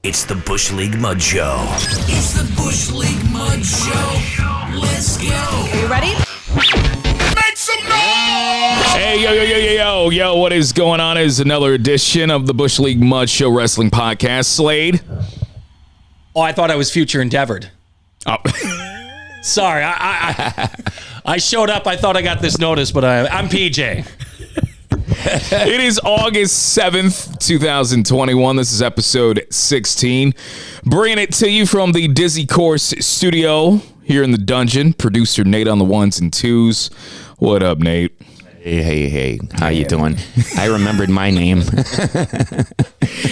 It's the Bush League Mud Show. It's the Bush League Mud Show. Let's go. Are you ready? Make some noise! Hey, yo, what is going on? Is another edition of the Bush League Mud Show Wrestling Podcast. Slade? Oh, I thought I was future endeavored. Oh. Sorry, I showed up. I thought I got this notice, but I'm PJ. It is August 7th, 2021. This is episode 16. Bringing it to you from the Dizzy Course studio here in the dungeon. Producer Nate on the ones and twos. What up, Nate? Hey. How you doing? I remembered my name.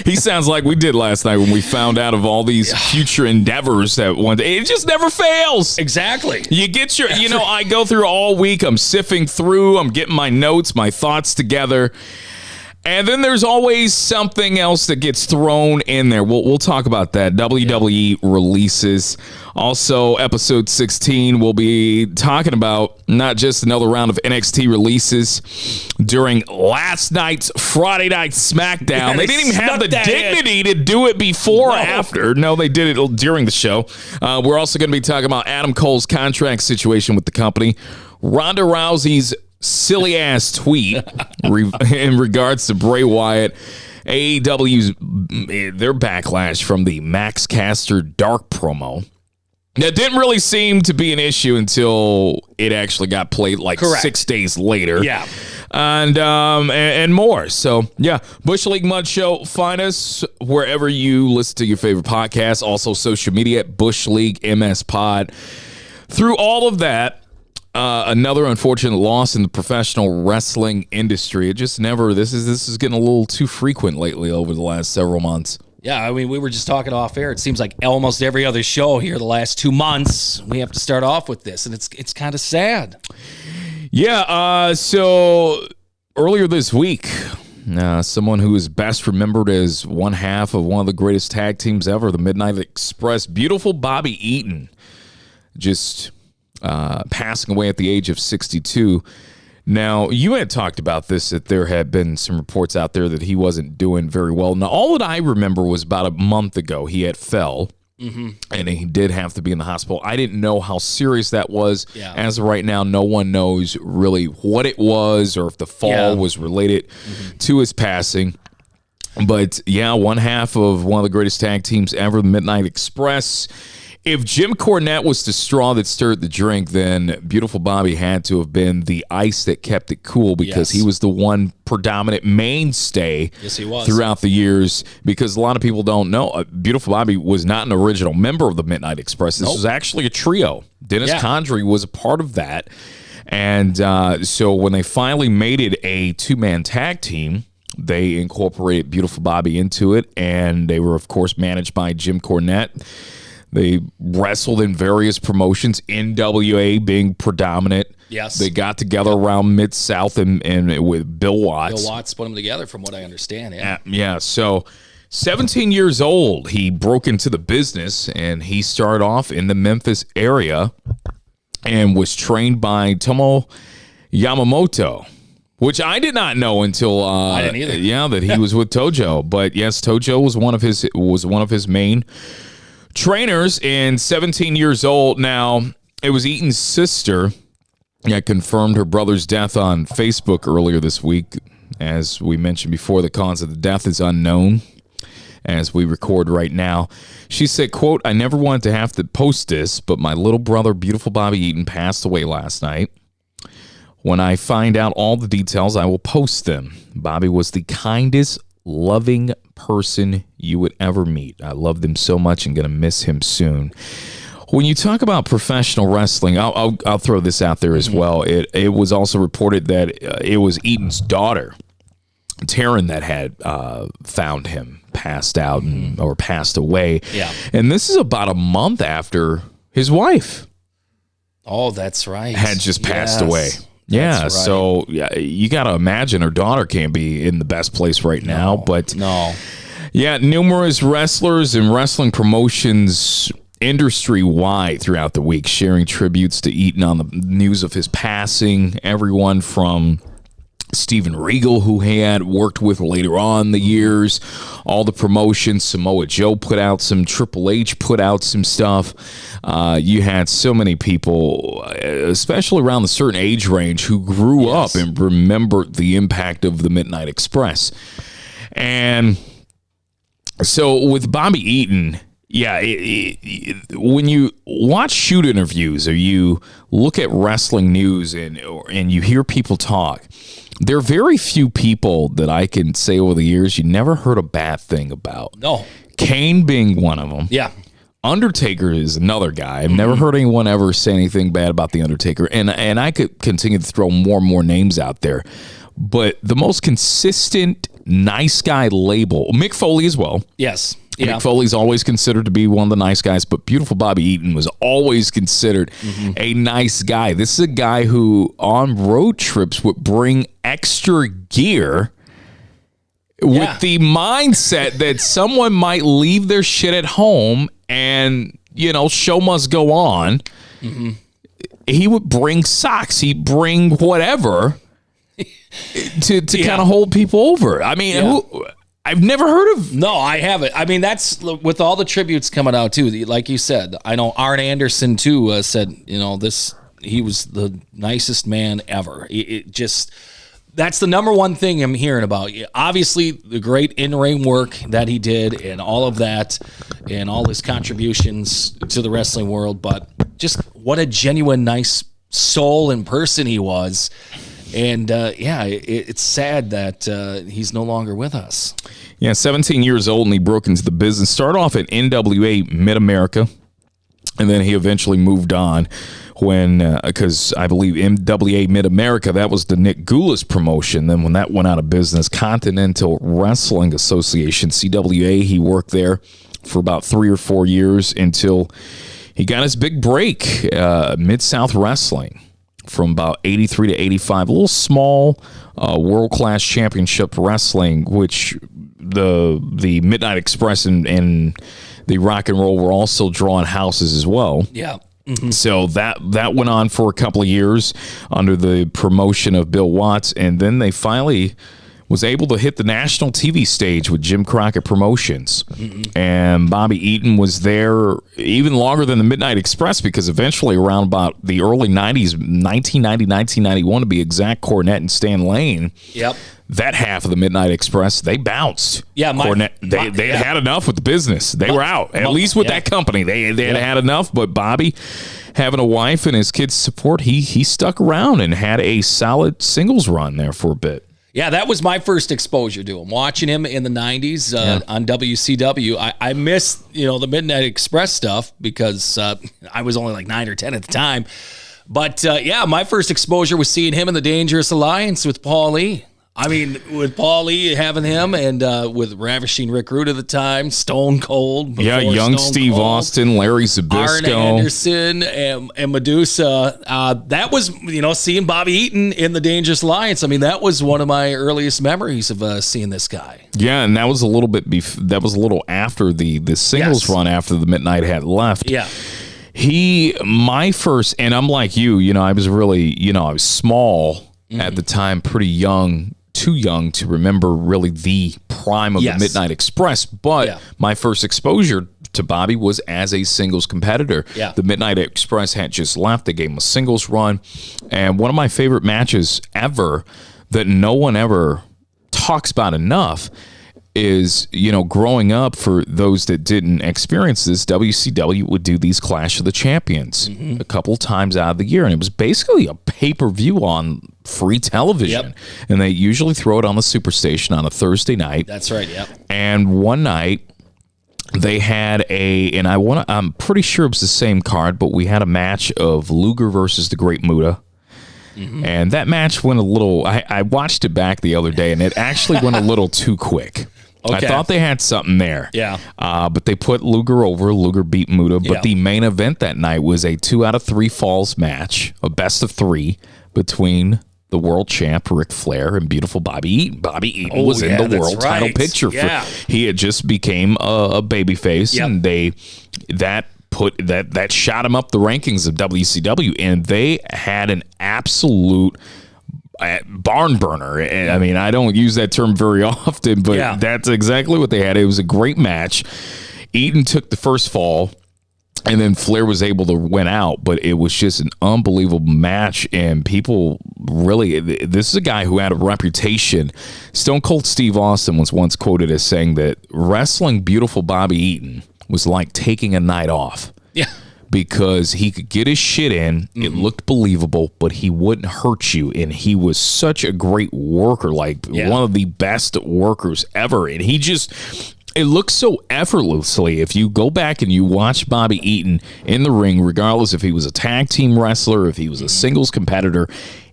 He sounds like we did last night when we found out of all these future endeavors that one day. It just never fails. Exactly. You get your, I go through all week. I'm sifting through. I'm getting my notes, my thoughts together. And then there's always something else that gets thrown in there. We'll talk about that. WWE releases. Also, episode 16, we'll be talking about not just another round of NXT releases during last night's Friday Night SmackDown. They didn't even have the dignity to do it before or after. No, they did it during the show. We're also going to be talking about Adam Cole's contract situation with the company. Ronda Rousey's silly ass tweet in regards to Bray Wyatt, AEW's their backlash from the Max Caster Dark promo. That didn't really seem to be an issue until it actually got played like 6 days later. Yeah. And more. So, yeah, Bush League Mud Show. Find us wherever you listen to your favorite podcasts. Also, social media at Bush League MS Pod. Through all of that, another unfortunate loss in the professional wrestling industry. It just never. This is getting a little too frequent lately over the last several months. Yeah, I mean, we were just talking off air. It seems like almost every other show here the last 2 months, we have to start off with this, and it's kind of sad. Yeah, so earlier this week, someone who is best remembered as one half of one of the greatest tag teams ever, the Midnight Express, beautiful Bobby Eaton, just passing away at the age of 62. Now, you had talked about this, that there had been some reports out there that he wasn't doing very well. Now, all that I remember was about a month ago, he had fell, and he did have to be in the hospital. I didn't know how serious that was. Yeah. As of right now, no one knows really what it was or if the fall was related to his passing. But, yeah, one half of one of the greatest tag teams ever, the Midnight Express. If Jim Cornette was the straw that stirred the drink, then beautiful Bobby had to have been the ice that kept it cool, because he was the one predominant mainstay throughout the years. Because a lot of people don't know, beautiful Bobby was not an original member of the Midnight Express. This was actually a trio. Dennis Condrey was a part of that. And so when they finally made it a two-man tag team, they incorporated beautiful Bobby into it, and they were, of course, managed by Jim Cornette. They wrestled in various promotions, NWA being predominant. Yes. They got together around Mid-South and with Bill Watts. Bill Watts put them together, from what I understand. Yeah, so 17 years old, he broke into the business, and he started off in the Memphis area and was trained by Tomo Yamamoto, which I did not know until I didn't either. Yeah, that he was with Tojo. But yes, Tojo was one of his main trainers, and 17 years old. Now, it was Eaton's sister that confirmed her brother's death on Facebook earlier this week. As we mentioned before, the cause of the death is unknown as we record right now. She said, quote, "I never wanted to have to post this, but my little brother, beautiful Bobby Eaton, passed away last night. When I find out all the details, I will post them. Bobby was the kindest, loving person you would ever meet. I loved him so much and going to miss him soon." When you talk about professional wrestling, I'll throw this out there as well. It was also reported that it was Eaton's daughter, Taryn, that had found him passed out or passed away. Yeah. And this is about a month after his wife. Oh, that's right. Had just passed away. Yeah, right. So you got to imagine her daughter can't be in the best place right now. But yeah, numerous wrestlers and wrestling promotions industry-wide throughout the week sharing tributes to Eaton on the news of his passing. Everyone from Steven Regal, who he had worked with later on in the years, all the promotions. Samoa Joe put out some, Triple H put out some stuff. You had so many people, especially around the certain age range, who grew up and remembered the impact of the Midnight Express. And so with Bobby Eaton, when you watch shoot interviews or you look at wrestling news and you hear people talk, there are very few people that I can say over the years you never heard a bad thing about. No. Kane being one of them. Yeah. Undertaker is another guy. I've never heard anyone ever say anything bad about The Undertaker. And I could continue to throw more and more names out there. But the most consistent nice guy label, Mick Foley as well. Yes. Mick Foley's always considered to be one of the nice guys, but beautiful Bobby Eaton was always considered a nice guy. This is a guy who on road trips would bring extra gear with the mindset that someone might leave their shit at home and, show must go on. He would bring socks. He'd bring whatever to kind of hold people over. I mean, I've never heard of. No, I haven't. I mean, that's with all the tributes coming out too. Like you said, I know Arn Anderson too said, he was the nicest man ever. That's the number one thing I'm hearing about. Obviously, the great in-ring work that he did and all of that and all his contributions to the wrestling world, but just what a genuine nice soul and person he was. And, it's sad that he's no longer with us. Yeah, 17 years old, and he broke into the business. Started off at NWA Mid-America, and then he eventually moved on because I believe NWA Mid-America, that was the Nick Goulas promotion. Then when that went out of business, Continental Wrestling Association, CWA, he worked there for about 3 or 4 years until he got his big break, Mid-South Wrestling. From about 83 to 85, a little small world-class championship wrestling, which the Midnight Express and the Rock and Roll were also drawing houses as well. Yeah. So that went on for a couple of years under the promotion of Bill Watts, and then they finally was able to hit the national TV stage with Jim Crockett Promotions. And Bobby Eaton was there even longer than the Midnight Express, because eventually around about the early 90s, 1990, 1991 to be exact, Cornette and Stan Lane, that half of the Midnight Express, they bounced. Yeah, they had enough with the business. They were out, at least with that company. They had enough, but Bobby, having a wife and his kids' support, he stuck around and had a solid singles run there for a bit. Yeah, that was my first exposure to him. Watching him in the 90s on WCW. I missed, the Midnight Express stuff because I was only like 9 or 10 at the time. But, my first exposure was seeing him in the Dangerous Alliance with Paul Lee. I mean, with Paul Lee having him and with Ravishing Rick Rude at the time, Stone Cold. Young Steve Austin, Larry Zbyszko. Arn Anderson and Medusa. That was, seeing Bobby Eaton in the Dangerous Alliance. I mean, that was one of my earliest memories of seeing this guy. Yeah, and that was a little bit after the singles run after the Midnight had left. Yeah. My first, and I'm like you, I was really, I was small at the time, pretty young. Too young to remember really the prime of the Midnight Express, but my first exposure to Bobby was as a singles competitor. Yeah. The Midnight Express had just left. They gave him a singles run, and one of my favorite matches ever that no one ever talks about enough is, growing up, for those that didn't experience this, WCW would do these Clash of the Champions a couple times out of the year, and it was basically a pay-per-view on free television. And they usually throw it on the Superstation on a Thursday night. That's right, And one night they had I'm pretty sure it was the same card, but we had a match of Luger versus the Great Muta. And that match went a little, I watched it back the other day, and it actually went a little too quick. I thought they had something there. Yeah. But they put Luger over. Luger beat Muta. But the main event that night was a 2 out of 3 falls match, a best of 3 between the world champ Ric Flair and beautiful Bobby Eaton. Bobby Eaton was in the world title picture. He had just became a babyface, and that shot him up the rankings of WCW, and they had an absolute barn burner. I mean, I don't use that term very often, but that's exactly what they had. It was a great match. Eaton took the first fall, and then Flair was able to win out, but it was just an unbelievable match, and people really, this is a guy who had a reputation. Stone Cold Steve Austin was once quoted as saying that wrestling beautiful Bobby Eaton was like taking a night off. Yeah. Because he could get his shit in, it looked believable, but he wouldn't hurt you, and he was such a great worker, like one of the best workers ever, and he just, it looks so effortlessly. If you go back and you watch Bobby Eaton in the ring, regardless if he was a tag team wrestler, if he was a singles competitor,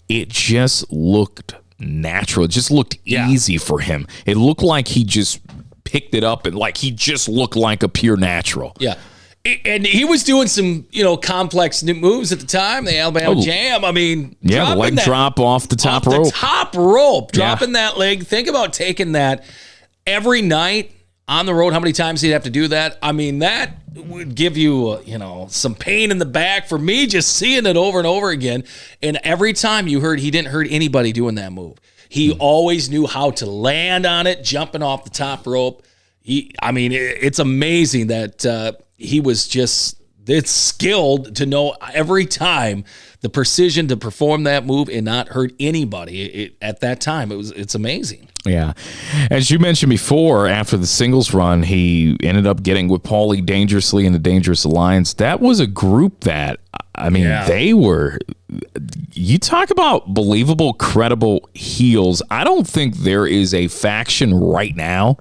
it just looked natural. It just looked easy for him. It looked like he just picked it up, and like he just looked like a pure natural. Yeah. And he was doing some, complex moves at the time. The Alabama Jam. I mean, the leg drop off the top rope. The top rope, dropping that leg. Think about taking that every night on the road. How many times he'd have to do that? I mean, that would give you, some pain in the back for me just seeing it over and over again. And every time you heard, he didn't hurt anybody doing that move. He always knew how to land on it, jumping off the top rope. It's amazing that he was just this skilled to know every time the precision to perform that move and not hurt anybody. At that time, it's amazing. Yeah. As you mentioned before, after the singles run, he ended up getting with Paulie Dangerously in the Dangerous Alliance. That was a group that, they were, you talk about believable, credible heels. I don't think there is a faction right now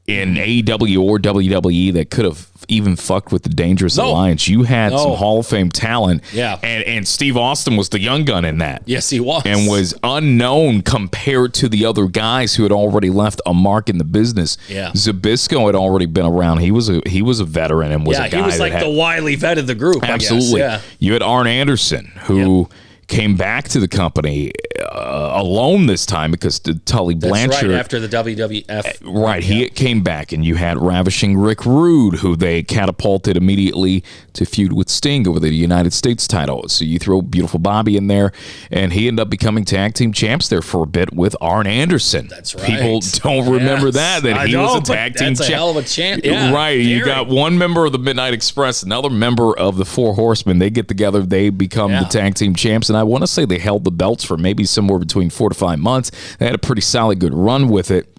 in AEW or WWE that could have even fucked with the Dangerous Alliance. You had some Hall of Fame talent. Yeah. And Steve Austin was the young gun in that. Yes, he was. And was unknown compared to the other guys who had already left a mark in the business. Yeah. Zbyszko had already been around. He was a veteran and was a guy he was like the wily vet of the group. Absolutely. I guess. Yeah. You had Arn Anderson, who came back to the company alone this time because Tully Blanchard. That's right, after the WWF. Right, he came back, and you had Ravishing Rick Rude, who they catapulted immediately to feud with Sting over the United States title. So you throw Beautiful Bobby in there, and he ended up becoming tag team champs there for a bit with Arn Anderson. That's right. People don't remember that he was a tag team champ. That's a hell of a champ. Yeah, right, you got one member of the Midnight Express, another member of the Four Horsemen. They get together, they become the tag team champs, and I want to say they held the belts for maybe somewhere between 4 to 5 months. They had a pretty solid good run with it.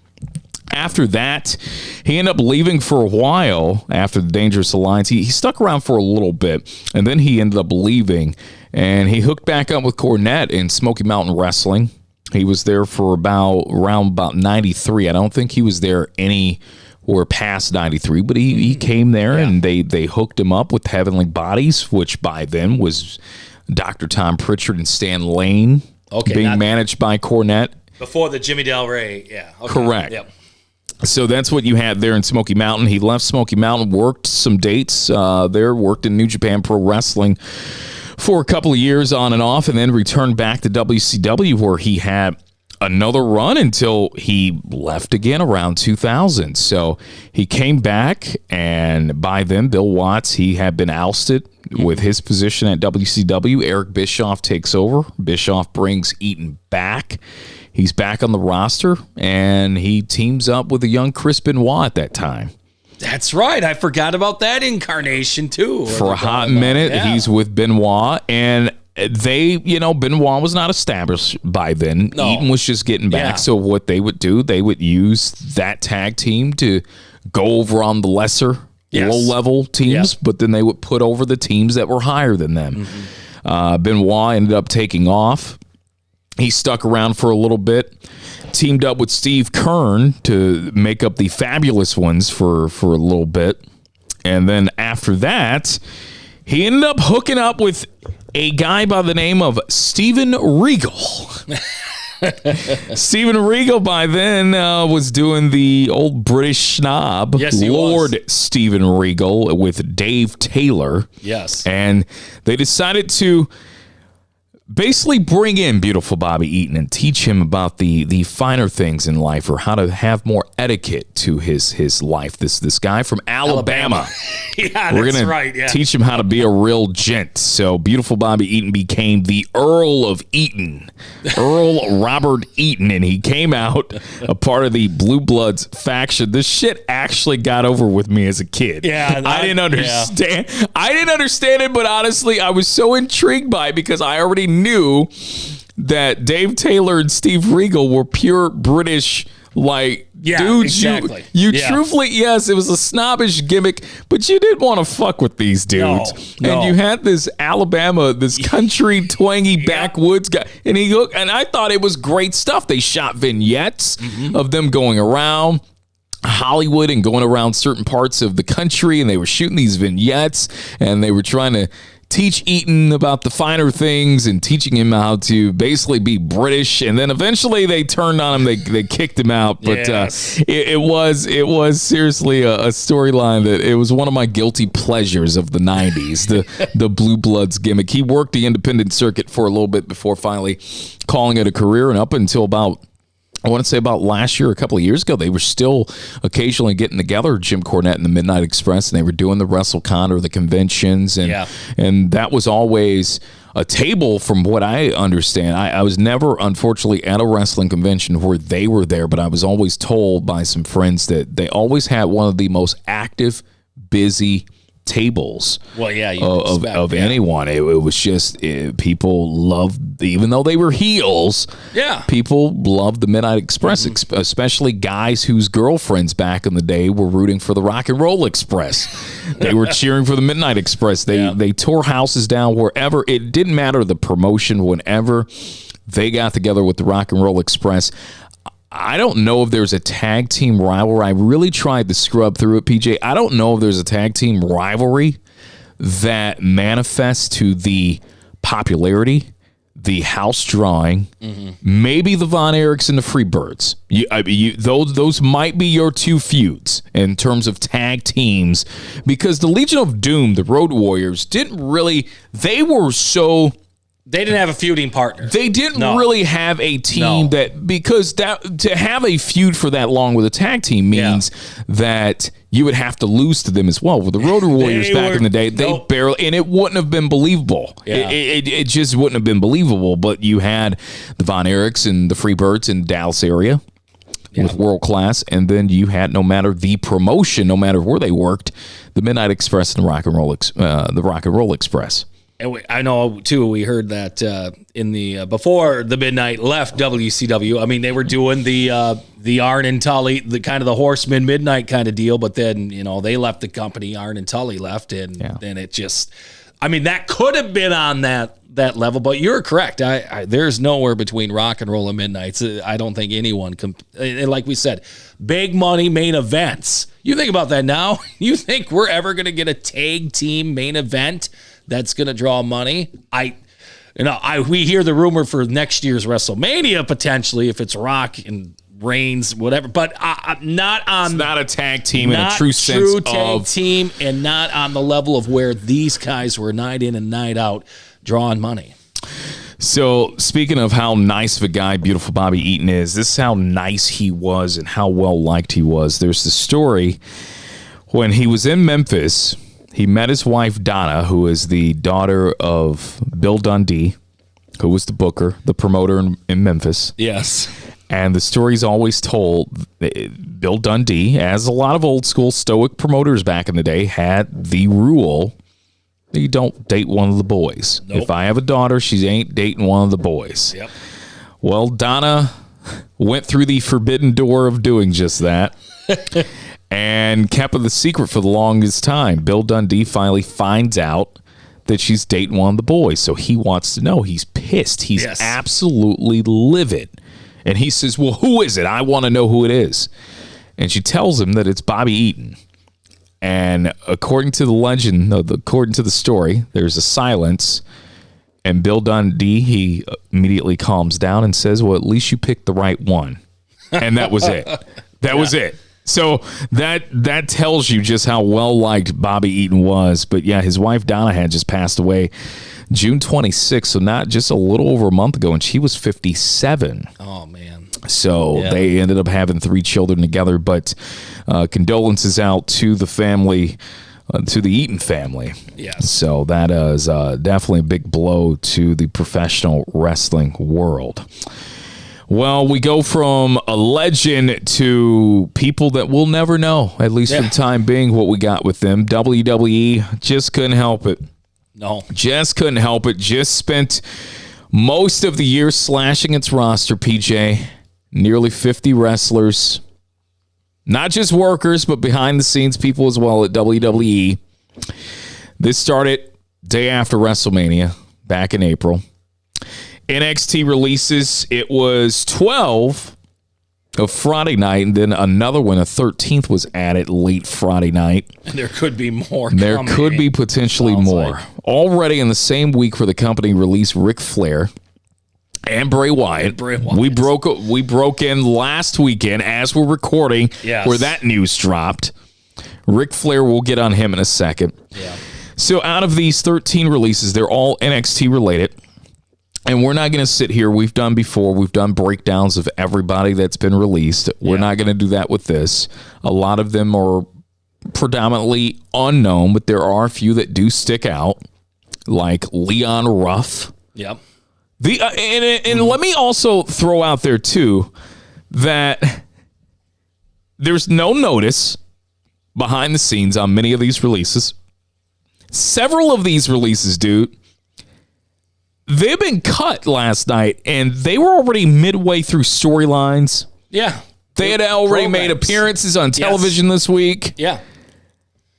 After that, he ended up leaving for a while after the Dangerous Alliance. He stuck around for a little bit, and then he ended up leaving, and he hooked back up with Cornette in Smoky Mountain Wrestling. He was there for around about 93. I don't think he was there anywhere past 93, but he came there, and they hooked him up with Heavenly Bodies, which by then was Dr. Tom Pritchard and Stan Lane, being managed by Cornette. Before the Jimmy Del Rey, Okay. Correct. Yep. So that's what you had there in Smoky Mountain. He left Smoky Mountain, worked some dates there, worked in New Japan Pro Wrestling for a couple of years on and off, and then returned back to WCW, where he had another run until he left again around 2000. So he came back, and by then, Bill Watts, he had been ousted with his position at WCW. Eric Bischoff takes over. Bischoff brings Eaton back. He's back on the roster, and he teams up with a young Chris Benoit at that time. That's right. I forgot about that incarnation, too. For a hot minute, he's with Benoit, and Benoit was not established by then. No. Eaton was just getting back. So what they would do, they would use that tag team to go over on the lesser, low-level teams, but then they would put over the teams that were higher than them. Benoit ended up taking off. He stuck around for a little bit, teamed up with Steve Kern to make up the Fabulous Ones for a little bit. And then after that, he ended up hooking up with a guy by the name of Steven Regal. Steven Regal by then was doing the old British snob, Lord Steven Regal, with Dave Taylor. Yes. And they decided to basically bring in beautiful Bobby Eaton and teach him about the finer things in life, or how to have more etiquette to his life. This guy from Alabama. Yeah, We're that's gonna right. Yeah. teach him how to be a real gent. So beautiful Bobby Eaton became the Earl of Eaton, Earl Robert Eaton, and he came out a part of the Blue Bloods faction. This shit actually got over with me as a kid. Yeah, I didn't understand. Yeah. I didn't understand it, but honestly, I was so intrigued by it because I already knew that Dave Taylor and Steve Regal were pure British, like, dudes. Exactly. You truthfully, yes, it was a snobbish gimmick, but you didn't want to fuck with these dudes. No. And you had this Alabama, this country twangy backwoods guy, and and I thought it was great stuff. They shot vignettes of them going around Hollywood and going around certain parts of the country, and they were shooting these vignettes, and they were trying to teach Eaton about the finer things and teaching him how to basically be British. And then eventually they turned on him. They kicked him out. But it was seriously a storyline that it was one of my guilty pleasures of the 90s, the Blue Bloods gimmick. He worked the independent circuit for a little bit before finally calling it a career. And up until about last year, a couple of years ago, they were still occasionally getting together, Jim Cornette and the Midnight Express, and they were doing the WrestleCon or the conventions, and that was always a table from what I understand. I was never, unfortunately, at a wrestling convention where they were there, but I was always told by some friends that they always had one of the most active, busy tables of anyone. It was just people loved, even though they were heels, people loved the Midnight Express, especially guys whose girlfriends back in the day were rooting for the Rock and Roll Express. They were cheering for the Midnight Express. They tore houses down wherever. It didn't matter the promotion. Whenever they got together with the Rock and Roll Express, I don't know if there's a tag team rivalry. I really tried to scrub through it, PJ. I don't know if there's a tag team rivalry that manifests to the popularity, the house drawing, maybe the Von Erichs and the Freebirds. Those might be your two feuds in terms of tag teams, because the Legion of Doom, the Road Warriors, They didn't have a feuding partner. They didn't really have a team because to have a feud for that long with a tag team means that you would have to lose to them as well. With the Road Warriors back in the day, they barely, and it wouldn't have been believable. Yeah. It just wouldn't have been believable. But you had the Von Erichs and the Freebirds in the Dallas area with World Class, and then you had, no matter the promotion, no matter where they worked, the Midnight Express and the Rock and Roll Express. And I know too. We heard that in the before the Midnight left WCW. I mean, they were doing the Arn and Tully, the kind of the Horseman Midnight kind of deal. But then they left the company. Arn and Tully left, and then it just. I mean, that could have been on that level. But you're correct. There's nowhere between Rock and Roll and Midnights. I don't think anyone can. Like we said, big money main events. You think about that now. You think we're ever going to get a tag team main event that's going to draw money? We hear the rumor for next year's WrestleMania potentially, if it's Rock and Reigns, whatever, but not on. It's not a tag team in a true sense of tag team, and not on the level of where these guys were night in and night out drawing money. So, speaking of how nice of a guy beautiful Bobby Eaton is, this is how nice he was and how well liked he was. There's the story when he was in Memphis. He met his wife, Donna, who is the daughter of Bill Dundee, who was the booker, the promoter in Memphis. Yes. And the story's always told, Bill Dundee, as a lot of old school stoic promoters back in the day, had the rule that you don't date one of the boys. Nope. If I have a daughter, she ain't dating one of the boys. Yep. Well, Donna went through the forbidden door of doing just that. And kept it the secret for the longest time. Bill Dundee finally finds out that she's dating one of the boys. So he wants to know. He's pissed. He's absolutely livid. And he says, well, who is it? I want to know who it is. And she tells him that it's Bobby Eaton. And according to the legend, according to the story, there's a silence. And Bill Dundee, he immediately calms down and says, well, at least you picked the right one. And that was it. That was it. So that tells you just how well liked Bobby Eaton was. But yeah, his wife Donna had just passed away June 26th, so not just a little over a month ago, and she was 57. Oh man. So they ended up having 3 children together. But condolences out to the family, to the Eaton family. Yes. So that is definitely a big blow to the professional wrestling world. Well, we go from a legend to people that we'll never know, at least for the time being, what we got with them. WWE just couldn't help it. No. Just couldn't help it. Just spent most of the year slashing its roster, PJ. Nearly 50 wrestlers. Not just workers, but behind the scenes people as well at WWE. This started day after WrestleMania, back in April. NXT releases, it was 12 of Friday night, and then another one, a 13th, was added late Friday night. And there could be more. There could be potentially more. Like. Already in the same week for the company released Ric Flair and Bray Wyatt. We broke in last weekend as we're recording, where that news dropped. Ric Flair, we'll get on him in a second. Yeah. So out of these 13 releases, they're all NXT related. And we're not going to sit here. We've done before. We've done breakdowns of everybody that's been released. We're not going to do that with this. A lot of them are predominantly unknown, but there are a few that do stick out, like Leon Ruff. Yep. And let me also throw out there, too, that there's no notice behind the scenes on many of these releases. Several of these releases, dude, they've been cut last night, and they were already midway through storylines. Yeah. They had already made appearances on television this week. Yeah.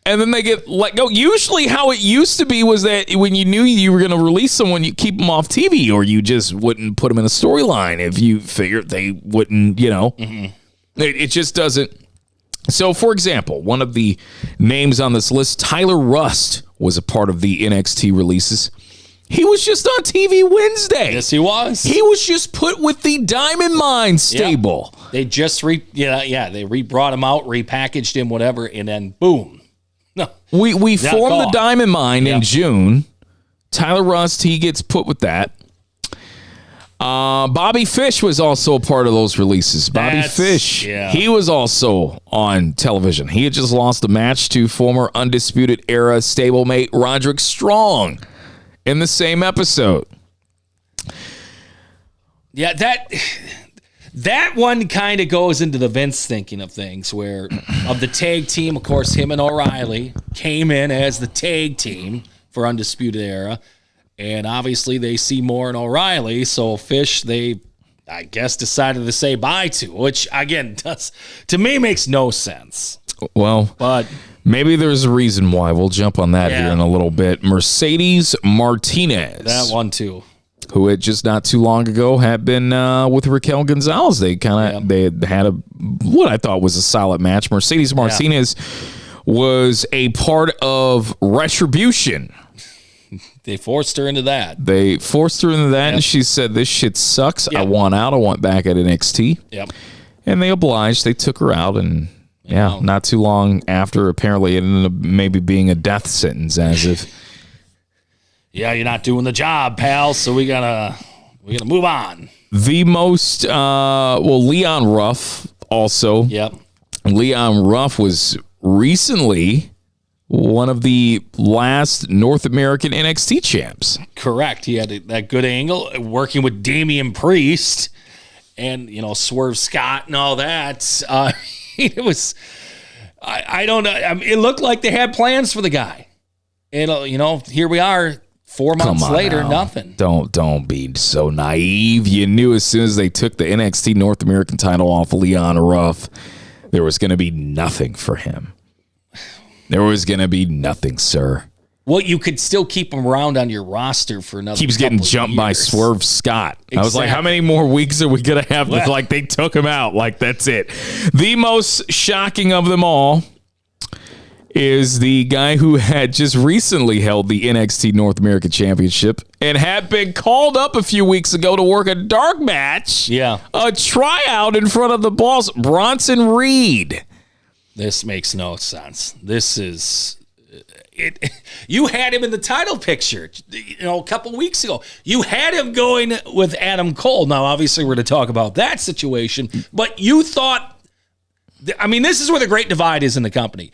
And then they get let go. Usually how it used to be was that when you knew you were going to release someone, you keep them off TV, or you just wouldn't put them in a storyline if you figured they wouldn't, It just doesn't. So, for example, one of the names on this list, Tyler Rust, was a part of the NXT releases. He was just on TV Wednesday. Yes, he was. He was just put with the Diamond Mine stable. Yeah. They just they brought him out, repackaged him, whatever, and then boom. No. We formed the Diamond Mine in June. Tyler Rust, he gets put with that. Bobby Fish was also a part of those releases. Bobby Fish, he was also on television. He had just lost a match to former Undisputed Era stablemate Roderick Strong in the same episode. Yeah, that one kind of goes into the Vince thinking of things, where of the tag team, of course, him and O'Reilly came in as the tag team for Undisputed Era, and obviously they see more in O'Reilly, so Fish, they, I guess, decided to say bye to, which, again, to me makes no sense. Well, but maybe there's a reason why. We'll jump on that here in a little bit. Mercedes Martinez. That one, too. Who had just not too long ago had been with Raquel Gonzalez. They they had what I thought was a solid match. Mercedes Martinez was a part of Retribution. They forced her into that. And she said, "This shit sucks. I want out. I want back at NXT." Yep. And they obliged. They took her out, and not too long after, apparently it ended up maybe being a death sentence, as if. Yeah, you're not doing the job, pal. So we gotta move on. The most Leon Ruff also. Yep. Leon Ruff was recently one of the last North American NXT champs. Correct. He had that good angle working with Damian Priest and Swerve Scott and all that. It was I don't know. I mean, it looked like they had plans for the guy, and here we are. 4 months later, nothing. Don't be so naive. You knew as soon as they took the NXT North American title off Leon Ruff, there was going to be nothing for him. There was going to be nothing, sir. Well, you could still keep him around on your roster for another. Keeps getting jumped by Swerve Scott. Exactly. I was like, how many more weeks are we going to have? Like, they took him out. Like, that's it. The most shocking of them all is the guy who had just recently held the NXT North American Championship and had been called up a few weeks ago to work a dark match. Yeah. A tryout in front of the boss, Bronson Reed. This makes no sense. This is it. You had him in the title picture, a couple weeks ago. You had him going with Adam Cole. Now, obviously, we're going to talk about that situation, but you thought, this is where the great divide is in the company.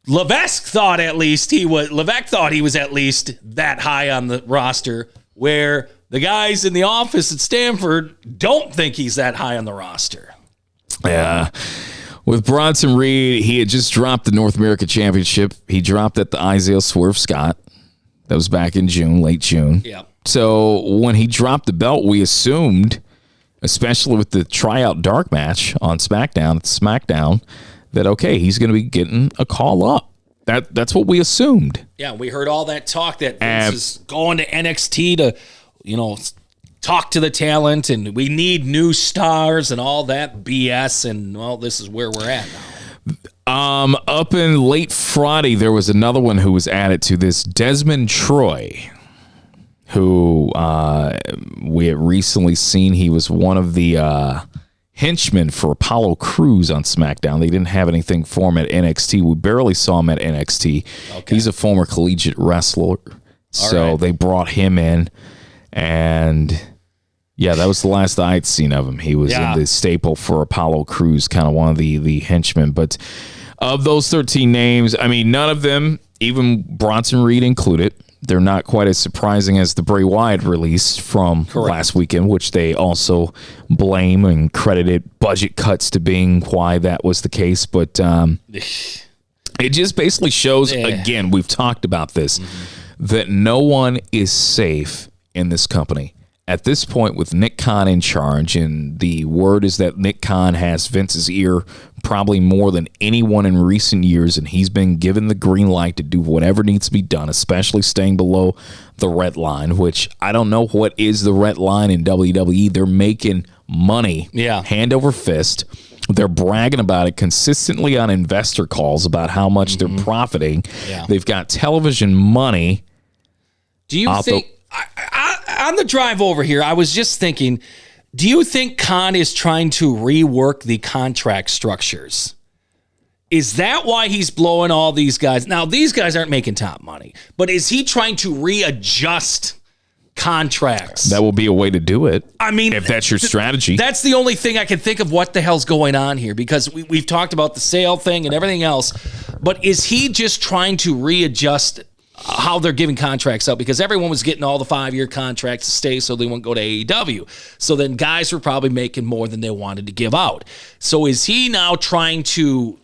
Levesque thought Levesque thought he was at least that high on the roster, where the guys in the office at Stanford don't think he's that high on the roster. Yeah. With Bronson Reed, he had just dropped the North America Championship. He dropped at the Isaiah Swerve Scott. That was back in June, late June. Yeah. So when he dropped the belt, we assumed, especially with the tryout dark match on SmackDown, that, okay, he's going to be getting a call up. That's what we assumed. Yeah, we heard all that talk that Vince is going to NXT to, talk to the talent, and we need new stars and all that BS, and well, this is where we're at now. Up in late Friday, there was another one who was added to this, Desmond Troy, who we had recently seen. He was one of the henchmen for Apollo Crews on SmackDown. They didn't have anything for him at NXT. We barely saw him at NXT. Okay. He's a former collegiate wrestler, so they brought him in, and yeah, that was the last I had seen of him. He was in the staple for Apollo Crews, kind of one of the henchmen. But of those 13 names, none of them, even Bronson Reed included, they're not quite as surprising as the Bray Wyatt release from last weekend, which they also blame and credited budget cuts to being why that was the case. But it just basically shows, again, we've talked about this, that no one is safe in this company. At this point, with Nick Khan in charge, and the word is that Nick Khan has Vince's ear probably more than anyone in recent years, and he's been given the green light to do whatever needs to be done, especially staying below the red line, which I don't know what is the red line in WWE. They're making money hand over fist. They're bragging about it consistently on investor calls about how much they're profiting. Yeah. They've got television money. Do you think... on the drive over here, I was just thinking, do you think Khan is trying to rework the contract structures? Is that why he's blowing all these guys? Now, these guys aren't making top money, but is he trying to readjust contracts? That will be a way to do it. If that's your strategy. That's the only thing I can think of what the hell's going on here, because we've talked about the sale thing and everything else, but is he just trying to readjust how they're giving contracts out? Because everyone was getting all the 5-year contracts to stay so they wouldn't go to AEW. So then guys were probably making more than they wanted to give out. So is he now trying to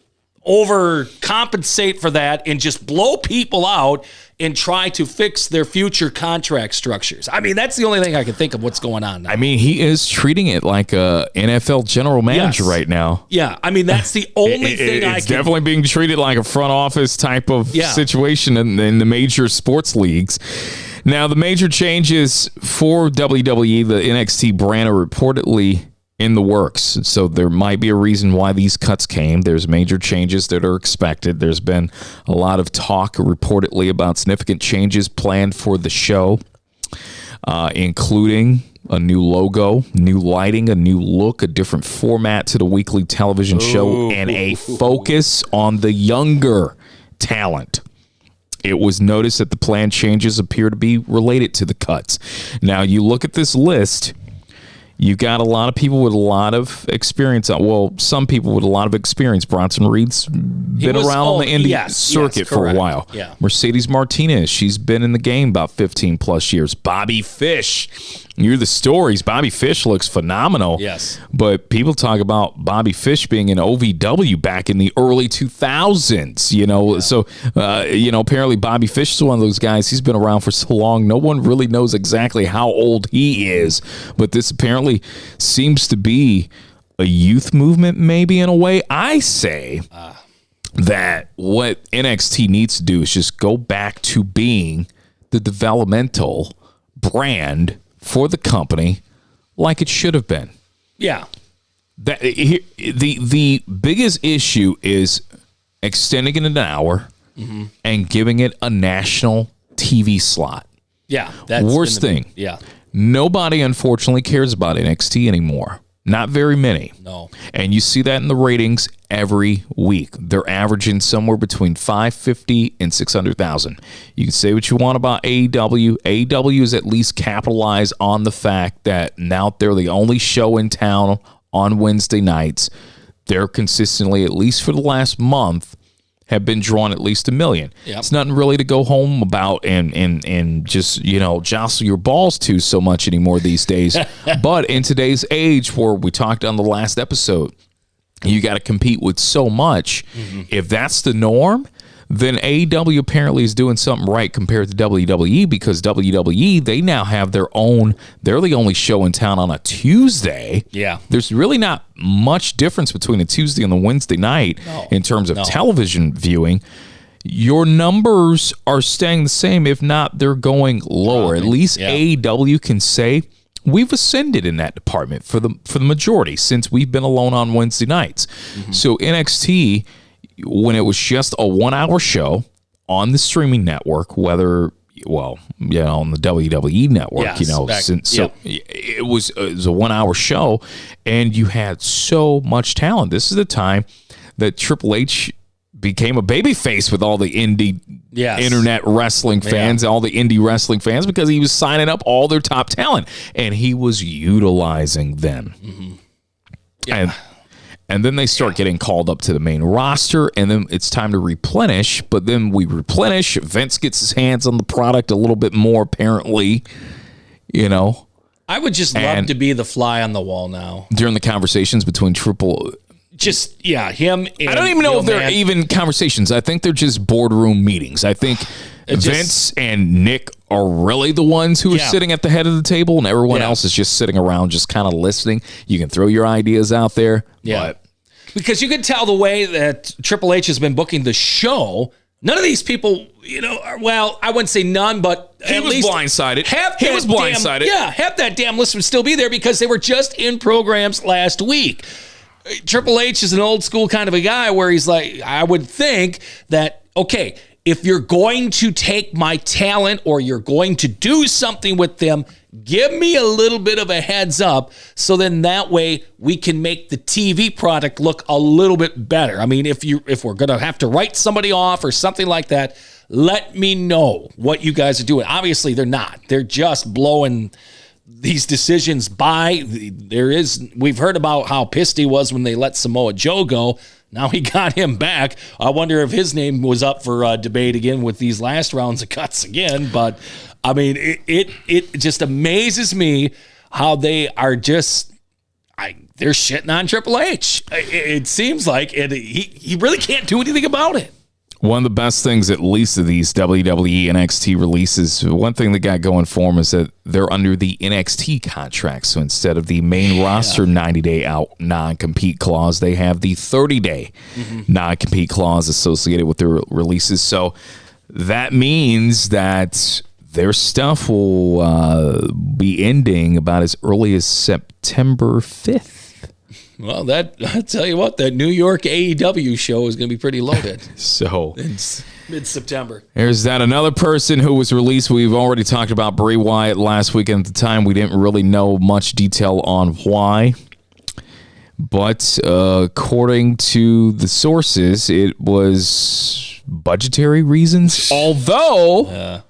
overcompensate for that and just blow people out and try to fix their future contract structures? That's the only thing I can think of what's going on now. He is treating it like a NFL general manager right now. Yeah, that's the only thing it's definitely being treated like a front office type of situation in the major sports leagues. Now, the major changes for WWE, the NXT brand, are reportedly in the works. So there might be a reason why these cuts came. There's major changes that are expected. There's been a lot of talk reportedly about significant changes planned for the show, including a new logo, new lighting, a new look, a different format to the weekly television show, and a focus on the younger talent. It was noticed that the planned changes appear to be related to the cuts. Now, you look at this list, you got a lot of people with a lot of experience. Well, some people with a lot of experience. Bronson Reed's been around on the indie circuit for a while. Yeah. Mercedes Martinez, she's been in the game about 15 plus years. Bobby Fish, you hear the stories. Bobby Fish looks phenomenal. Yes. But people talk about Bobby Fish being in OVW back in the early 2000s, So, apparently Bobby Fish is one of those guys. He's been around for so long. No one really knows exactly how old he is. But this apparently seems to be a youth movement, maybe, in a way. I say that what NXT needs to do is just go back to being the developmental brand for the company like it should have been. Yeah. The biggest issue is extending it an hour and giving it a national TV slot. Yeah. Worst thing. Yeah. Nobody, unfortunately, cares about NXT anymore. Not very many. No. And you see that in the ratings every week. They're averaging somewhere between 550 and 600,000. You can say what you want about AEW. AEW is at least capitalized on the fact that now they're the only show in town on Wednesday nights. They're consistently, at least for the last month, have been drawn at least 1 million. Yep. It's nothing really to go home about and just, jostle your balls to so much anymore these days. But in today's age, where we talked on the last episode, you got to compete with so much. Mm-hmm. If that's the norm, then AEW apparently is doing something right compared to WWE, because WWE, they now have their own, they're the only show in town on a Tuesday. Yeah. There's really not much difference between a Tuesday and a Wednesday night in terms of television viewing. Your numbers are staying the same. If not, they're going lower. At least AEW can say, we've ascended in that department for the majority since we've been alone on Wednesday nights. Mm-hmm. So NXT, when it was just a 1-hour show on the streaming network, whether on the WWE network, it was a 1-hour show, and you had so much talent. This is the time that Triple H became a babyface with all the indie internet wrestling fans, all the indie wrestling fans, because he was signing up all their top talent, and he was utilizing them. Mm-hmm. Yeah. And then they start getting called up to the main roster, and then it's time to replenish. But then we replenish. Vince gets his hands on the product a little bit more, apparently. I would just love to be the fly on the wall now. During the conversations between him and I don't even know if they're even conversations. I think they're just boardroom meetings. I think Vince and Nick are really the ones who are sitting at the head of the table, and everyone else is just sitting around, just kind of listening. You can throw your ideas out there. Yeah. Because you can tell the way that Triple H has been booking the show, none of these people, I wouldn't say none, but he was blindsided. Half that damn list would still be there because they were just in programs last week. Triple H is an old school kind of a guy where he's like, I would think that, okay, if you're going to take my talent or you're going to do something with them, give me a little bit of a heads up, so then that way we can make the TV product look a little bit better. I mean, if we're going to have to write somebody off or something like that, let me know what you guys are doing. Obviously, they're not. They're just blowing these decisions by. We've heard about how pissed he was when they let Samoa Joe go. Now he got him back. I wonder if his name was up for debate again with these last rounds of cuts again. But I mean, it just amazes me how they are just they're shitting on Triple H. It seems like he really can't do anything about it. One of the best things, at least of these WWE NXT releases, one thing they got going for them is that they're under the NXT contract. So instead of the main roster 90-day out non-compete clause, they have the 30-day non-compete clause associated with their releases. So that means that their stuff will be ending about as early as September 5th. Well, I'll tell you what, that New York AEW show is going to be pretty loaded. So it's mid-September. There's that another person who was released. We've already talked about Bray Wyatt last week, and at the time we didn't really know much detail on why. But according to the sources, it was budgetary reasons. Although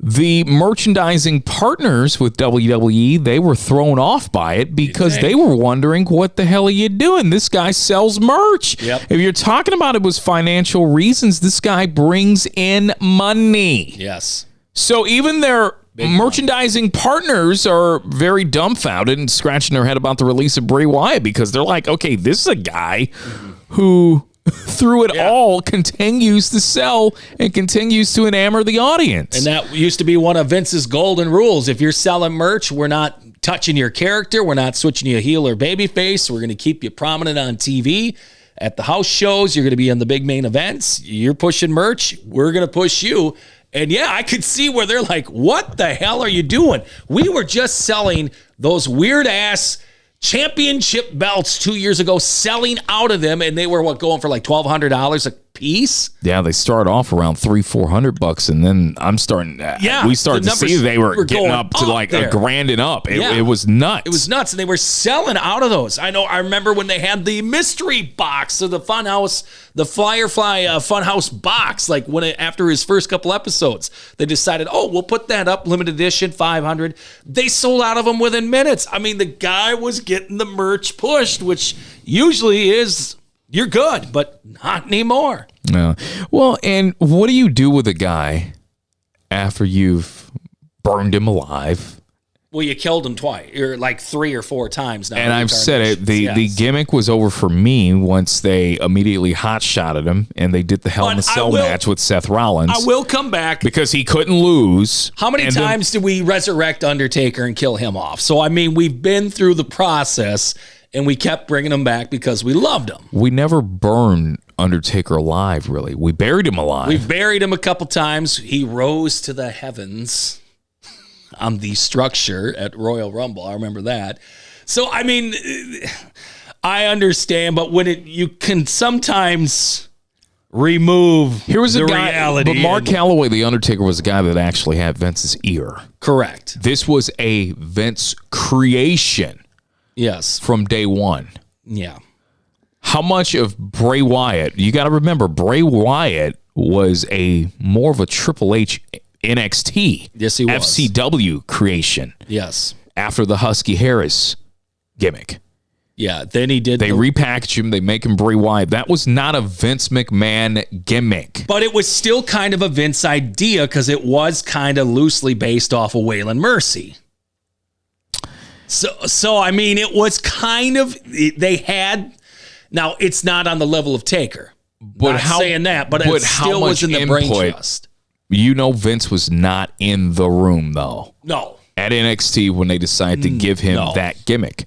the merchandising partners with WWE, they were thrown off by it because they were wondering, what the hell are you doing? This guy sells merch. Yep. If you're talking about it was financial reasons, this guy brings in money. Yes. So even their merchandising partners are very dumbfounded and scratching their head about the release of Bray Wyatt, because they're like, okay, this is a guy who through it all continues to sell and continues to enamor the audience. And that used to be one of Vince's golden rules. If you're selling merch, we're not touching your character. We're not switching you heel or babyface. We're going to keep you prominent on TV. At the house shows, you're going to be in the big main events. You're pushing merch. We're going to push you. And yeah, I could see where they're like, what the hell are you doing? We were just selling those weird ass championship belts 2 years ago, selling out of them, and they were going for like $1,200 a piece. Yeah, they start off around $300-400, and then we started to see they were getting up to like there. $1,000 and up. It was nuts. It was nuts, and they were selling out of those. I remember when they had the mystery box of the Funhouse, the Firefly Funhouse box. Like after his first couple episodes, they decided, we'll put that up, limited edition, 500. They sold out of them within minutes. I mean, the guy was getting the merch pushed, which usually is you're good, but not anymore. Yeah. Well, and what do you do with a guy after you've burned him alive? Well, you killed him twice, or like 3 or 4 times now. And I've said it, the gimmick was over for me once they immediately hot-shotted him and they did the Hell in a Cell match with Seth Rollins. I will come back. Because he couldn't lose. How many times did we resurrect Undertaker and kill him off? So, I mean, we've been through the process, and we kept bringing him back because we loved him. We never burned Undertaker alive, really. We buried him alive. We've buried him a couple times. He rose to the heavens on the structure at Royal Rumble. I remember that. So, I mean, I understand, but when you can sometimes remove the reality. But Mark Calloway, the Undertaker, was a guy that actually had Vince's ear. Correct. This was a Vince creation. Yes. From day one. Yeah. How much of Bray Wyatt, you got to remember, Bray Wyatt was more of a Triple H NXT. Yes, he was. FCW creation. Yes. After the Husky Harris gimmick. Yeah, then he did. They repackage him. They make him Bray Wyatt. That was not a Vince McMahon gimmick. But it was still kind of a Vince idea because it was kind of loosely based off of Waylon Mercy. So I mean, it was kind of, they had, now it's not on the level of Taker. But not saying that, but it still was in the brain trust. You know, Vince was not in the room, though. No. At NXT when they decided to give him that gimmick.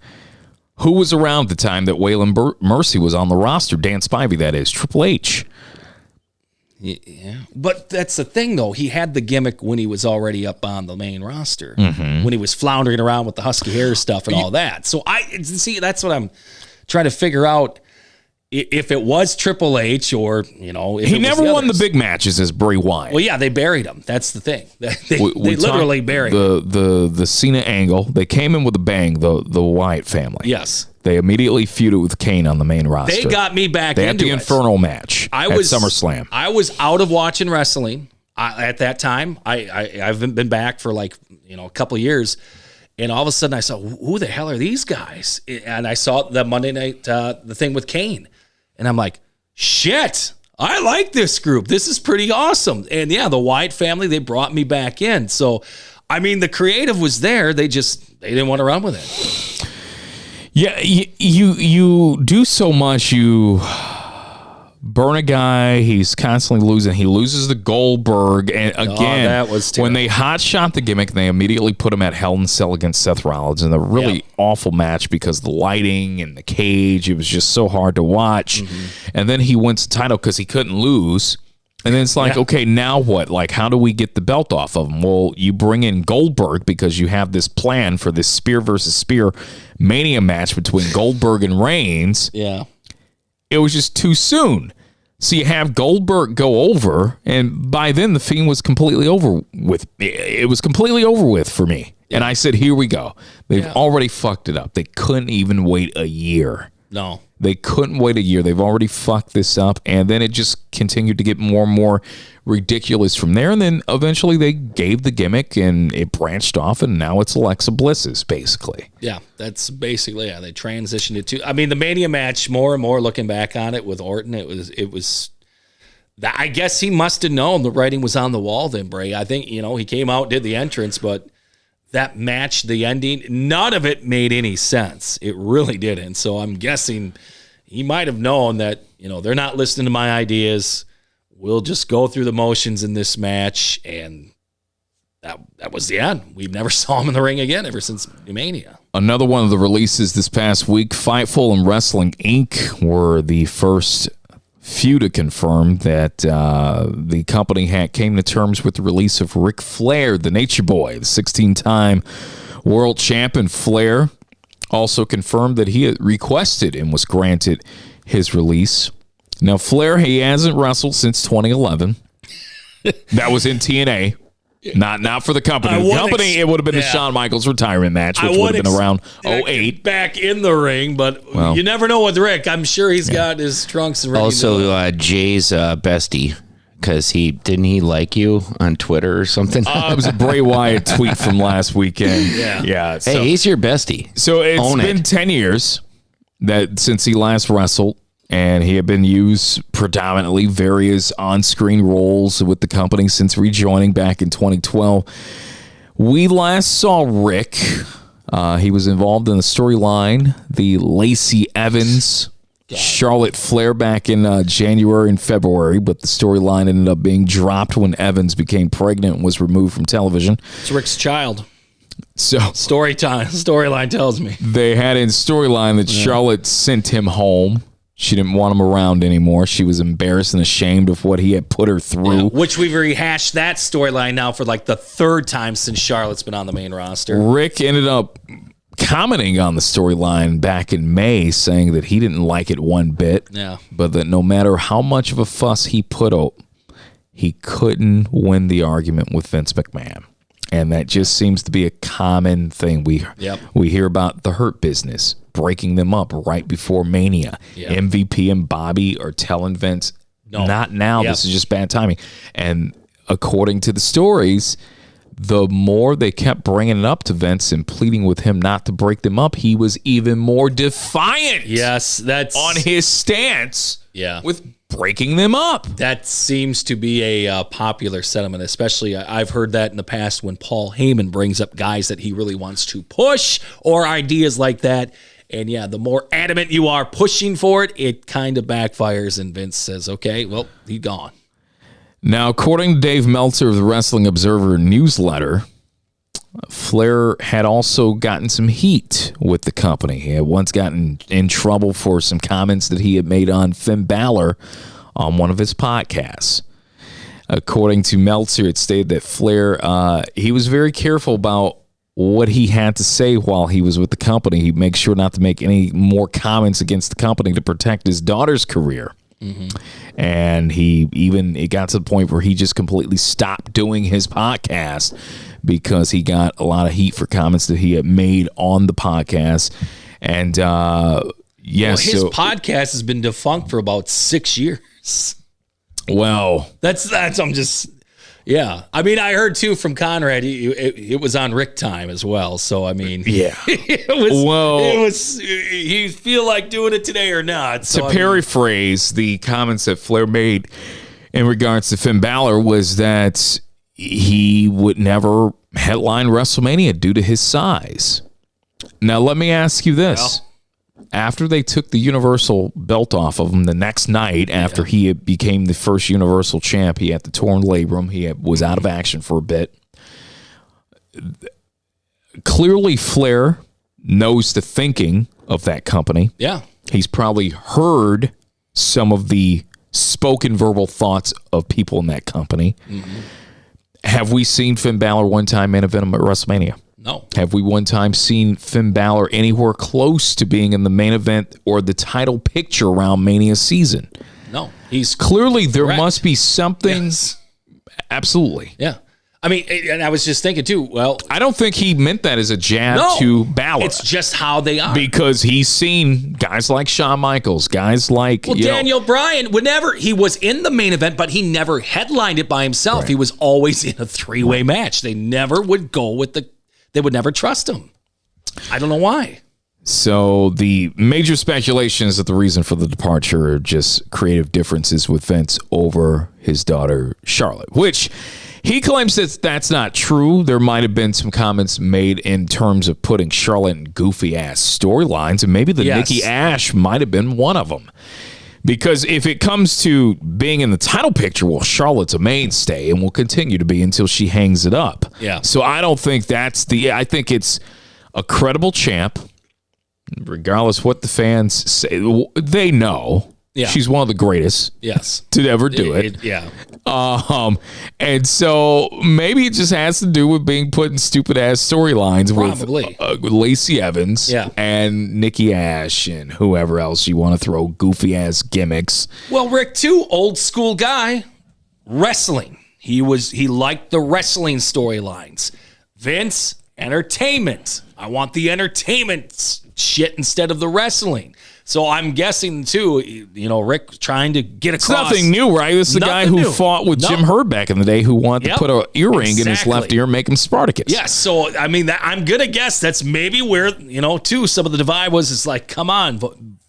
Who was around the time that Waylon Mercy was on the roster? Dan Spivey, that is. Triple H. Yeah. But that's the thing, though. He had the gimmick when he was already up on the main roster. Mm-hmm. When he was floundering around with the Husky Harris stuff and all that. So, that's what I'm trying to figure out. If it was Triple H or, if he never won the big matches as Bray Wyatt. Well, yeah, they buried him. That's the thing. They literally buried him. The Cena angle, they came in with a bang, the Wyatt family. Yes. They immediately feuded with Kane on the main roster. They got me back into it. They had the Inferno match at SummerSlam. I was out of watching wrestling at that time. I haven't been back for a couple of years. And all of a sudden I saw, who the hell are these guys? And I saw the Monday night, the thing with Kane. And I'm like, shit, I like this group. This is pretty awesome. And yeah, the Wyatt family, they brought me back in. So, I mean, the creative was there. They didn't want to run with it. Yeah, you do so much. You burn a guy. He's constantly losing. He loses to Goldberg. And again, that was when they hot shot the gimmick, they immediately put him at Hell in a Cell against Seth Rollins in a really awful match because the lighting and the cage, it was just so hard to watch. Mm-hmm. And then he wins the title because he couldn't lose. And then it's like, okay, now what? Like, how do we get the belt off of him? Well, you bring in Goldberg because you have this plan for this spear versus spear Mania match between Goldberg and Reigns. Yeah. It was just too soon. So you have Goldberg go over, and by then the Fiend was completely over with. It was completely over with for me. Yeah. And I said, here we go. They've already fucked it up. They couldn't even wait a year. No. They couldn't wait a year. They've already fucked this up, and then it just continued to get more and more ridiculous from there. And then eventually they gave the gimmick, and it branched off, and now it's Alexa Bliss's, basically. Yeah, that's basically they transitioned it to. I mean, the Mania match, more and more looking back on it with Orton, it was. I guess he must have known the writing was on the wall. Then Bray, I think he came out, did the entrance, but that match, the ending, none of it made any sense. It really didn't. So I'm guessing he might have known that, they're not listening to my ideas. We'll just go through the motions in this match. And that was the end. We've never saw him in the ring again ever since Mania. Another one of the releases this past week, Fightful and Wrestling Inc. were the first few to confirm that the company came to terms with the release of Ric Flair, the Nature Boy, the 16-time world champion. Flair also confirmed that he had requested and was granted his release. Now, Flair, he hasn't wrestled since 2011. That was in TNA. Not for the company. The company, it would have been the Shawn Michaels retirement match, which would have been around 08. Back in the ring, but you never know with Rick. I'm sure he's got his trunks ready. Also, Jay's bestie, because didn't he like you on Twitter or something? It was a Bray Wyatt tweet from last weekend. Yeah. So, hey, he's your bestie. So it's been 10 years since he last wrestled. And he had been used predominantly various on-screen roles with the company since rejoining back in 2012. We last saw Rick. He was involved in the storyline, the Lacey Evans, Charlotte Flair back in January and February, but the storyline ended up being dropped when Evans became pregnant and was removed from television. It's Rick's child. So storyline tells me. They had in storyline that Charlotte sent him home. She didn't want him around anymore. She was embarrassed and ashamed of what he had put her through. Which we've rehashed that storyline now for like the third time since Charlotte's been on the main roster. Rick ended up commenting on the storyline back in May, saying that he didn't like it one bit. Yeah. But that no matter how much of a fuss he put up, he couldn't win the argument with Vince McMahon. And that just seems to be a common thing. We hear about the Hurt Business breaking them up right before Mania. MVP and Bobby are telling Vince, not now. This is just bad timing. And according to the stories, the more they kept bringing it up to Vince and pleading with him not to break them up, he was even more defiant. Yes, that's on his stance. Yeah, with breaking them up. That seems to be a popular sentiment, especially I've heard that in the past when Paul Heyman brings up guys that he really wants to push or ideas like that. And the more adamant you are pushing for it, it kind of backfires and Vince says, okay, well, he's gone. Now, according to Dave Meltzer of the Wrestling Observer newsletter, Flair had also gotten some heat with the company. He had once gotten in trouble for some comments that he had made on Finn Balor on one of his podcasts. According to Meltzer, it stated that Flair, he was very careful about what he had to say while he was with the company. He makes sure not to make any more comments against the company to protect his daughter's career. Mm-hmm. And it got to the point where he just completely stopped doing his podcast because he got a lot of heat for comments that he had made on the podcast. And his podcast has been defunct for about 6 years. Well, that's I'm just. Yeah, I mean, I heard too from Conrad. It was on Rick time as well. So I mean, it was. You feel like doing it today or not? So, to paraphrase the comments that Flair made in regards to Finn Balor was that he would never headline WrestleMania due to his size. Now, let me ask you this. Well, after they took the Universal belt off of him the next night, after he became the first Universal champ, he had the torn labrum. He was out of action for a bit. Clearly, Flair knows the thinking of that company. Yeah. He's probably heard some of the spoken verbal thoughts of people in that company. Mm-hmm. Have we seen Finn Balor one time main event at WrestleMania? No. Have we one time seen Finn Balor anywhere close to being in the main event or the title picture around Mania season? No. He's clearly there must be something. Yes. Absolutely. Yeah. I mean, and I was just thinking too, well, I don't think he meant that as a jab to Balor. It's just how they are. Because he's seen guys like Shawn Michaels, guys like Daniel Bryan, whenever he was in the main event, but he never headlined it by himself. Right. He was always in a three-way match. They never would go with they would never trust him. I don't know why. So the major speculation is that the reason for the departure are just creative differences with Vince over his daughter, Charlotte, which he claims that that's not true. There might have been some comments made in terms of putting Charlotte in goofy-ass storylines, and maybe the Nikki Ash might have been one of them. Because if it comes to being in the title picture, well, Charlotte's a mainstay and will continue to be until she hangs it up. Yeah. So I don't think I think it's a credible champ, regardless what the fans say. They know Yeah. She's one of the greatest to ever do it. Yeah. And so maybe it just has to do with being put in stupid ass storylines with Lacey Evans and Nikki Ash and whoever else you want to throw goofy ass gimmicks. Well, Rick, too, old school guy, wrestling. He liked the wrestling storylines. Vince, entertainment. I want the entertainment shit instead of the wrestling. So I'm guessing, too, Rick trying to get across. It's nothing new, right? This is the guy who fought with Jim Herd back in the day who wanted to put an earring in his left ear and make him Spartacus. Yes. So, I mean, I'm going to guess that's maybe where, too, some of the divide was. It's like, come on,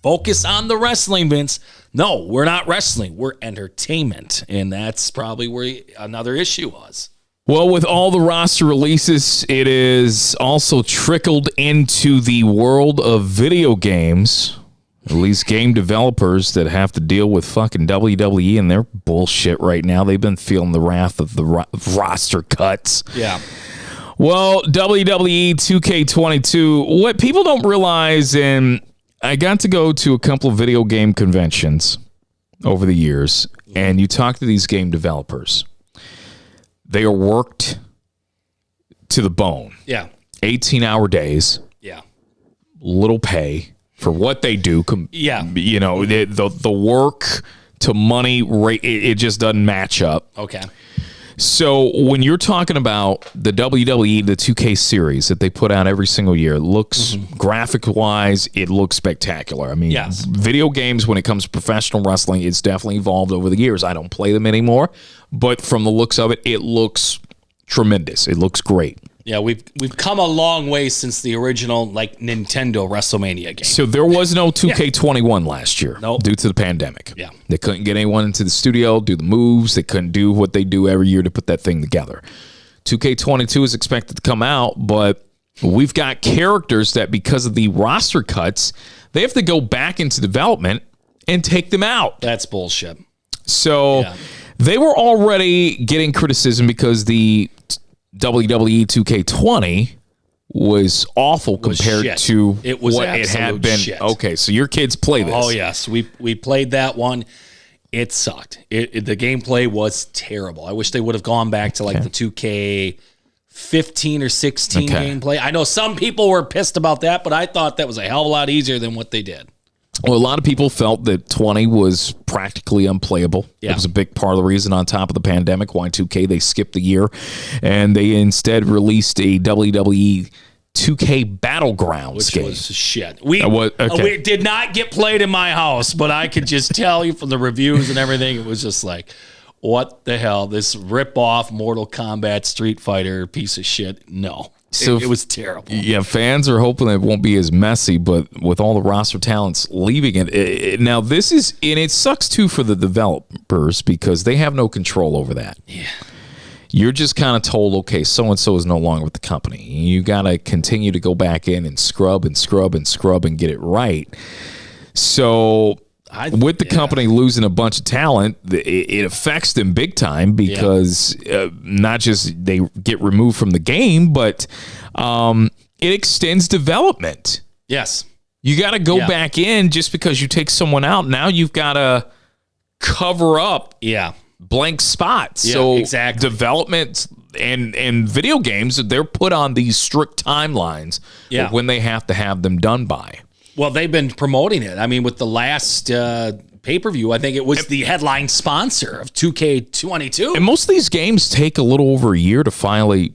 focus on the wrestling, Vince. No, we're not wrestling. We're entertainment. And that's probably where another issue was. Well, with all the roster releases, it is also trickled into the world of video games. At least game developers that have to deal with fucking WWE and their bullshit right now. They've been feeling the wrath of the roster cuts. Yeah. Well, WWE 2K22, what people don't realize, and I got to go to a couple of video game conventions over the years, and you talk to these game developers. They are worked to the bone. Yeah. 18-hour days. Yeah. Little pay for what they do. The work to money rate, it just doesn't match up. Okay. So when you're talking about the WWE, the 2K series that they put out every single year, it looks graphic-wise, it looks spectacular. I mean, video games, when it comes to professional wrestling, it's definitely evolved over the years. I don't play them anymore, but from the looks of it, it looks tremendous. It looks great. Yeah, we've come a long way since the original Nintendo WrestleMania game. So there was no 2K21 last year due to the pandemic. Yeah. They couldn't get anyone into the studio, do the moves. They couldn't do what they do every year to put that thing together. 2K22 is expected to come out, but we've got characters that because of the roster cuts, they have to go back into development and take them out. That's bullshit. So they were already getting criticism because the WWE 2K20 was awful compared to what it had been. Shit. Okay, so your kids play this. Oh, yes. We played that one. It sucked. The gameplay was terrible. I wish they would have gone back to the 2K15 or 16 gameplay. I know some people were pissed about that, but I thought that was a hell of a lot easier than what they did. Well, a lot of people felt that 20 was practically unplayable. Yeah. It was a big part of the reason on top of the pandemic why 2K, they skipped the year, and they instead released a WWE 2K Battlegrounds game. Which was shit. We did not get played in my house, but I could just tell you from the reviews and everything, it was just like, what the hell? This rip-off Mortal Kombat Street Fighter piece of shit. No. So it was terrible. Yeah, fans are hoping it won't be as messy, but with all the roster talents leaving it now this is, and it sucks too for the developers because they have no control over that. Yeah. You're just kind of told, okay, so-and-so is no longer with the company. You got to continue to go back in and scrub and scrub and scrub and get it right. So with the company losing a bunch of talent, it affects them big time because not just they get removed from the game, but it extends development. Yes. You got to go back in just because you take someone out. Now you've got to cover up blank spots. Yeah, so exactly. Development and video games, they're put on these strict timelines of when they have to have them done by. Well, they've been promoting it. I mean, with the last pay-per-view, I think it was the headline sponsor of 2K22. And most of these games take a little over a year to finally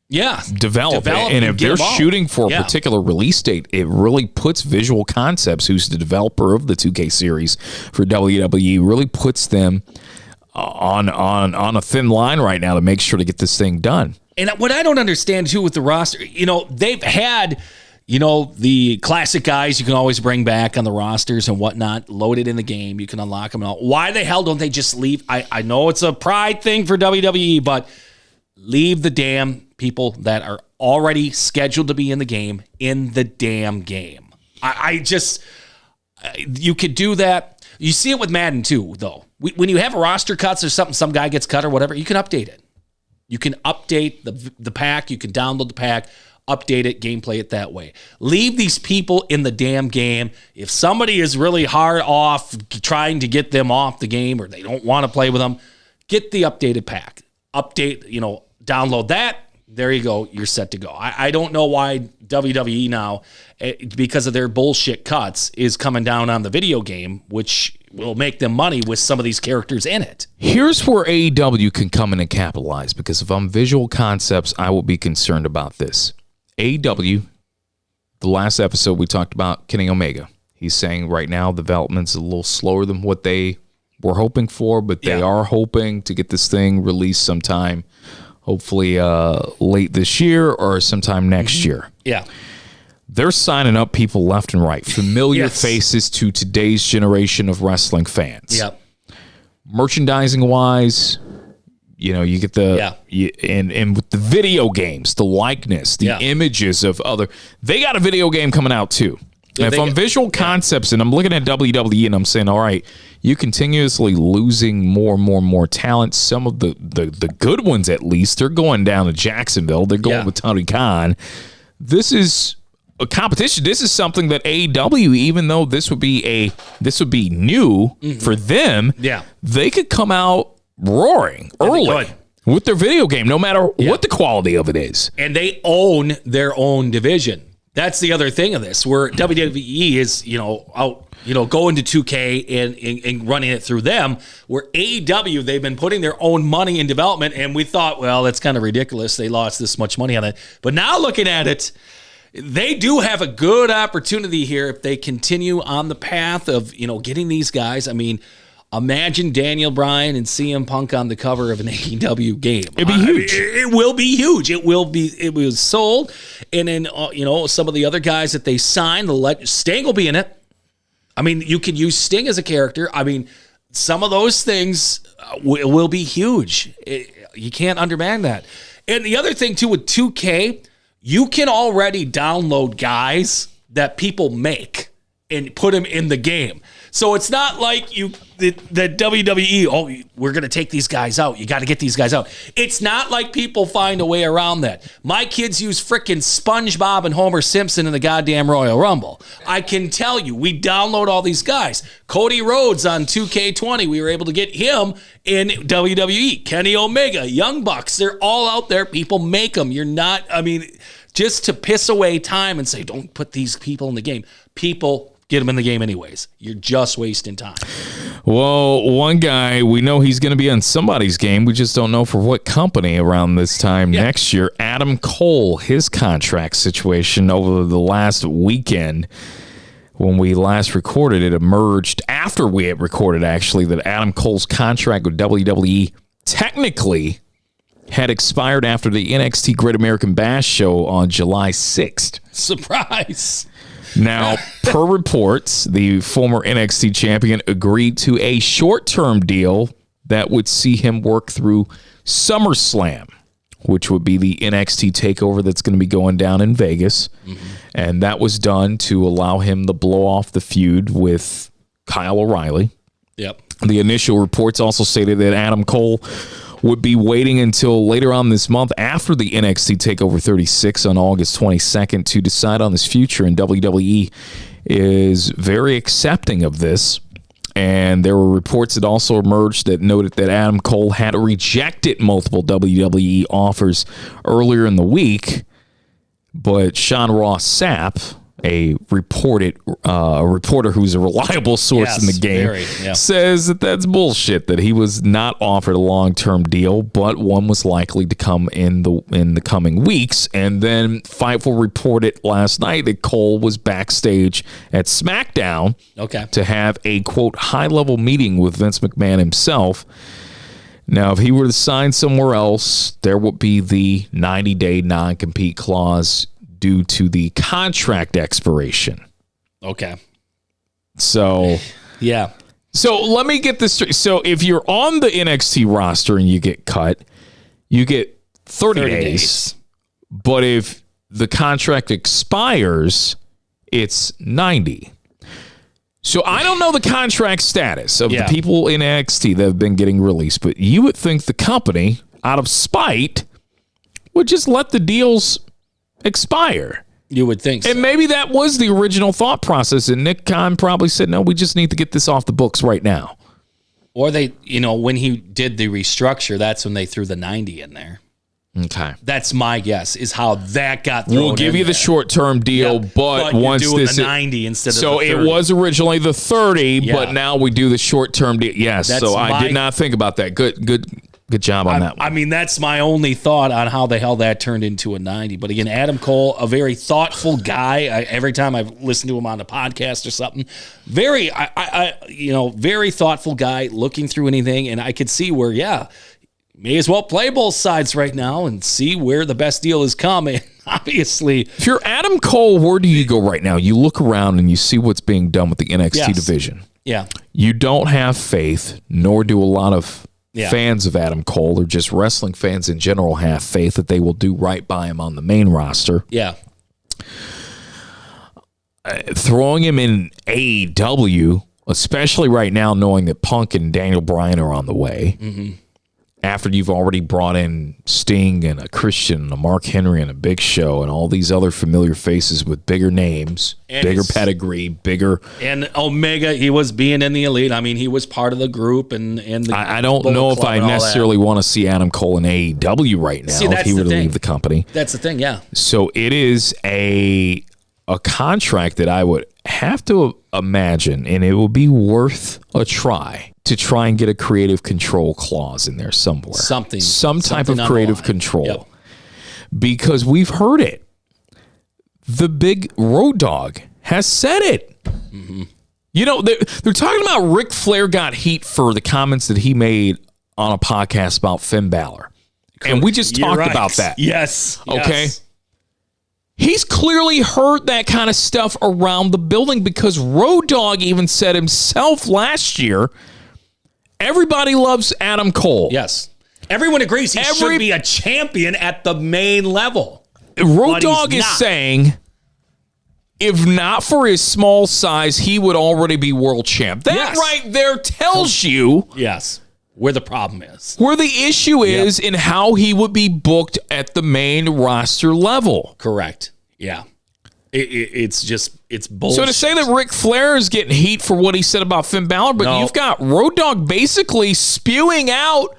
develop it. And if they're shooting for a particular release date, it really puts Visual Concepts, who's the developer of the 2K series for WWE, really puts them on a thin line right now to make sure to get this thing done. And what I don't understand, too, with the roster, they've had... the classic guys you can always bring back on the rosters and whatnot, loaded in the game. You can unlock them and all. Why the hell don't they just leave? I know it's a pride thing for WWE, but leave the damn people that are already scheduled to be in the damn game. You could do that. You see it with Madden too, though. When you have roster cuts or something, some guy gets cut or whatever, you can update it. You can update the pack. You can download the pack. update it, gameplay it that way. Leave these people in the damn game. If somebody is really hard off trying to get them off the game or they don't want to play with them, get the updated pack. Update, download that. There you go. You're set to go. I don't know why WWE now, because of their bullshit cuts, is coming down on the video game, which will make them money with some of these characters in it. Here's where AEW can come in and capitalize, because if I'm Visual Concepts, I will be concerned about this. AEW, the last episode we talked about Kenny Omega. He's saying right now development's a little slower than what they were hoping for, but they are hoping to get this thing released sometime, hopefully late this year or sometime next year. Yeah. They're signing up people left and right, familiar faces to today's generation of wrestling fans. Yep. Merchandising-wise, you get the and with the video games, the likeness, the images of other. They got a video game coming out too. And if I'm Visual Concepts and I'm looking at WWE and I'm saying, all right, you continuously losing more talent. Some of the good ones, at least, they're going down to Jacksonville. They're going with Tony Khan. This is a competition. This is something that AEW, even though this would be new for them, they could come out roaring early with their video game, no matter what the quality of it is. And they own their own division. That's the other thing of this, where WWE is, out, going to 2K and running it through them, where AEW, they've been putting their own money in development, and we thought, well, that's kind of ridiculous. They lost this much money on it. But now looking at it, they do have a good opportunity here if they continue on the path of, getting these guys. I mean, imagine Daniel Bryan and CM Punk on the cover of an AEW game. It'd be huge. It will be huge. It was sold. And then, some of the other guys that they signed, Sting will be in it. I mean, you can use Sting as a character. I mean, some of those things will be huge. You can't undermine that. And the other thing, too, with 2K, you can already download guys that people make and put them in the game. So it's not like the WWE, we're going to take these guys out. You got to get these guys out. It's not like people find a way around that. My kids use frickin' SpongeBob and Homer Simpson in the goddamn Royal Rumble. I can tell you, we download all these guys. Cody Rhodes on 2K20, we were able to get him in WWE. Kenny Omega, Young Bucks, they're all out there. People make them. Just to piss away time and say, don't put these people in the game. People get them in the game anyways. You're just wasting time. Well, one guy, we know he's going to be on somebody's game. We just don't know for what company around this time next year. Adam Cole, his contract situation over the last weekend, when we last recorded, it emerged after we had recorded, actually, that Adam Cole's contract with WWE technically had expired after the NXT Great American Bash show on July 6th. Surprise. Now, per reports, the former NXT champion agreed to a short-term deal that would see him work through SummerSlam, which would be the NXT takeover that's going to be going down in Vegas. Mm-hmm. And that was done to allow him to blow off the feud with Kyle O'Reilly. Yep. The initial reports also stated that Adam Cole would be waiting until later on this month after the NXT TakeOver 36 on August 22nd to decide on his future, and WWE is very accepting of this. And there were reports that also emerged that noted that Adam Cole had rejected multiple WWE offers earlier in the week, but Sean Ross Sapp, a reporter who's a reliable source in the game, says that that's bullshit, that he was not offered a long-term deal, but one was likely to come in the coming weeks. And then Fightful reported last night that Cole was backstage at SmackDown to have a, quote, high-level meeting with Vince McMahon himself. Now, if he were to sign somewhere else, there would be the 90-day non-compete clause due to the contract expiration. Okay. So, yeah. So let me get this straight. So if you're on the NXT roster and you get cut, you get 30 days. But if the contract expires, it's 90. So I don't know the contract status of the people in NXT that have been getting released, but you would think the company, out of spite, would just let the deals expire. You would think so. And maybe that was the original thought process. And Nick Khan probably said, no, we just need to get this off the books right now. Or they, when he did the restructure, that's when they threw the 90 in there. Okay. That's my guess, is how that got thrown. We'll give you the short-term deal, but once you're doing this the 90 instead of the 30. So it was originally the 30, but now we do the short-term deal. Yes. So I did not think about that. Good job on that one. I mean, that's my only thought on how the hell that turned into a 90. But again, Adam Cole, a very thoughtful guy. Every time I've listened to him on a podcast or something, very thoughtful guy, looking through anything, and I could see where, may as well play both sides right now and see where the best deal is coming. Obviously, if you're Adam Cole, where do you go right now? You look around and you see what's being done with the NXT division. Yeah, you don't have faith, nor do a lot of fans of Adam Cole, or just wrestling fans in general, have faith that they will do right by him on the main roster. Yeah. Throwing him in AEW, especially right now, knowing that Punk and Daniel Bryan are on the way, after you've already brought in Sting and a Christian and a Mark Henry and a Big Show and all these other familiar faces with bigger names, and bigger pedigree, bigger. And Omega, he was being in the Elite. I mean, he was part of the group. And I don't know if I necessarily want to see Adam Cole in AEW right now if he were to leave the company. That's the thing, yeah. So it is a contract that I would have to imagine, and it will be worth a try to try and get a creative control clause in there somewhere. Some type of creative control. Yep. Because we've heard it. The big Road Dogg has said it. Mm-hmm. They're talking about Ric Flair got heat for the comments that he made on a podcast about Finn Balor. And we just talked about that. Yes. Okay. Yes. He's clearly heard that kind of stuff around the building, because Road Dogg even said himself last year, everybody loves Adam Cole. Yes. Everyone agrees he should be a champion at the main level. Road Dogg is saying, if not for his small size, he would already be world champ. That right there tells you where the problem is. Where the issue is in how he would be booked at the main roster level. Correct. Yeah. It's bullshit. So to say that Ric Flair is getting heat for what he said about Finn Balor, but you've got Road Dogg basically spewing out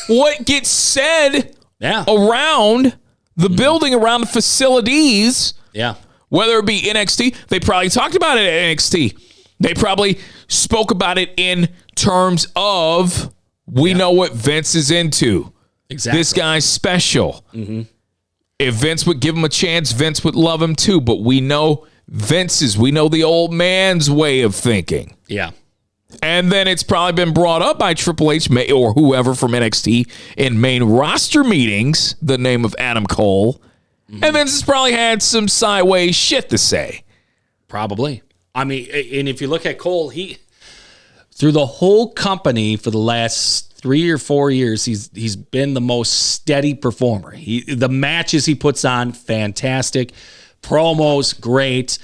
what gets said around the building, around the facilities. Yeah. Whether it be NXT, they probably talked about it at NXT. They probably spoke about it in terms of, we know what Vince is into. Exactly. This guy's special. Mm-hmm. If Vince would give him a chance, Vince would love him too. But we know we know the old man's way of thinking. Yeah. And then it's probably been brought up by Triple H or whoever from NXT in main roster meetings, the name of Adam Cole. Mm-hmm. And Vince has probably had some sideways shit to say. Probably. I mean, and if you look at Cole, through the whole company for the last 3 or 4 years, he's been the most steady performer. The matches he puts on, fantastic. Promos, great.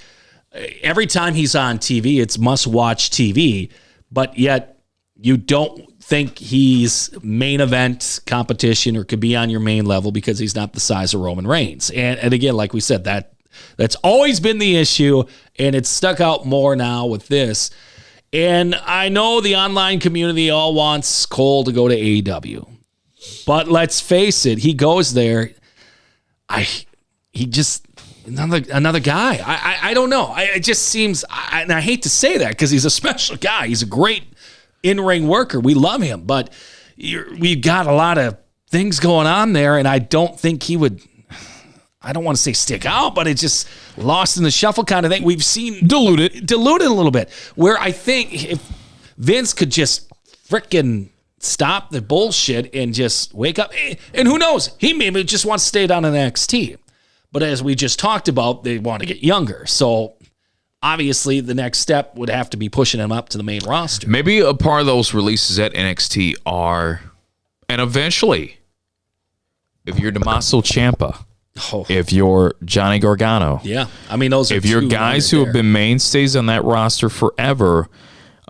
Every time he's on TV, it's must-watch TV. But yet, you don't think he's main event competition or could be on your main level because he's not the size of Roman Reigns. And again, like we said, that's always been the issue, and it's stuck out more now with this. And I know the online community all wants Cole to go to AEW. But let's face it, he goes there. He just another guy. I don't know. It just seems, and I hate to say that because he's a special guy. He's a great in-ring worker. We love him, but we've got a lot of things going on there, and I don't think he would. I don't want to say stick out, but it's just lost in the shuffle kind of thing. We've seen diluted a little bit. Where I think if Vince could just frickin' stop the bullshit and just wake up, and who knows, he maybe just wants to stay down in NXT. But as we just talked about, they want to get younger. So obviously the next step would have to be pushing him up to the main roster. Maybe a part of those releases at NXT are, and eventually, if you're Tommaso Ciampa, if you're Johnny Gargano, I mean those are if you're guys who have been mainstays on that roster forever,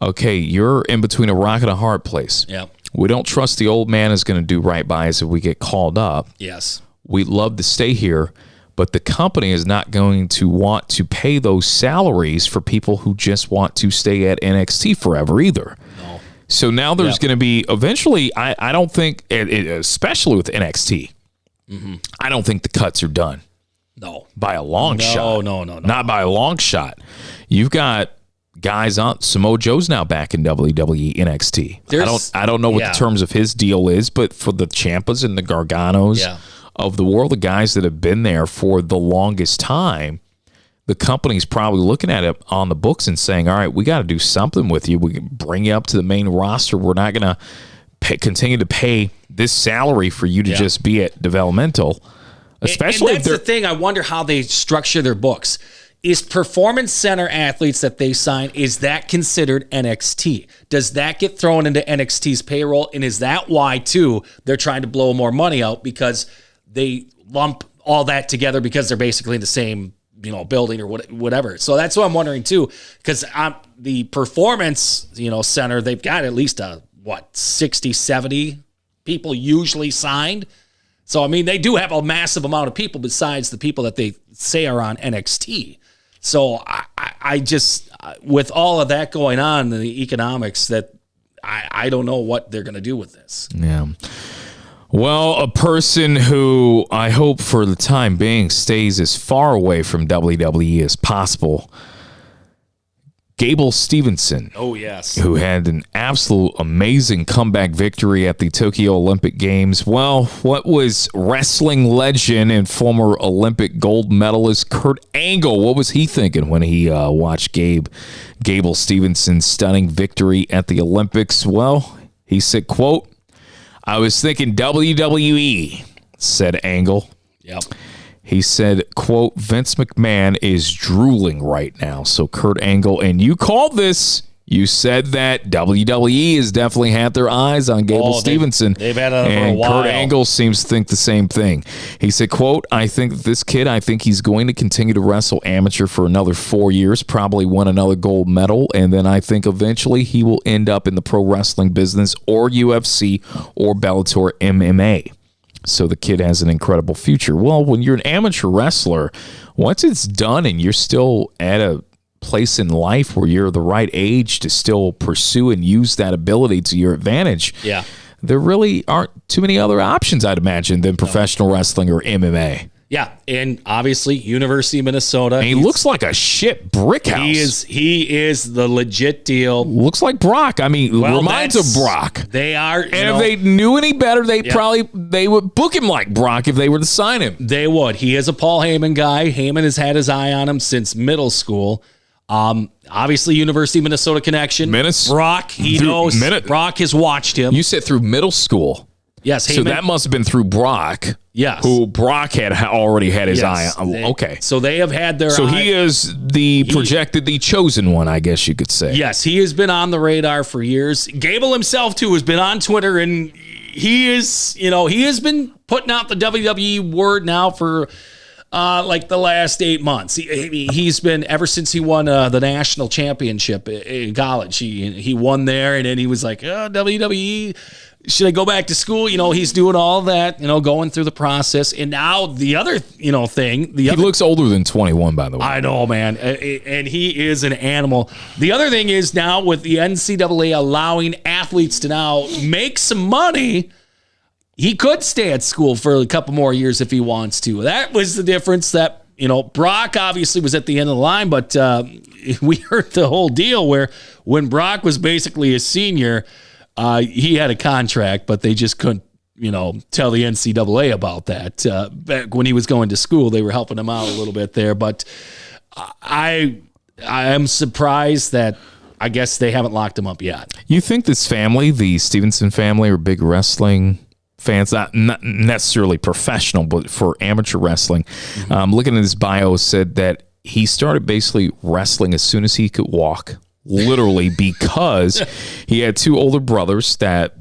okay, you're in between a rock and a hard place. Yeah, we don't trust the old man is going to do right by us if we get called up. Yes, we'd love to stay here, but the company is not going to want to pay those salaries for people who just want to stay at NXT forever either. No. So now there's going to be eventually, I don't think, especially with NXT, I don't think the cuts are done. No. By a long shot. No. Not by a long shot. You've got guys on. Samoa Joe's now back in WWE NXT. I don't know what the terms of his deal is, but for the Ciampas and the Garganos of the world, the guys that have been there for the longest time, the company's probably looking at it on the books and saying, all right, we got to do something with you. We can bring you up to the main roster. We're not going to continue to pay this salary for you to just be at developmental. Especially and that's the thing. I wonder how they structure their books. Is Performance Center athletes that they sign, is that considered NXT? Does that get thrown into NXT's payroll? And is that why, too, they're trying to blow more money out because they lump all that together because they're basically in the same building or whatever. So that's what I'm wondering, too, because the Performance Center, they've got at least 60, 70 people usually signed. So, I mean, they do have a massive amount of people besides the people that they say are on NXT. So I just, with all of that going on, the economics, that I don't know what they're going to do with this. Yeah. Well, a person who I hope for the time being stays as far away from WWE as possible, Gable Steveson. Oh, yes. Who had an absolute amazing comeback victory at the Tokyo Olympic Games. Well, what was wrestling legend and former Olympic gold medalist Kurt Angle, what was he thinking when he watched Gable Stevenson's stunning victory at the Olympics? Well, he said, quote, "I was thinking WWE," said Angle. Yep. He said, quote, "Vince McMahon is drooling right now." So Kurt Angle, and you called this. You said that WWE has definitely had their eyes on Gable Steveson. They've had it for a while. Kurt Angle seems to think the same thing. He said, quote, "I think this kid, I think he's going to continue to wrestle amateur for another 4 years, probably win another gold medal, and then I think eventually he will end up in the pro wrestling business or UFC or Bellator MMA. So the kid has an incredible future." Well, when you're an amateur wrestler, once it's done and you're still at a place in life where you're the right age to still pursue and use that ability to your advantage, there really aren't too many other options, I'd imagine, than professional wrestling or MMA. Yeah, and obviously University of Minnesota. And he looks like a shit brick house. He is the legit deal. Looks like Brock. I mean, reminds of Brock. They are. And if they knew any better, they would book him like Brock if they were to sign him. They would. He is a Paul Heyman guy. Heyman has had his eye on him since middle school. Obviously, University of Minnesota connection. Brock, he knows. Brock has watched him. You said through middle school. Yes, Heyman. So that must have been through Brock. Yes. Who Brock had already had his eye on. Okay. So they have had their So he is the chosen one, I guess you could say. Yes, he has been on the radar for years. Gable himself, too, has been on Twitter, and he has been putting out the WWE word now for like the last 8 months. He's been, ever since he won the national championship in college, he won there, and then he was like, WWE, should I go back to school? He's doing all that, going through the process. And now the other, thing. He looks older than 21, by the way. I know, man. And he is an animal. The other thing is now with the NCAA allowing athletes to now make some money, he could stay at school for a couple more years if he wants to. That was the difference that, Brock obviously was at the end of the line, but we heard the whole deal where when Brock was basically a senior, he had a contract, but they just couldn't, tell the NCAA about that. Back when he was going to school, they were helping him out a little bit there. But I am surprised that I guess they haven't locked him up yet. You think this family, the Steveson family, are big wrestling fans? Not necessarily professional, but for amateur wrestling. Looking at his bio, said that he started basically wrestling as soon as he could walk. Literally, because he had two older brothers that,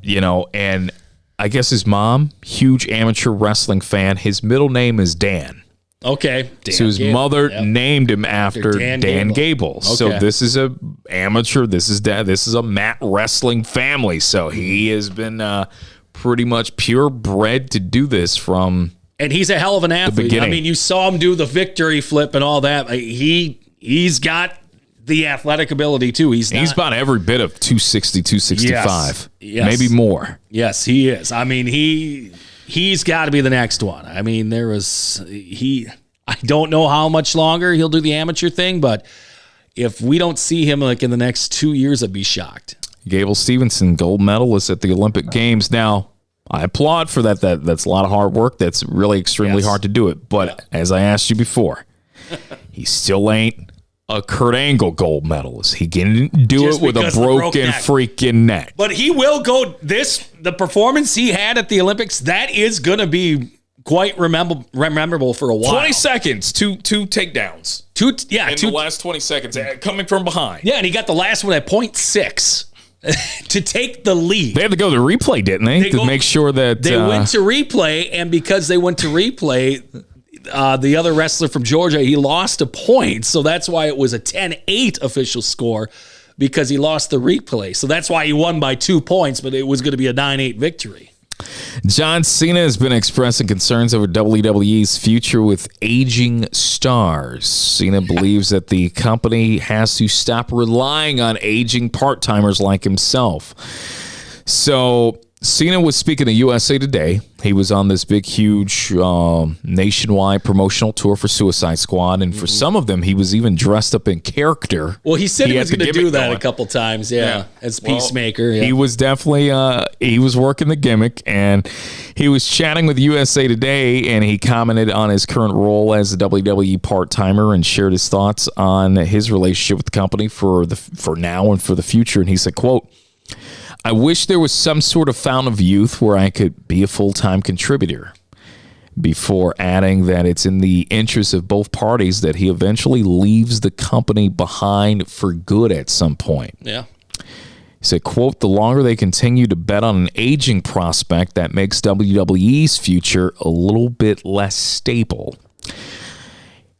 and I guess his mom, huge amateur wrestling fan. His middle name is Dan. Okay. So his mother named him after Dan Gable. Okay. So this is a amateur. This is a mat wrestling family. So he has been pretty much purebred to do this from And he's a hell of an athlete. I mean, you saw him do the victory flip and all that. He's got the athletic ability too. He's about every bit of 260, 265. Yes. Maybe more. Yes, he is. I mean, he's got to be the next one. I mean, I don't know how much longer he'll do the amateur thing, but if we don't see him like in the next 2 years, I'd be shocked. Gable Steveson, gold medalist at the Olympic Games. Now, I applaud for that. That's a lot of hard work. That's really extremely hard to do it. But as I asked you before, he still ain't a Kurt Angle gold medalist. He didn't do it with a broken freaking neck. But he will go. The performance he had at the Olympics, that is going to be quite memorable for a while. 20 seconds, two takedowns. In the last 20 seconds, coming from behind. Yeah, and he got the last one at 0.6. To take the lead. They had to go to replay, didn't they? To make sure that they went to replay, and because they went to replay, the other wrestler from Georgia, he lost a point. So that's why it was a 10-8 official score, because he lost the replay. So that's why he won by 2 points, but it was going to be a 9-8 victory. John Cena has been expressing concerns over WWE's future with aging stars. Cena believes that the company has to stop relying on aging part-timers like himself. So Cena was speaking to USA Today. He was on this big, huge nationwide promotional tour for Suicide Squad. And for some of them, he was even dressed up in character. Well, he said he was going to do that a couple times, as Peacemaker. He was definitely, he was working the gimmick. And he was chatting with USA Today, and he commented on his current role as a WWE part-timer and shared his thoughts on his relationship with the company for now and for the future. And he said, quote, "I wish there was some sort of fountain of youth where I could be a full-time contributor," before adding that it's in the interest of both parties that he eventually leaves the company behind for good at some point. Yeah. He said, quote, "The longer they continue to bet on an aging prospect, that makes WWE's future a little bit less stable."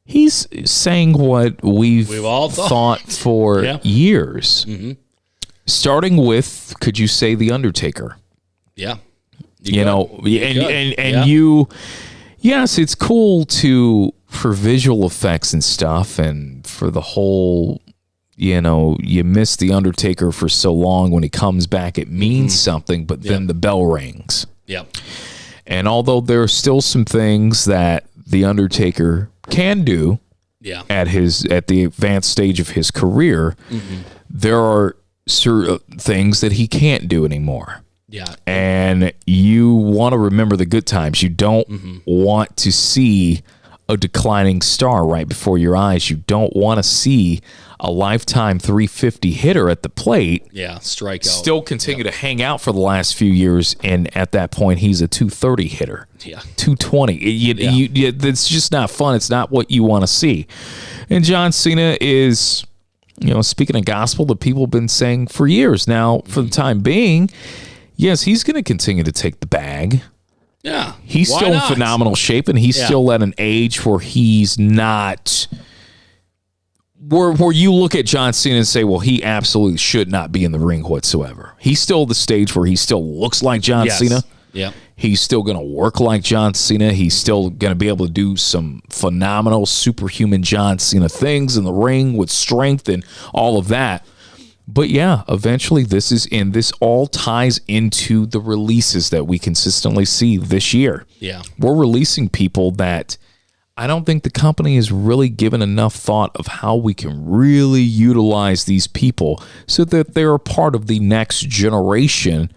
He's saying what we've all thought for years. Mm-hmm. Starting with, could you say, The Undertaker? Yeah. Yes, it's cool for visual effects and stuff, and for the whole, you miss The Undertaker for so long. When he comes back, it means something, but then the bell rings. Yeah. And although there are still some things that The Undertaker can do at the advanced stage of his career, there are certain things that he can't do anymore. Yeah. And you want to remember the good times. You don't want to see a declining star right before your eyes. You don't want to see a lifetime 350 hitter at the plate. Yeah, strikeout. Still continue to hang out for the last few years, and at that point, he's a 230 hitter. Yeah. 220. It's just not fun. It's not what you want to see. And John Cena is, speaking of gospel that people have been saying for years now. For the time being, yes, he's going to continue to take the bag. Yeah. He's still in phenomenal shape, and he's still at an age where he's not, where you look at John Cena and say, well, he absolutely should not be in the ring whatsoever. He's still at the stage where he still looks like John Cena. Yeah. He's still going to work like John Cena. He's still going to be able to do some phenomenal superhuman John Cena things in the ring with strength and all of that. But yeah, eventually this all ties into the releases that we consistently see this year. Yeah. We're releasing people that I don't think the company has really given enough thought of how we can really utilize these people so that they're a part of the next generation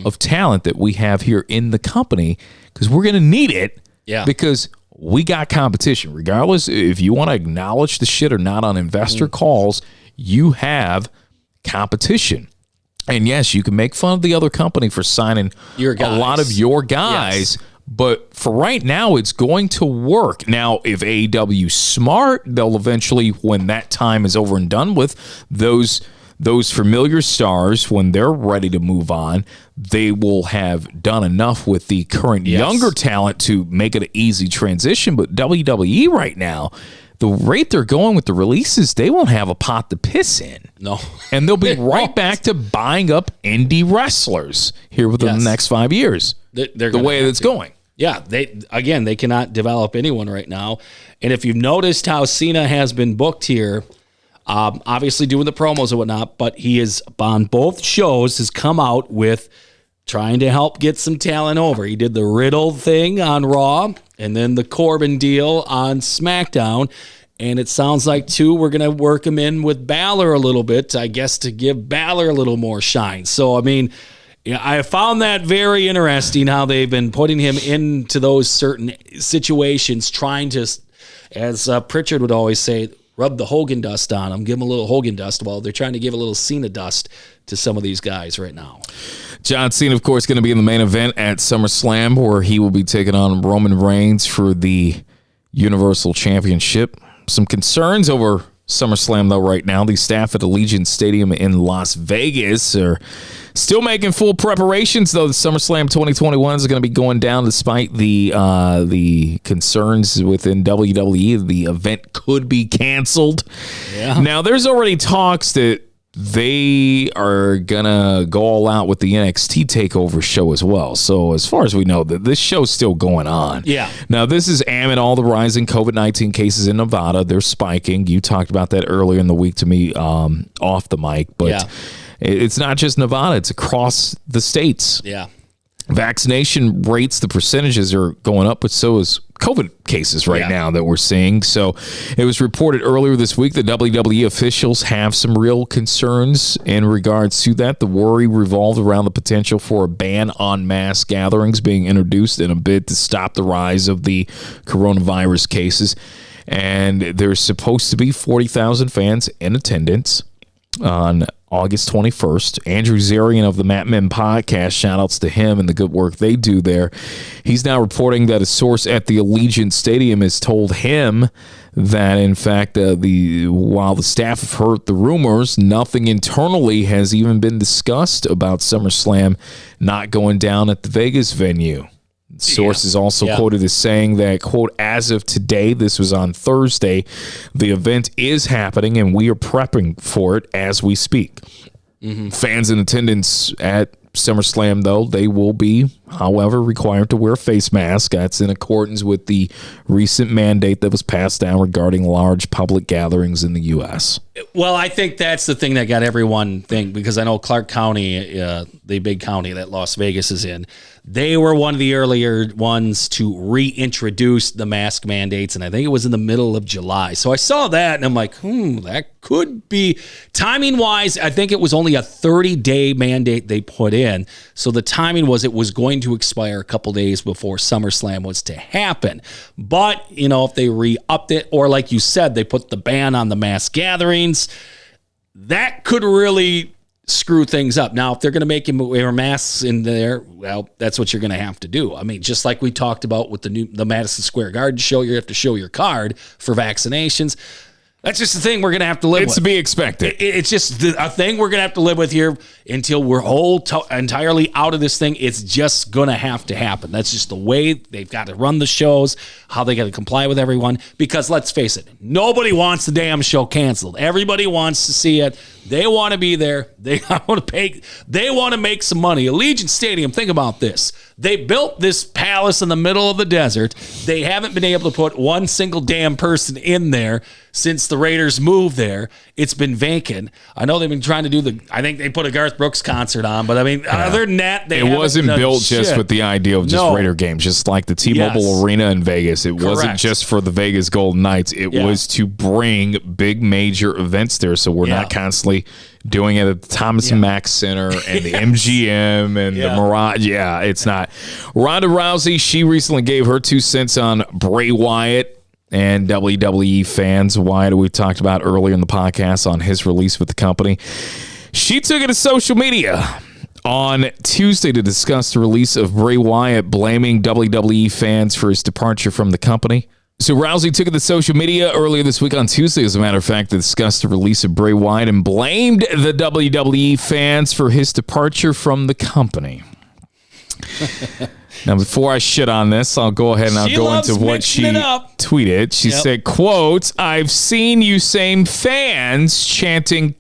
of talent that we have here in the company, because we're going to need it. Yeah. Because we got competition. Regardless if you want to acknowledge the shit or not on investor calls, you have competition. And yes, you can make fun of the other company for signing a lot of your guys, but for right now, it's going to work. Now, if AEW's smart, they'll eventually, when that time is over and done with, those familiar stars, when they're ready to move on, they will have done enough with the current younger talent to make it an easy transition. But WWE right now, the rate they're going with the releases, they won't have a pot to piss in. No. And they'll be right back to buying up indie wrestlers here within the next 5 years. They're the way that's going. Yeah, they cannot develop anyone right now. And if you've noticed how Cena has been booked here, obviously doing the promos and whatnot, but he is on both shows has come out with trying to help get some talent over. He did the Riddle thing on Raw and then the Corbin deal on SmackDown. And it sounds like, too, we're going to work him in with Balor a little bit, I guess, to give Balor a little more shine. So, I mean, yeah, I found that very interesting how they've been putting him into those certain situations, trying to, as Pritchard would always say, rub the Hogan dust on him, give him a little Hogan dust. Well, they're trying to give a little Cena dust to some of these guys right now. John Cena, of course, going to be in the main event at SummerSlam, where he will be taking on Roman Reigns for the Universal Championship. Some concerns over SummerSlam, though, right now. The staff at Allegiant Stadium in Las Vegas are still making full preparations, though. The SummerSlam 2021 is going to be going down despite the concerns within WWE. The event could be canceled. Yeah. Now, there's already talks that they are going to go all out with the NXT TakeOver show as well. So as far as we know, this show's still going on. Yeah. Now, this is amid all the rising COVID-19 cases in Nevada. They're spiking. You talked about that earlier in the week to me off the mic. But Yeah. It's not just Nevada. It's across the states. Yeah. Vaccination rates, the percentages are going up, but so is COVID cases right now that we're seeing. So it was reported earlier this week that WWE officials have some real concerns in regards to that. The worry revolved around the potential for a ban on mass gatherings being introduced in a bid to stop the rise of the coronavirus cases. And there's supposed to be 40,000 fans in attendance on August 21st. Andrew Zarian of the Matt Men podcast, shout outs to him and the good work they do there. He's now reporting that a source at the Allegiant Stadium has told him that, in fact, while the staff have heard the rumors, nothing internally has even been discussed about SummerSlam not going down at the Vegas venue. Source is also quoted as saying that, quote, as of today, this was on Thursday, the event is happening and we are prepping for it as we speak. Mm-hmm. Fans in attendance at SummerSlam, though, they will be, however, required to wear a face mask. That's in accordance with the recent mandate that was passed down regarding large public gatherings in the U.S. Well, I think that's the thing that got everyone thinking, because I know Clark County, the big county that Las Vegas is in, they were one of the earlier ones to reintroduce the mask mandates, and I think it was in the middle of July. So I saw that, and I'm like, that could be, timing-wise, I think it was only a 30-day mandate they put in. So the timing was it was going to expire a couple days before SummerSlam was to happen. But, if they re-upped it, or like you said, they put the ban on the mass gatherings, that could really screw things up. Now, if they're going to make him wear masks in there, well, that's what you're going to have to do. I mean, just like we talked about with the Madison Square Garden show, you have to show your card for vaccinations. That's just the thing we're going to have to live with. It's to be expected. It's just a thing we're going to have to live with here until we're entirely out of this thing. It's just going to have to happen. That's just the way they've got to run the shows, how they got to comply with everyone. Because let's face it, nobody wants the damn show canceled. Everybody wants to see it. They want to be there. They want to pay. They want to make some money. Allegiant Stadium, think about this. They built this palace in the middle of the desert. They haven't been able to put one single damn person in there since the Raiders moved there. It's been vacant. I know they've been trying to do I think they put a Garth Brooks concert on, but I mean, other than that, it wasn't built just with the idea of just Raider games, just like the T-Mobile Arena in Vegas. It wasn't just for the Vegas Golden Knights. It was to bring big major events there, so we're not constantly doing it at the Thomas and Mack Center and the MGM and the Mirage. Yeah, it's not. Ronda Rousey, she recently gave her 2 cents on Bray Wyatt and WWE fans. Wyatt, we talked about earlier in the podcast on his release with the company. She took it to social media on Tuesday to discuss the release of Bray Wyatt, blaming WWE fans for his departure from the company. So Rousey took it to social media earlier this week on Tuesday, as a matter of fact, to discuss the release of Bray Wyatt and blamed the WWE fans for his departure from the company. Now, before I shit on this, I'll go ahead and I'll go into what she tweeted. She said, quote, "I've seen you same fans chanting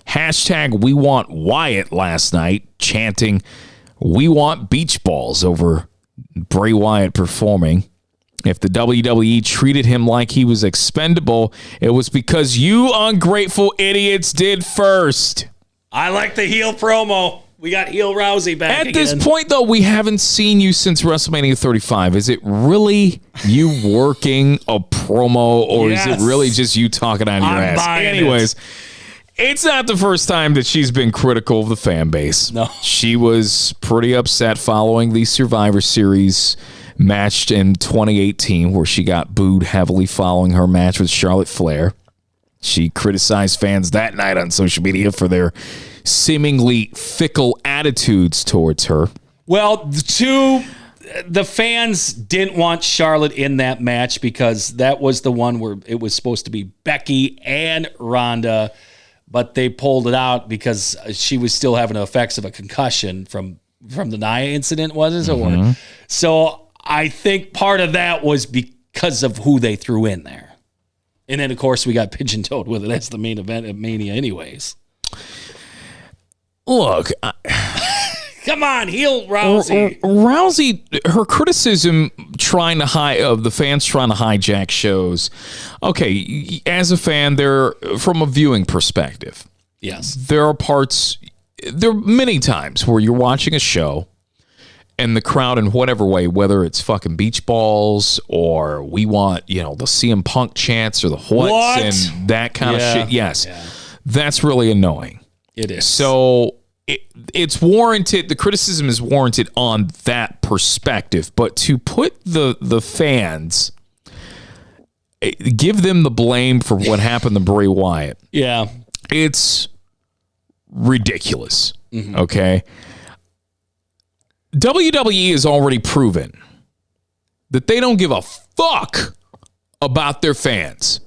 hashtag we want Wyatt last night, chanting we want beach balls over Bray Wyatt performing. If the WWE treated him like he was expendable, it was because you ungrateful idiots did first. I like the heel promo. We got heel Rousey back At again. this point, though, we haven't seen you since WrestleMania 35. Is it really you working a promo, or is it really just you talking out of your ass? Anyways, it's not the first time that she's been critical of the fan base. No. She was pretty upset following the Survivor Series match in 2018, where she got booed heavily following her match with Charlotte Flair. She criticized fans that night on social media for their seemingly fickle attitudes towards her. Well, the fans didn't want Charlotte in that match because that was the one where it was supposed to be Becky and Ronda, but they pulled it out because she was still having the effects of a concussion from the Nia incident, was it? Mm-hmm. So I think part of that was because of who they threw in there. And then, of course, we got pigeon-toed with it. That's the main event of Mania anyways. Look, come on, heel Rousey. Rousey, her criticism of the fans trying to hijack shows. Okay, as a fan, from a viewing perspective. Yes. There are many times where you're watching a show and the crowd in whatever way, whether it's fucking beach balls or we want, the CM Punk chants or the what? And that kind of shit. Yes. Yeah. That's really annoying. It is. So it's warranted. The criticism is warranted on that perspective. But to put the fans, give them the blame for what happened to Bray Wyatt. Yeah. It's ridiculous. Mm-hmm. Okay. WWE has already proven that they don't give a fuck about their fans.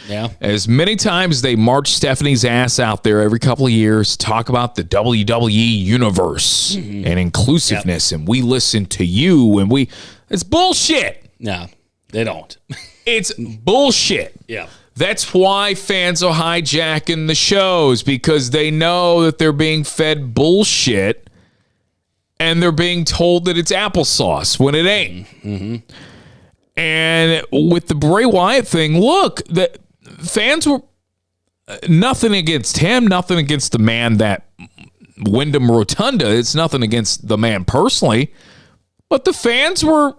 Yeah. As many times they march Stephanie's ass out there every couple of years, talk about the WWE universe and inclusiveness, and we listen to you, and it's bullshit. No, they don't. It's bullshit. Yeah. That's why fans are hijacking the shows, because they know that they're being fed bullshit and they're being told that it's applesauce when it ain't. Mm-hmm. And with the Bray Wyatt thing, look, the fans were nothing against him, nothing against the man that Wyndham Rotunda. It's nothing against the man personally, but the fans were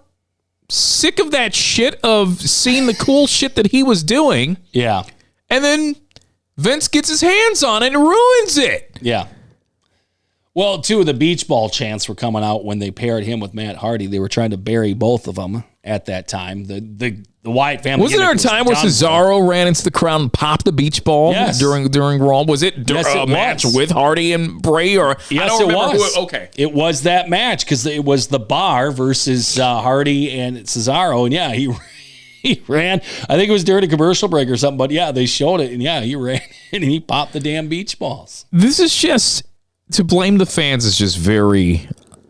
sick of that shit, of seeing the cool shit that he was doing. Yeah. And then Vince gets his hands on it and ruins it. Yeah. Well, two of the beach ball chants were coming out when they paired him with Matt Hardy. They were trying to bury both of them at that time. The Wyatt family. Wasn't there a time where Cesaro ran into the crowd and popped the beach ball during Raw? Was it a match with Hardy and Bray? Or yes, it was. Okay, it was that match because it was the Bar versus Hardy and Cesaro, and yeah, he ran. I think it was during a commercial break or something, but yeah, they showed it, and yeah, he ran and he popped the damn beach balls. This is just, to blame the fans is just very,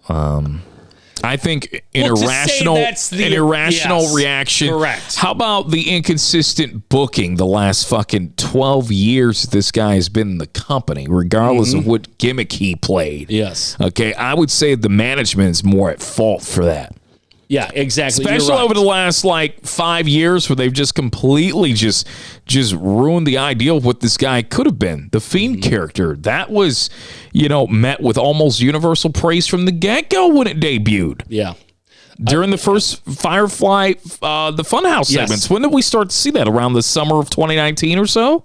I think, an irrational reaction. Correct. How about the inconsistent booking the last fucking 12 years this guy has been in the company, regardless of what gimmick he played? Yes. Okay, I would say the management is more at fault for that. Yeah, exactly. Especially over the last 5 years, where they've just completely just ruined the ideal of what this guy could have been. The Fiend character that was, met with almost universal praise from the get-go when it debuted. Yeah. During the first Firefly, the Funhouse segments. When did we start to see that? Around the summer of 2019 or so?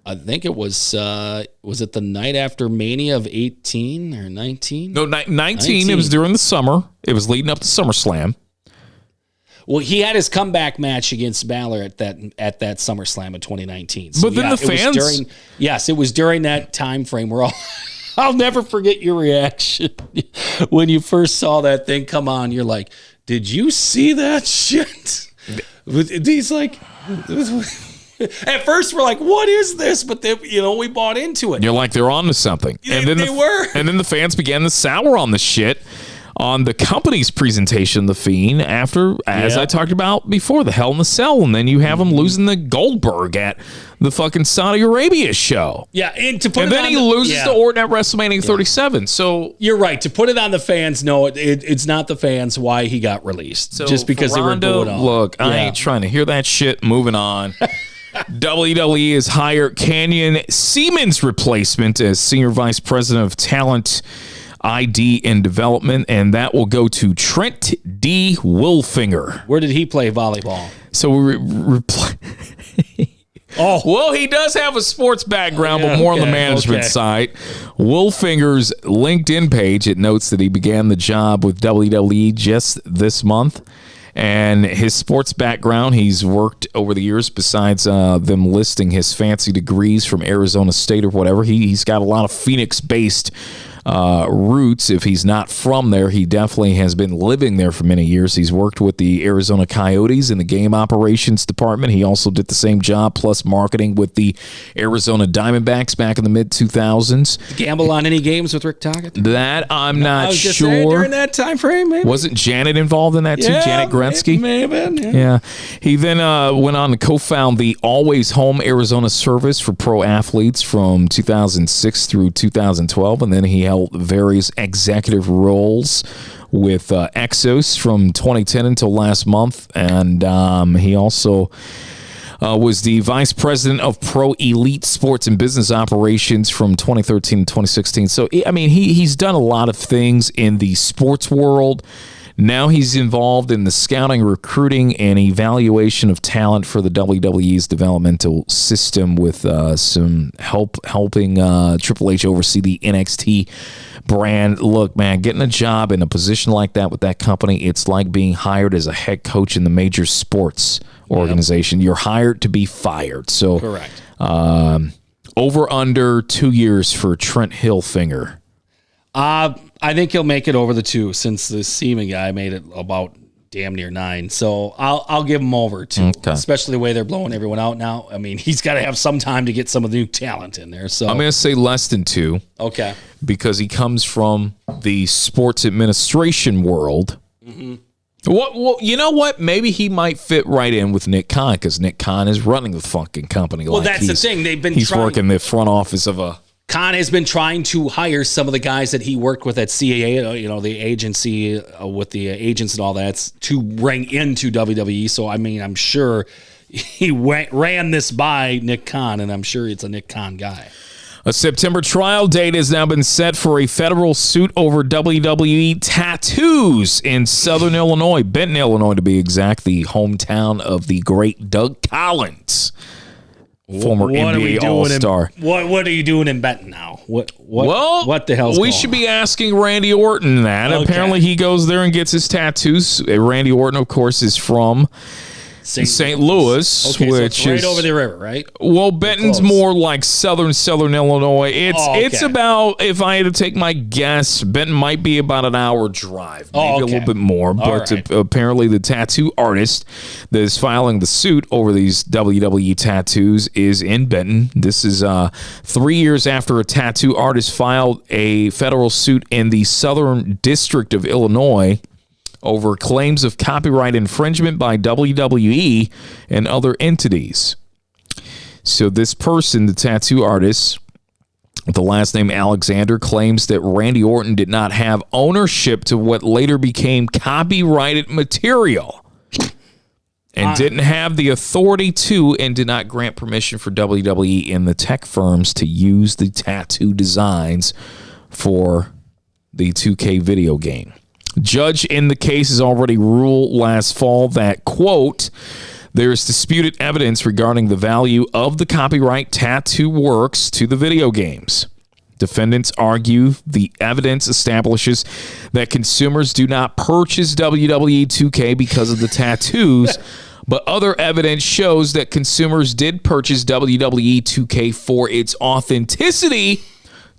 I think it was it the night after Mania of 18 or 19? No, 19. It was during the summer. It was leading up to SummerSlam. Well, he had his comeback match against Balor at that SummerSlam of 2019. So, but then the fans... it was during that time frame where I'll never forget your reaction when you first saw that thing come on. You're like, did you see that shit? He's like... At first, we're like, what is this? But then, we bought into it. You're like, they're on to something. And then they were. And then the fans began to sour on the shit. on the company's presentation of The Fiend after, as I talked about before, the Hell in the Cell, and then you have him losing the Goldberg at the fucking Saudi Arabia show. Yeah, and to put and it then on he loses to Orton at WrestleMania 37. So you're right. To put it on the fans, no, it's not the fans why he got released. So just because they were booing off. Look, I ain't trying to hear that shit. Moving on. WWE has hired Canyon Cemen's replacement as Senior Vice President of Talent, ID, and Development, and that will go to Trent D. Wolfinger. Where did he play volleyball? So well, he does have a sports background, but more on the management side. Wolfinger's LinkedIn page, it notes that he began the job with WWE just this month. And his sports background, he's worked over the years, besides them listing his fancy degrees from Arizona State or whatever. He's got a lot of Phoenix-based roots. If he's not from there, he definitely has been living there for many years. He's worked with the Arizona Coyotes in the game operations department. He also did the same job plus marketing with the Arizona Diamondbacks back in the mid-2000s. Gamble on any games with Rick Tocchet? That I'm not sure. Saying, during that time frame, maybe. Wasn't Janet involved in that too? Janet Gretzky? Maybe. Yeah. He then went on to co-found the Always Home Arizona service for pro athletes from 2006 through 2012, and then he held various executive roles with Exos from 2010 until last month, and he also was the vice president of Pro Elite Sports and Business Operations from 2013 to 2016. So, I mean, he's done a lot of things in the sports world. Now he's involved in the scouting, recruiting, and evaluation of talent for the WWE's developmental system with some helping Triple H oversee the NXT brand. Look, man, getting a job in a position like that with that company, it's like being hired as a head coach in the major sports organization. You're hired to be fired. So, correct. Over under 2 years for Trent Hilfinger. I think he'll make it over the 2 since the Cemen guy made it about damn near 9. So I'll give him over 2, especially the way they're blowing everyone out now. I mean, he's got to have some time to get some of the new talent in there. So I'm going to say less than 2. Okay. Because he comes from the sports administration world. Mm-hmm. Well, you know what? Maybe he might fit right in with Nick Khan because Nick Khan is running the fucking company. Well, that's the thing. He's working the front office of a... Khan has been trying to hire some of the guys that he worked with at CAA, the agency with the agents and all that, to bring into WWE. So, I mean, I'm sure he ran this by Nick Khan, and I'm sure it's a Nick Khan guy. A September trial date has now been set for a federal suit over WWE tattoos in Southern Illinois, Benton, Illinois to be exact, the hometown of the great Doug Collins. Former NBA All-Star. What are you doing in Benton now? What the hell's going on? We should be asking Randy Orton that. Okay. Apparently he goes there and gets his tattoos. Randy Orton, of course, is from St. Louis, okay, which so is it's right over the river, right? Well, Benton's more like southern Illinois. It's about, if I had to take my guess, Benton might be about an hour drive, maybe a little bit more. But apparently the tattoo artist that is filing the suit over these WWE tattoos is in Benton. This is 3 years after a tattoo artist filed a federal suit in the Southern District of Illinois over claims of copyright infringement by WWE and other entities. So this person, the tattoo artist, with the last name Alexander, claims that Randy Orton did not have ownership to what later became copyrighted material and didn't have the authority to and did not grant permission for WWE and the tech firms to use the tattoo designs for the 2K video game. Judge in the case has already ruled last fall that, quote, there is disputed evidence regarding the value of the copyright tattoo works to the video games. Defendants argue the evidence establishes that consumers do not purchase WWE 2K because of the tattoos, but other evidence shows that consumers did purchase WWE 2K for its authenticity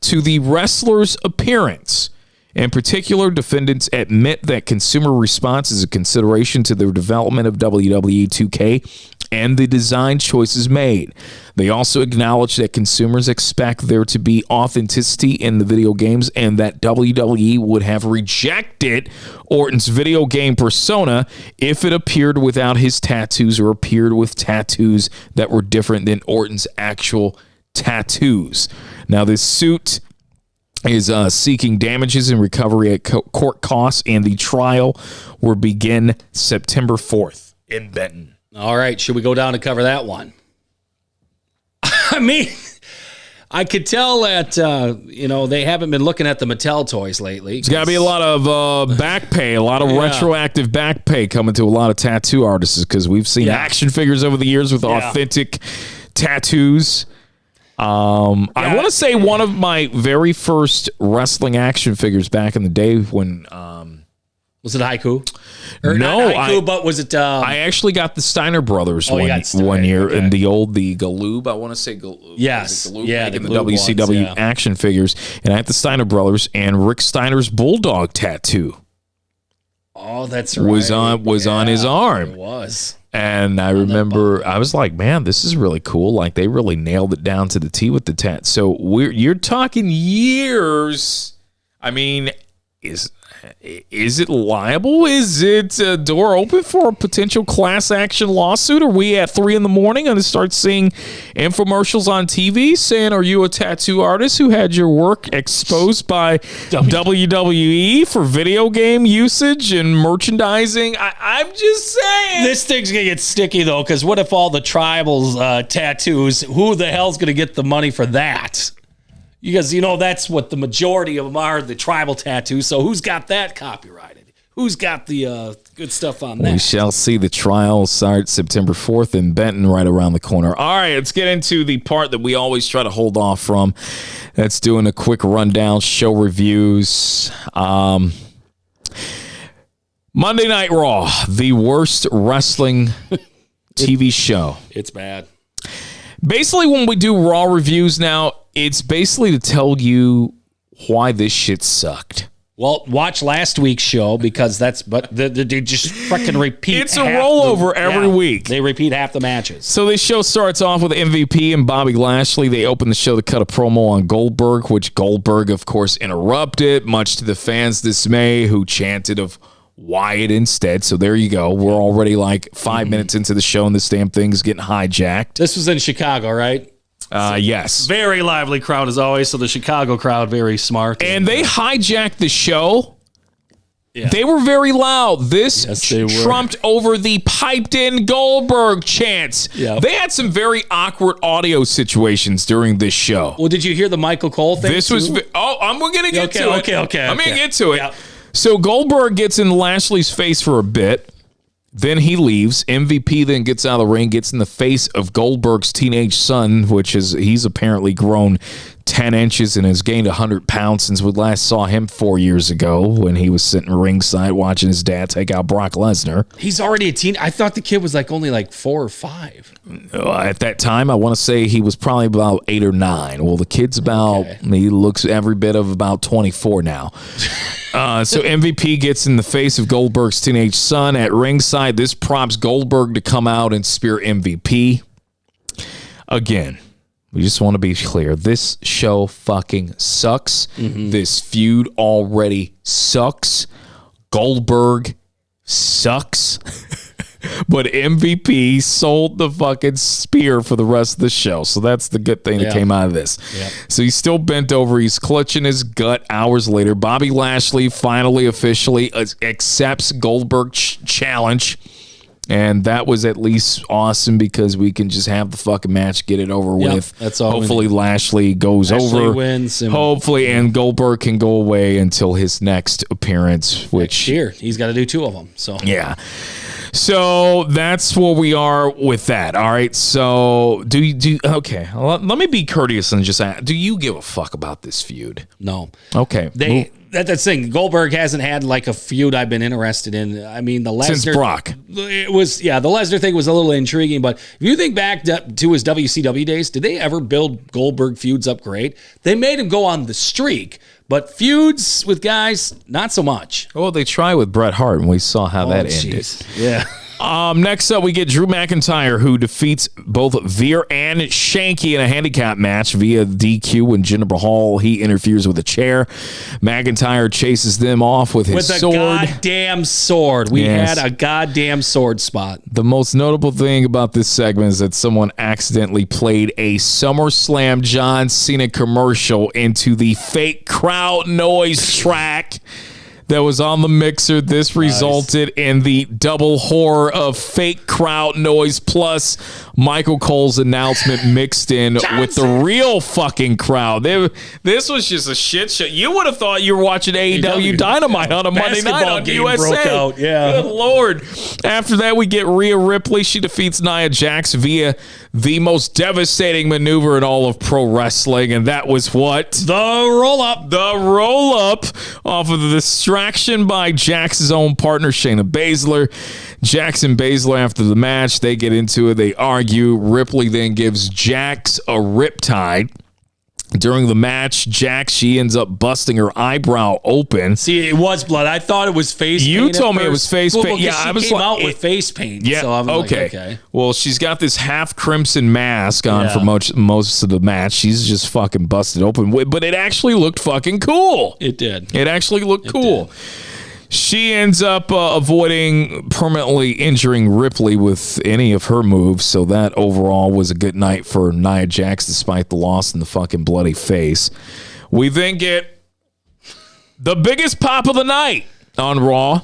to the wrestler's appearance. In particular, defendants admit that consumer response is a consideration to the development of WWE 2K and the design choices made. They also acknowledge that consumers expect there to be authenticity in the video games and that WWE would have rejected Orton's video game persona if it appeared without his tattoos or appeared with tattoos that were different than Orton's actual tattoos. Now, this suit is seeking damages and recovery at court costs, and the trial will begin September 4th in Benton. All right, should we go down and cover that one? I mean, I could tell that, they haven't been looking at the Mattel toys lately. There's got to be a lot of back pay, a lot of retroactive back pay coming to a lot of tattoo artists because we've seen action figures over the years with authentic tattoos. I want to say one of my very first wrestling action figures back in the day when... was it Haiku? Or no, not Haiku, but was it... I actually got the Steiner Brothers one year in the Galoob. I want to say Galoob. Yes. Galoob, yeah, the WCW action figures. And I had the Steiner Brothers and Rick Steiner's Bulldog tattoo. Oh, that's right. Was on his arm. It was. And I remember I was like, man, this is really cool. Like they really nailed it down to the T with the tat. So you're talking years. I mean, is it liable? Is it a door open for a potential class action lawsuit? Are we at 3 a.m. going to start seeing infomercials on TV saying, are you a tattoo artist who had your work exposed by WWE for video game usage and merchandising? I'm just saying. This thing's going to get sticky, though, because what if all the tribals tattoos, who the hell's going to get the money for that? Because, that's what the majority of them are, the tribal tattoos. So who's got that copyrighted? Who's got the good stuff on that? We shall see. The trial starts September 4th in Benton, right around the corner. All right, let's get into the part that we always try to hold off from. That's doing a quick rundown, show reviews. Monday Night Raw, the worst wrestling TV show. It's bad. Basically, when we do Raw reviews now, it's basically to tell you why this shit sucked. Well, watch last week's show because they just freaking repeat. It's a rollover every week. They repeat half the matches. So this show starts off with MVP and Bobby Lashley. They open the show to cut a promo on Goldberg, which Goldberg, of course, interrupted, much to the fans' dismay, who chanted of Wyatt instead. So there you go. We're already like 5 minutes into the show and this damn thing's getting hijacked. This was in Chicago, right? Yes. Very lively crowd as always. So the Chicago crowd, very smart. And they hijacked the show. Yeah. They were very loud. This they were. trumped over the piped-in Goldberg chants. Yep. They had some very awkward audio situations during this show. Well, did you hear the Michael Cole thing? I'm going to get to it. Okay. I'm going to get to it. Yep. So Goldberg gets in Lashley's face for a bit. Then he leaves. MVP then gets out of the ring, gets in the face of Goldberg's teenage son, he's apparently grown 10 inches and has gained 100 pounds since we last saw him 4 years ago when he was sitting ringside watching his dad take out Brock Lesnar. He's already a teen. I thought the kid was only 4 or 5. At that time, I want to say he was probably about 8 or 9. Well, the kid's he looks every bit of about 24 now. So MVP gets in the face of Goldberg's teenage son at ringside. This prompts Goldberg to come out and spear MVP. Again, we just want to be clear. This show fucking sucks. Mm-hmm. This feud already sucks. Goldberg sucks. But MVP sold the fucking spear for the rest of the show. So that's the good thing that came out of this. Yep. So he's still bent over. He's clutching his gut hours later. Bobby Lashley finally officially accepts Goldberg's challenge. And that was at least awesome because we can just have the fucking match, get it over with. That's all. Hopefully Lashley goes over. Wins. Hopefully, and Goldberg can go away until his next appearance, which here he's got to do 2 of them. So yeah. So that's where we are with that. All right. So okay. Let me be courteous and just ask, do you give a fuck about this feud? No. Okay. That's the thing. Goldberg hasn't had a feud I've been interested in. I mean, the Lesnar since Brock. It was the Lesnar thing was a little intriguing, but if you think back to his WCW days, did they ever build Goldberg feuds up great? They made him go on the streak, but feuds with guys, not so much. Well, they try with Bret Hart, and we saw how that ended. Yeah. Next up, we get Drew McIntyre, who defeats both Veer and Shanky in a handicap match via DQ when Jinder Mahal, he interferes with a chair. McIntyre chases them off with his sword. Goddamn sword. We had a goddamn sword spot. The most notable thing about this segment is that someone accidentally played a SummerSlam John Cena commercial into the fake crowd noise track that was on the mixer. This resulted in the double horror of fake crowd noise plus Michael Cole's announcement mixed in with the real fucking crowd. This was just a shit show. You would have thought you were watching AEW Dynamite on a Monday night on USA. Broke out. Yeah. Good Lord. After that, we get Rhea Ripley. She defeats Nia Jax via the most devastating maneuver in all of pro wrestling, and that was what? The roll-up. The roll-up off of the distraction by Jax's own partner, Shayna Baszler. Jax and Baszler, after the match, they get into it. They argue. Ripley then gives Jax a riptide. During the match, Jax, she ends up busting her eyebrow open. See, it was blood. I thought it was face paint. You told me it was face paint. Yeah, I was out with face paint. Yeah, so I'm okay. Like, okay. Well, she's got this half crimson mask on for most of the match. She's just fucking busted open. But it actually looked fucking cool. It did. It actually looked cool. She ends up avoiding permanently injuring Ripley with any of her moves, so that overall was a good night for Nia Jax despite the loss in the fucking bloody face. We then get the biggest pop of the night on Raw,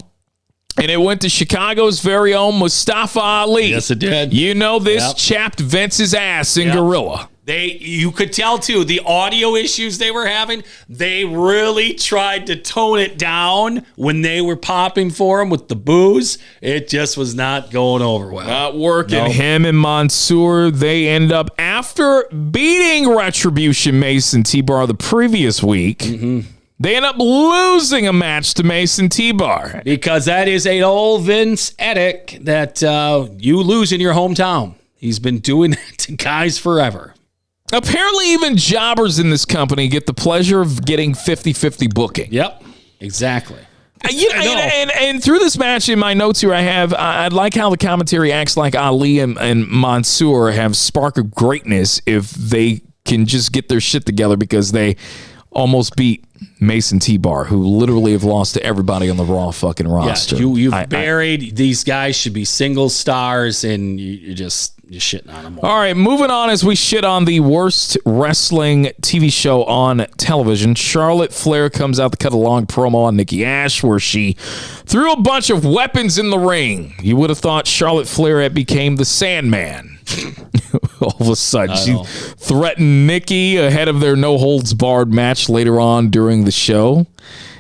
and it went to Chicago's very own Mustafa Ali. Yes, it did. You know this chapped Vince's ass in Gorilla. You could tell, too, the audio issues they were having, they really tried to tone it down when they were popping for him with the boos. It just was not going over well. Not working. Nope. Him and Mansoor, they end up, after beating Retribution Mason T-Bar the previous week, they end up losing a match to Mason T-Bar. Because that is an old Vince edict that you lose in your hometown. He's been doing that to guys forever. Apparently, even jobbers in this company get the pleasure of getting 50-50 booking. Yep, exactly. And through this match, in my notes here, I like how the commentary acts like Ali and Mansoor have spark of greatness if they can just get their shit together, because they almost beat Mason T-Bar, who literally have lost to everybody on the Raw fucking roster. Yeah, you've buried these guys should be single stars, and you're shitting on them all. All right, moving on as we shit on the worst wrestling TV show on television. Charlotte Flair comes out to cut a long promo on Nikki Ash where she threw a bunch of weapons in the ring. You would have thought Charlotte Flair had became the Sandman. All of a sudden, she threatened Nikki ahead of their no-holds-barred match later on during the show.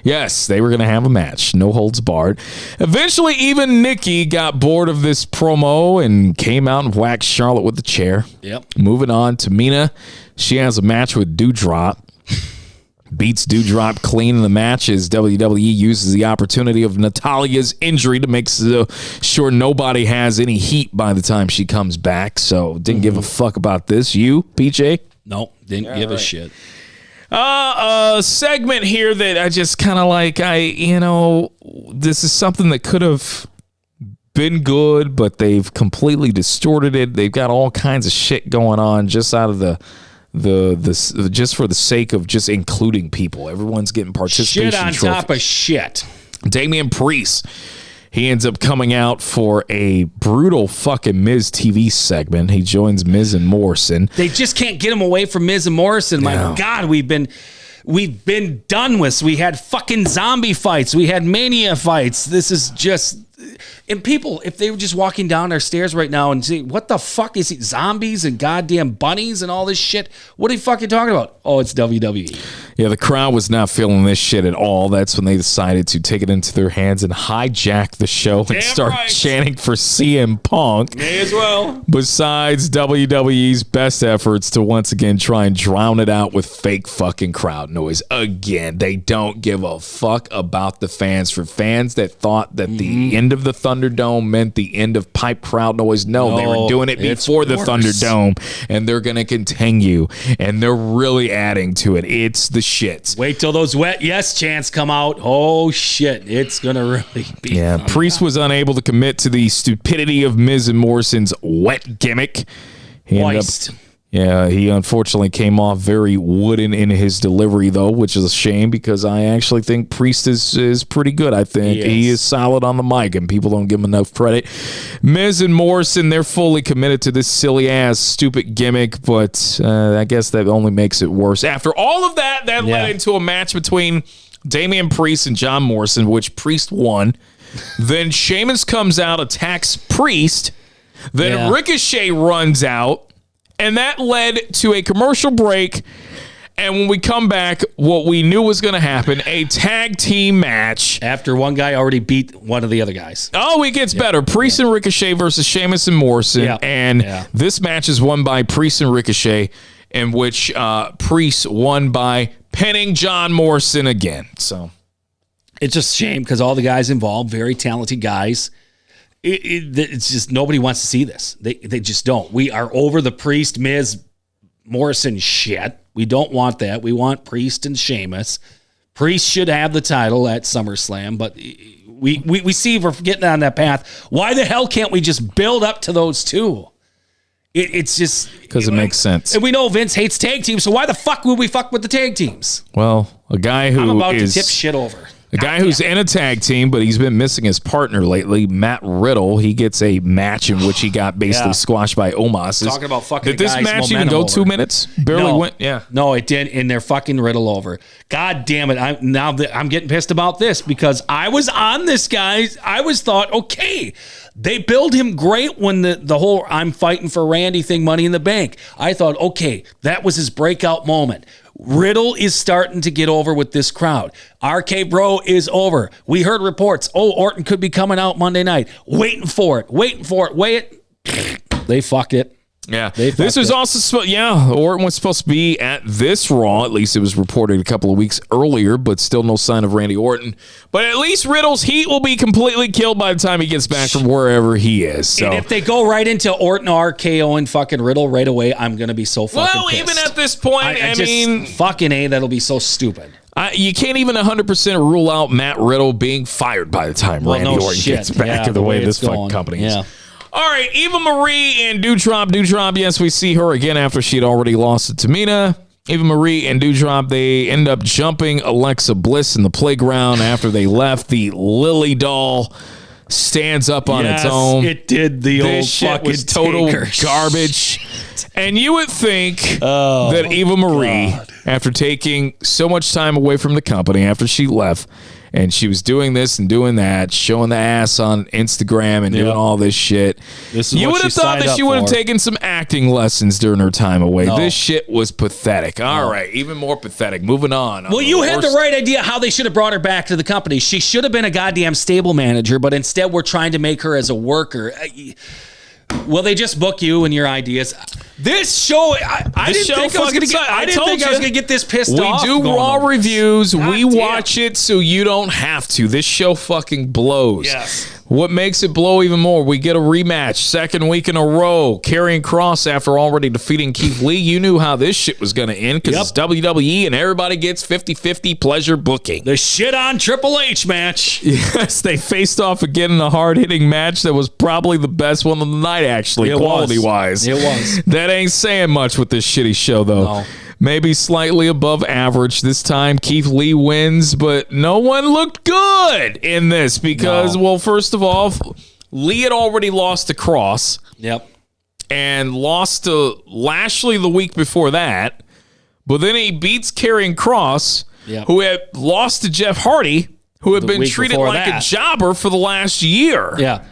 Yes, they were going to have a match, no holds barred. Eventually, even Nikki got bored of this promo and came out and whacked Charlotte with the chair. Yep. Moving on, Tamina, she has a match with Doudrop. Beats Doudrop clean in the match as WWE uses the opportunity of Natalia's injury to make sure nobody has any heat by the time she comes back. So, didn't give a fuck about this. You, PJ? Nope, didn't give a shit. A segment here that I just kind of like. This is something that could have been good, but they've completely distorted it. They've got all kinds of shit going on just out of the just for the sake of just including people. Everyone's getting participation shit on trophy. top of shit. Damian Priest, he ends up coming out for a brutal fucking Miz TV segment. He joins Miz and Morrison. They just can't get him away from Miz and Morrison. My God, we've been done with. We had fucking zombie fights. We had Mania fights. This is just... And people, if they were just walking down our stairs right now and say, what the fuck is it? Zombies and goddamn bunnies and all this shit? What are you fucking talking about? Oh, it's WWE. Yeah, the crowd was not feeling this shit at all. That's when they decided to take it into their hands and hijack the show and start chanting for CM Punk. May as well. Besides WWE's best efforts to once again try and drown it out with fake fucking crowd noise. Again, they don't give a fuck about the fans. For fans that thought that the end of of the Thunderdome meant the end of pipe crowd noise. No, they were doing it before the Thunderdome, and they're going to continue, and they're really adding to it. It's the shit. Wait till those wet yes chants come out. Oh, shit. It's going to really be fun. Priest was unable to commit to the stupidity of Miz and Morrison's wet gimmick. He unfortunately came off very wooden in his delivery, though, which is a shame because I actually think Priest is pretty good. I think he is solid on the mic, and people don't give him enough credit. Miz and Morrison, they're fully committed to this silly-ass, stupid gimmick, but I guess that only makes it worse. After all of that, led into a match between Damian Priest and John Morrison, which Priest won. Then Sheamus comes out, attacks Priest. Then Ricochet runs out. And that led to a commercial break. And when we come back, what we knew was going to happen, a tag team match. After one guy already beat one of the other guys. Oh, it gets better. Priest and Ricochet versus Sheamus and Morrison. And this match is won by Priest and Ricochet, in which Priest won by pinning John Morrison again. So it's just a shame because all the guys involved, very talented guys. It's just nobody wants to see this. They just don't. We are over the Priest, Miz, Morrison shit. We don't want that. We want Priest and Sheamus. Priest should have the title at SummerSlam, but we see we're getting on that path. Why the hell can't we just build up to those two? It's just because it makes sense. And we know Vince hates tag teams, so why the fuck would we fuck with the tag teams? Well, a guy who I'm about to tip shit over. A guy who's in a tag team, but he's been missing his partner lately, Matt Riddle. He gets a match in which he got basically squashed by Omos. Talking about fucking Did this match even go 2 minutes? Barely went. Yeah. No, it did, and they're fucking Riddle over. God damn it. I'm getting pissed about this because I was on this, guys. I thought, okay, they build him great when the whole I'm fighting for Randy thing, Money in the Bank. I thought, okay, that was his breakout moment. Riddle is starting to get over with this crowd. RK Bro is over. We heard reports. Oh, Orton could be coming out Monday night. Waiting for it. Wait. They fucked it. Yeah. This was also, Orton was supposed to be at this Raw. At least it was reported a couple of weeks earlier, but still no sign of Randy Orton. But at least Riddle's heat will be completely killed by the time he gets back from wherever he is. So. And if they go right into Orton RKO and fucking Riddle right away, I'm going to be so fucking pissed. Even at this point, I mean... Fucking A, that'll be so stupid. You can't even 100% rule out Matt Riddle being fired by the time Randy Orton gets back in the way this fucking company is. All right, Eva Marie and Doudrop. Yes, we see her again after she'd already lost to Tamina. Eva Marie and Doudrop, they end up jumping Alexa Bliss in the playground after they left. The Lily doll stands up on its own. It did. This shit was total garbage. And you would think that Eva Marie, after taking so much time away from the company after she left, and she was doing this and doing that, showing the ass on Instagram and doing all this shit. You would have thought that she would have taken some acting lessons during her time away. No. This shit was pathetic. All right, even more pathetic. Moving on. Well, you had the right idea how they should have brought her back to the company. She should have been a goddamn stable manager, but instead we're trying to make her as a worker. Will they just book you and your ideas? This show, I didn't think I was going to get this pissed off. We do Raw reviews. We watch it so you don't have to. This show fucking blows. Yes. What makes it blow even more, we get a rematch, second week in a row. Karrion Kross, after already defeating Keith Lee, you knew how this shit was going to end because it's WWE and everybody gets 50-50 pleasure booking. The shit on Triple H match. Yes, they faced off again in a hard-hitting match that was probably the best one of the night, actually, quality-wise. It was. That ain't saying much with this shitty show, though. No. Maybe slightly above average. This time, Keith Lee wins, but no one looked good in this because, well, first of all, Lee had already lost to Kross. Yep. And lost to Lashley the week before that. But then he beats Karrion Kross, who had lost to Jeff Hardy, who had been treated like a jobber for the last year. Yeah.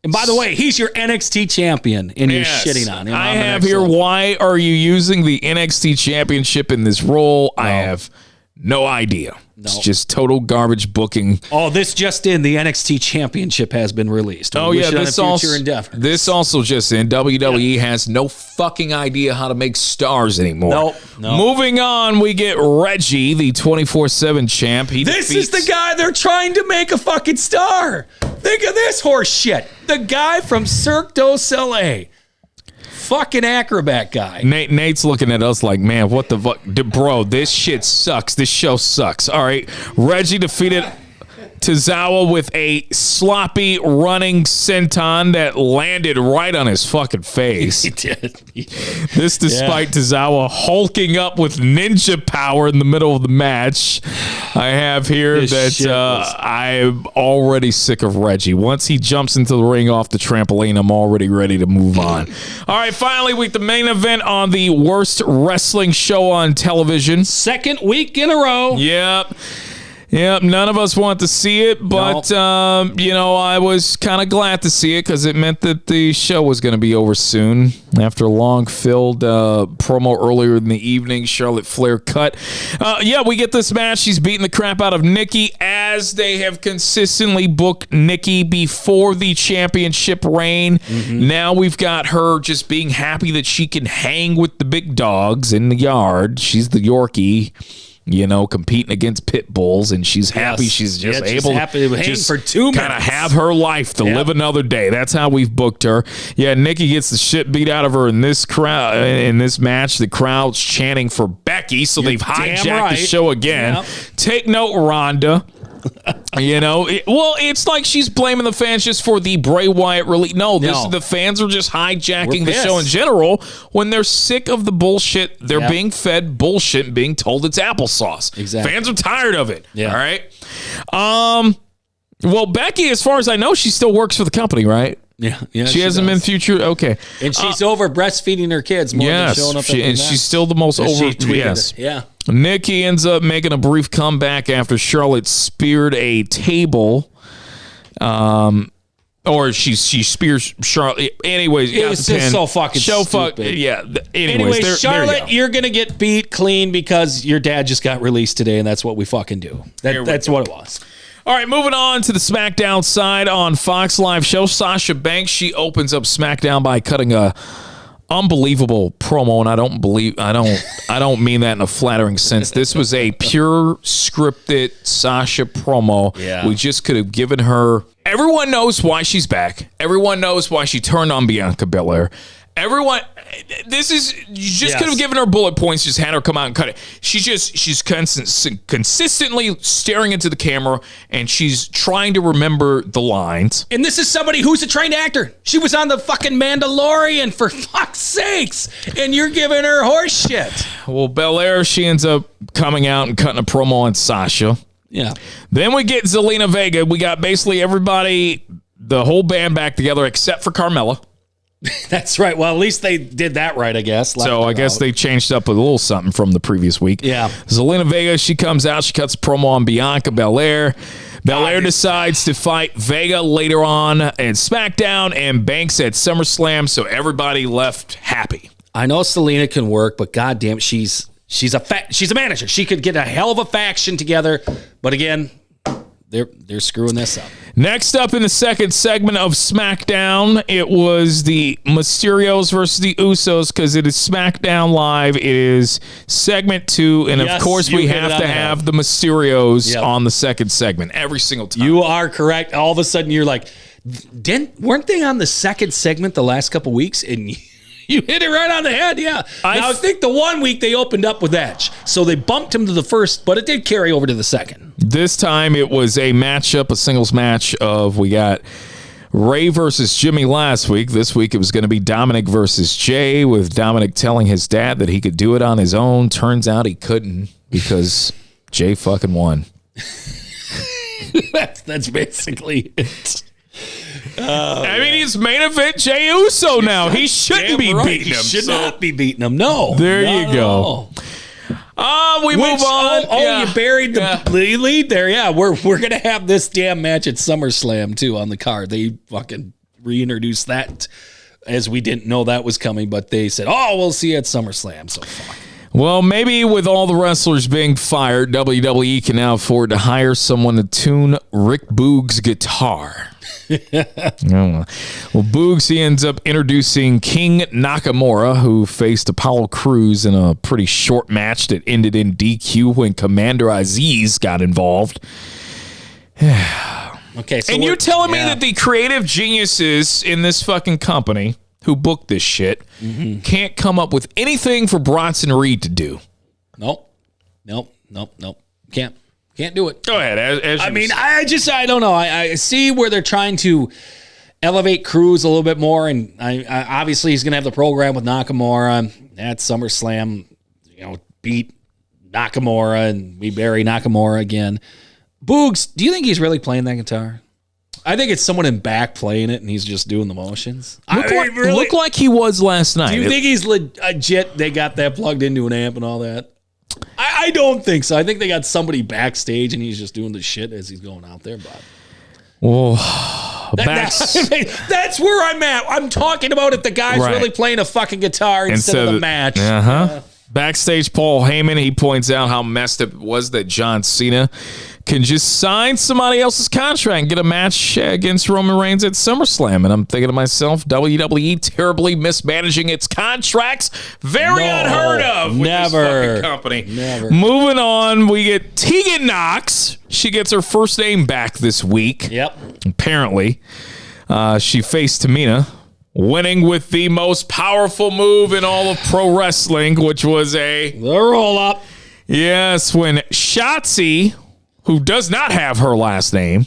And by the way, he's your NXT champion, and you're shitting on him. I have here, why are you using the NXT championship in this role? No. I have no idea. No. It's just total garbage booking. Oh, this just in, the NXT championship has been released. This also just in. WWE has no fucking idea how to make stars anymore. No. Moving on, we get Reggie, the 24/7 champ. This is the guy they're trying to make a fucking star. Think of this horse shit. The guy from Cirque du Soleil. Fucking acrobat guy. Nate's looking at us like, man, what the fuck? Bro, this shit sucks. This show sucks. All right. Reggie defeated Tozawa with a sloppy running senton that landed right on his fucking face. He did. This despite Tozawa hulking up with ninja power in the middle of the match. I have here I'm already sick of Reggie. Once he jumps into the ring off the trampoline, I'm already ready to move on. All right, finally, with the main event on the worst wrestling show on television. Second week in a row. Yep, none of us want to see it, but, I was kind of glad to see it because it meant that the show was going to be over soon. After a long-filled promo earlier in the evening, Charlotte Flair cut. We get this match. She's beating the crap out of Nikki, as they have consistently booked Nikki before the championship reign. Mm-hmm. Now we've got her just being happy that she can hang with the big dogs in the yard. She's the Yorkie. Competing against pit bulls, and she's happy. She's just able to just for 2 minutes. Kind of have her life to live another day. That's how we've booked her. Yeah, Nikki gets the shit beat out of her in this crowd in this match. The crowd's chanting for Becky, so they've hijacked the show again. Yep. Take note, Ronda. It's like she's blaming the fans just for the Bray Wyatt release. No, the fans are just hijacking the show in general when they're sick of the bullshit. They're being fed bullshit and being told it's applesauce. Exactly. Fans are tired of it. Yeah. All right. Well, Becky, as far as I know, she still works for the company, right? Yeah. She hasn't been featured. Okay. And she's over breastfeeding her kids more than showing up. She's still the most over. Yes. Yeah. Nikki ends up making a brief comeback after Charlotte speared a table. Or she spears Charlotte. Anyways, it was just so fucking stupid. Anyways, Charlotte, you're going to get beat clean because your dad just got released today, and that's what we fucking do. That's what it was. All right, moving on to the SmackDown side on Fox Live show. Sasha Banks, she opens up SmackDown by cutting a unbelievable promo, and I don't mean that in a flattering sense. This was a pure scripted Sasha promo. Yeah. We just could have given her. Everyone knows why she's back. Everyone knows why she turned on Bianca Belair. Everyone, you just could have given her bullet points, just had her come out and cut it. She's consistently staring into the camera, and she's trying to remember the lines. And this is somebody who's a trained actor. She was on the fucking Mandalorian, for fuck's sakes, and you're giving her horse shit. Well, Belair, she ends up coming out and cutting a promo on Sasha. Yeah. Then we get Zelina Vega. We got basically everybody, the whole band back together except for Carmella. That's right. Well, at least they did that right, I guess. So I guess they changed up a little something from the previous week. Yeah. Zelina Vega, she comes out. She cuts a promo on Bianca Belair. Belair decides to fight Vega later on at SmackDown and Banks at SummerSlam, so everybody left happy. I know Zelina can work, but goddamn, she's a manager. She could get a hell of a faction together, but again, they're screwing this up. Next up in the second segment of SmackDown, it was the Mysterios versus the Usos because it is SmackDown Live. It is segment 2, and of course we have to have the Mysterios on the second segment every single time. You are correct. All of a sudden you're like, weren't they on the second segment the last couple weeks? And you hit it right on the head, yeah. I think the 1 week they opened up with Edge, so they bumped him to the first, but it did carry over to the second. This time it was a matchup, a singles match we got Ray versus Jimmy last week. This week it was going to be Dominic versus Jay, with Dominic telling his dad that he could do it on his own. Turns out he couldn't because Jay fucking won. That's basically it. He's main event Jey Uso now. He shouldn't be beating him. He should not be beating him. No. There you go. We move on. You buried the lead there. Yeah, we're gonna have this damn match at SummerSlam too on the card. They fucking reintroduced that as we didn't know that was coming, but they said, "Oh, we'll see you at SummerSlam." So fuck. Well, maybe with all the wrestlers being fired, WWE can now afford to hire someone to tune Rick Boog's guitar. Well, Boogs, he ends up introducing King Nakamura, who faced Apollo Crews in a pretty short match that ended in DQ when Commander Aziz got involved. Okay. So And you're telling me that the creative geniuses in this fucking company who booked this shit can't come up with anything for Bronson Reed to do? Nope. Can't do it. Go ahead. I don't know. I see where they're trying to elevate Cruz a little bit more, and I obviously he's going to have the program with Nakamura at SummerSlam. Beat Nakamura, and we bury Nakamura again. Boogs, do you think he's really playing that guitar? I think it's someone in back playing it, and he's just doing the motions. Look like he was last night. Do you think he's legit? They got that plugged into an amp and all that? I don't think so. I think they got somebody backstage, and he's just doing the shit as he's going out there. But that's where I'm at. I'm talking about if the guy's really playing a fucking guitar instead of the match. Backstage, Paul Heyman, he points out how messed up it was that John Cena can just sign somebody else's contract and get a match against Roman Reigns at SummerSlam. And I'm thinking to myself, WWE terribly mismanaging its contracts. Very unheard of with this fucking company. Never. Moving on, we get Tegan Nox. She gets her first name back this week. Yep. Apparently. She faced Tamina, winning with the most powerful move in all of pro wrestling, which was the roll up. Yes, when Shotzi, who does not have her last name,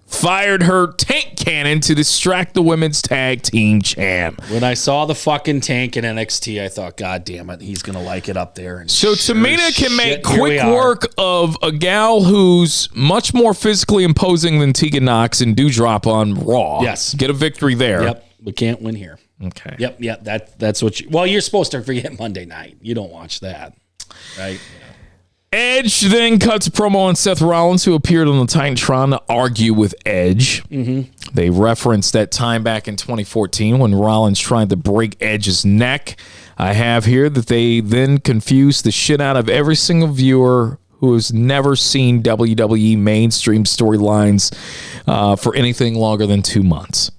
fired her tank cannon to distract the women's tag team champ. When I saw the fucking tank in NXT, I thought, God damn it, he's going to like it up there. And so Tamina can make quick work of a gal who's much more physically imposing than Tegan Nox and Doudrop on Raw. Yes. Get a victory there. Yep. We can't win here. Okay. Yep. That's what you're supposed to forget Monday night. You don't watch that. Right? Edge then cuts a promo on Seth Rollins, who appeared on the Titantron to argue with Edge. They referenced that time back in 2014 when Rollins tried to break Edge's neck. I have here that they then confused the shit out of every single viewer who has never seen WWE mainstream storylines for anything longer than 2 months.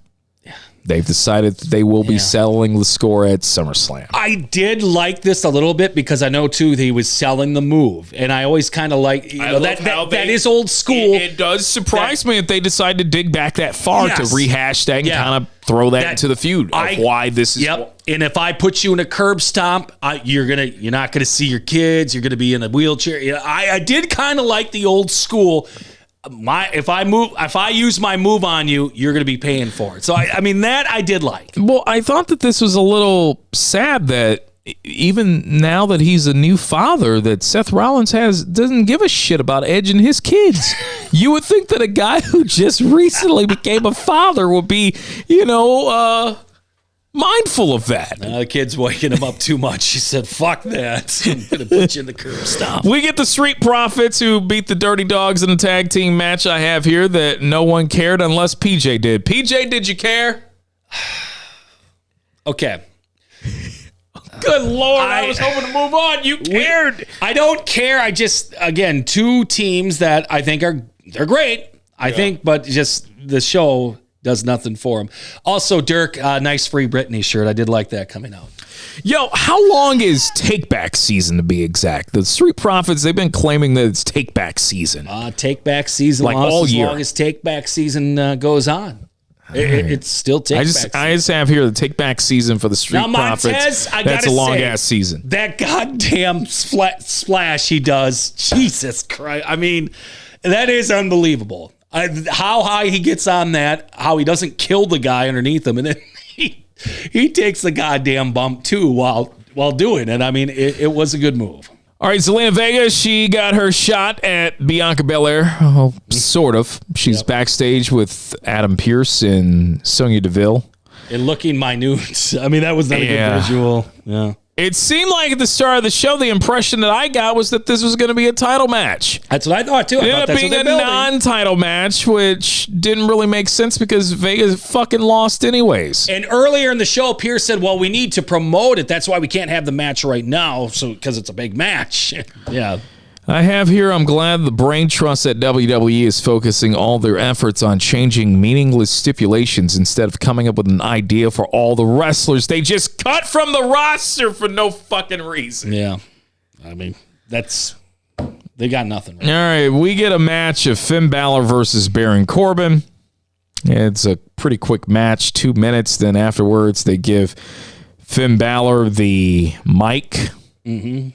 They've decided that they will be settling the score at SummerSlam. I did like this a little bit because I know, too, that he was selling the move. And I always kind of like, that is old school. It does surprise me if they decide to dig back that far to rehash that and kind of throw that into the feud of why this is. Yep. And if I put you in a curb stomp, you're not gonna see your kids. You're gonna be in a wheelchair. I did kind of like the old school. If I use my move on you, you're going to be paying for it. So I mean that I did like. Well, I thought that this was a little sad that even now that he's a new father, that Seth Rollins doesn't give a shit about Edge and his kids. You would think that a guy who just recently became a father would be, mindful of that. The kid's waking him up too much. He said, fuck that. I'm going to put you in the curb stop. We get the Street Profits who beat the Dirty Dogs in a tag team match. I have here that no one cared unless PJ did. PJ, did you care? Okay. Good Lord. I was hoping to move on. You cared. I don't care. I just, again, two teams that I think they're great. I think, but just the show does nothing for him. Also, Dirk, nice Free Britney shirt. I did like that coming out. Yo, how long is Take Back season to be exact? The Street Profits, they've been claiming that it's Take Back season. Take Back season, like all year. As long as Take Back season goes on. It's still Take Back season. I just have here the Take Back season for the Street Profits. That's a long-ass season. That goddamn splash he does. Jesus Christ. I mean, that is unbelievable. How high he gets on that, how he doesn't kill the guy underneath him, and then he takes the goddamn bump too while doing it. I mean, it was a good move. All right, Zelina Vega, she got her shot at Bianca Belair. Oh, sort of. She's backstage with Adam Pearce and Sonya Deville. And looking minute. I mean, that was not a good visual. Yeah. It seemed like at the start of the show, the impression that I got was that this was going to be a title match. That's what I thought, too. It ended up being a non-title match, which didn't really make sense because Vega fucking lost anyways. And earlier in the show, Pierce said, well, we need to promote it. That's why we can't have the match right now, because it's a big match. Yeah. I have here, I'm glad the brain trust at WWE is focusing all their efforts on changing meaningless stipulations instead of coming up with an idea for all the wrestlers they just cut from the roster for no fucking reason. Yeah. I mean, that's... They got nothing. Right? All right, we get a match of Finn Balor versus Baron Corbin. It's a pretty quick match, 2 minutes. Then afterwards, they give Finn Balor the mic, in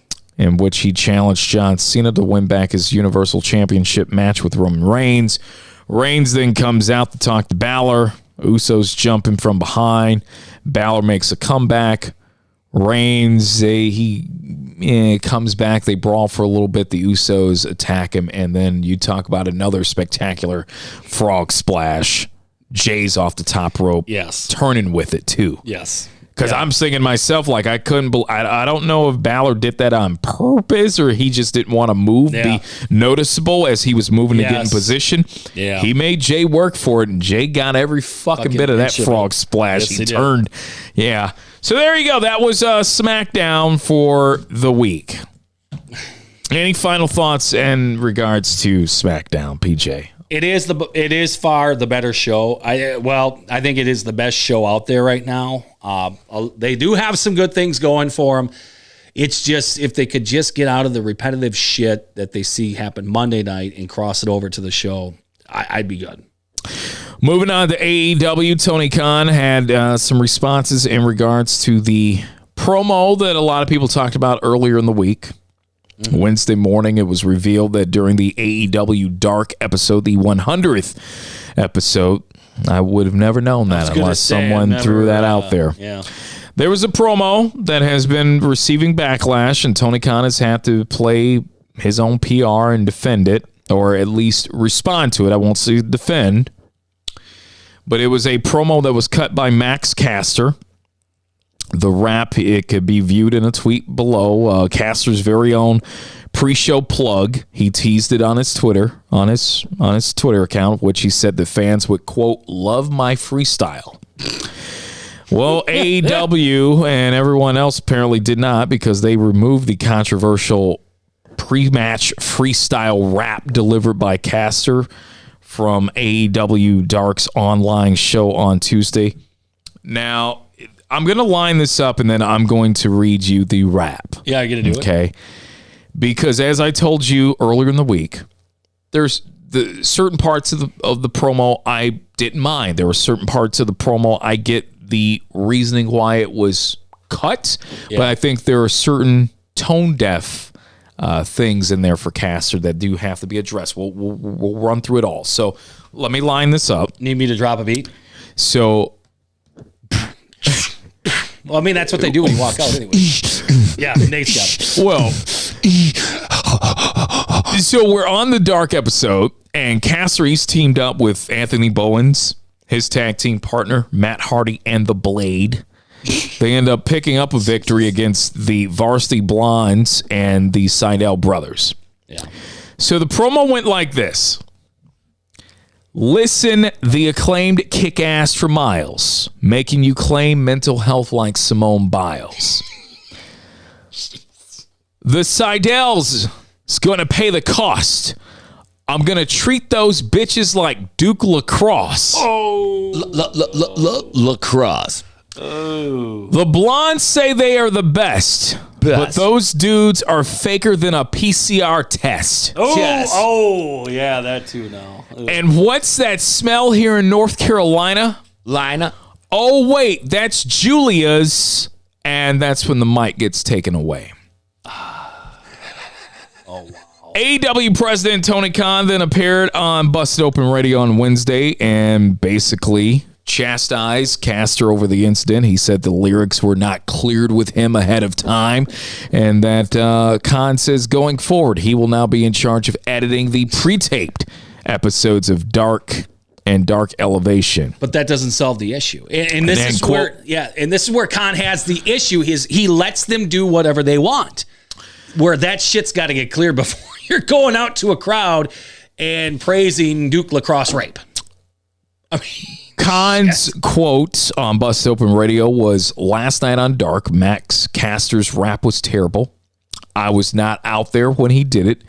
which he challenged John Cena to win back his Universal Championship match with Roman Reigns. Reigns then comes out to talk to Balor. Usos jumping from behind. Balor makes a comeback. Reigns, he comes back. They brawl for a little bit. The Usos attack him, and then you talk about another spectacular frog splash. Jay's off the top rope. Yes. Turning with it, too. Yes. Because I'm thinking myself, like, I couldn't I don't know if Balor did that on purpose or he just didn't want to be noticeable as he was moving to get in position. Yeah. He made Jay work for it, and Jay got every fucking bit of that frog splash. Yes, he turned. Yeah. So there you go. That was SmackDown for the week. Any final thoughts in regards to SmackDown, PJ? It is far the better show. I think it is the best show out there right now. They do have some good things going for them. It's just if they could just get out of the repetitive shit that they see happen Monday night and cross it over to the show, I'd be good. Moving on to AEW, Tony Khan had some responses in regards to the promo that a lot of people talked about earlier in the week. Wednesday morning, it was revealed that during the AEW Dark episode, the 100th episode, I would have never known that unless someone threw that out there. Yeah. There was a promo that has been receiving backlash, and Tony Khan has had to play his own PR and defend it, or at least respond to it. I won't say defend. But it was a promo that was cut by Max Caster. The rap, it could be viewed in a tweet below. Caster's very own pre-show plug. He teased it on his Twitter, on his Twitter account, which he said the fans would, quote, love my freestyle. Well, AEW and everyone else apparently did not, because they removed the controversial pre-match freestyle rap delivered by Caster from AEW Dark's online show on Tuesday. Now, I'm going to line this up, and then I'm going to read you the rap. Yeah, I got to do it. Okay. Because as I told you earlier in the week, there's the certain parts of the promo I didn't mind. There were certain parts of the promo I get the reasoning why it was cut, but I think there are certain tone deaf things in there for Caster that do have to be addressed. We'll run through it all. So let me line this up. Need me to drop a beat? So... Well, I mean, that's what they do when you walk out anyway. Yeah, Nate's got it. Well, so we're on the Dark episode, and Caster, he's teamed up with Anthony Bowens, his tag team partner, Matt Hardy, and The Blade. They end up picking up a victory against the Varsity Blondes and the Seidel brothers. Yeah. So the promo went like this. Listen, the acclaimed kick-ass for miles, making you claim mental health like Simone Biles. The Seidels is going to pay the cost. I'm going to treat those bitches like Duke Lacrosse. Lacrosse. The Blondes say they are the best, but those dudes are faker than a PCR test. Yeah, that too now. And what's that smell here in North Carolina? Oh, wait, that's Julia's. And that's when the mic gets taken away. AEW President Tony Khan then appeared on Busted Open Radio on Wednesday and basically chastised Caster over the incident. He said the lyrics were not cleared with him ahead of time, and that Khan says going forward, he will now be in charge of editing the pre-taped episodes of Dark and Dark Elevation. But that doesn't solve the issue. And this is where Khan has the issue. He lets them do whatever they want. Where that shit's got to get clear before you're going out to a crowd and praising Duke Lacrosse rape. I mean, Khan's quote on Busted Open Radio was, last night on Dark, Max Caster's rap was terrible. I was not out there when he did it.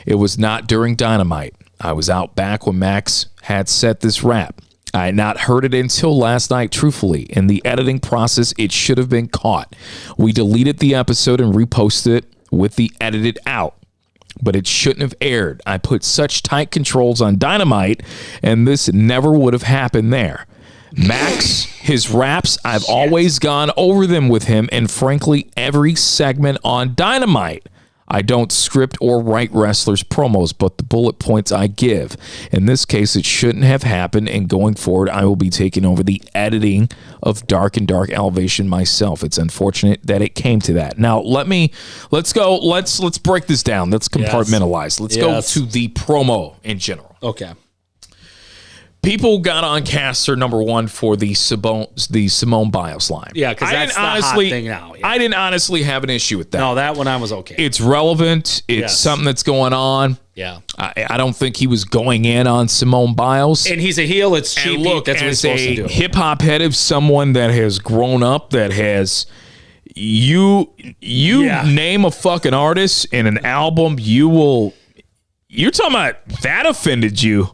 It was not during Dynamite. I was out back when Max had set this rap. I had not heard it until last night, truthfully. In the editing process, it should have been caught. We deleted the episode and reposted it with the edited out. but it shouldn't have aired. I put such tight controls on Dynamite, and this never would have happened there. Max, his raps, I've always gone over them with him, and frankly, every segment on Dynamite. I don't script or write wrestlers' promos, but the bullet points I give. In this case, it shouldn't have happened, and going forward, I will be taking over the editing of Dark and Dark Elevation myself. It's unfortunate that it came to that. Now, let's go. Let's break this down. Let's compartmentalize. Let's go to the promo in general. Okay. People got on Caster number one for the Simone Biles line. Yeah, because that's the hot thing now. Yeah. I didn't honestly have an issue with that. No, that one I was okay. It's relevant. It's something that's going on. Yeah. I don't think he was going in on Simone Biles. And he's a heel. It's cheap. Look, that's what he's supposed to do. Hip-hop head of someone that has grown up, that has... You name a fucking artist in an album, you're talking about that offended you.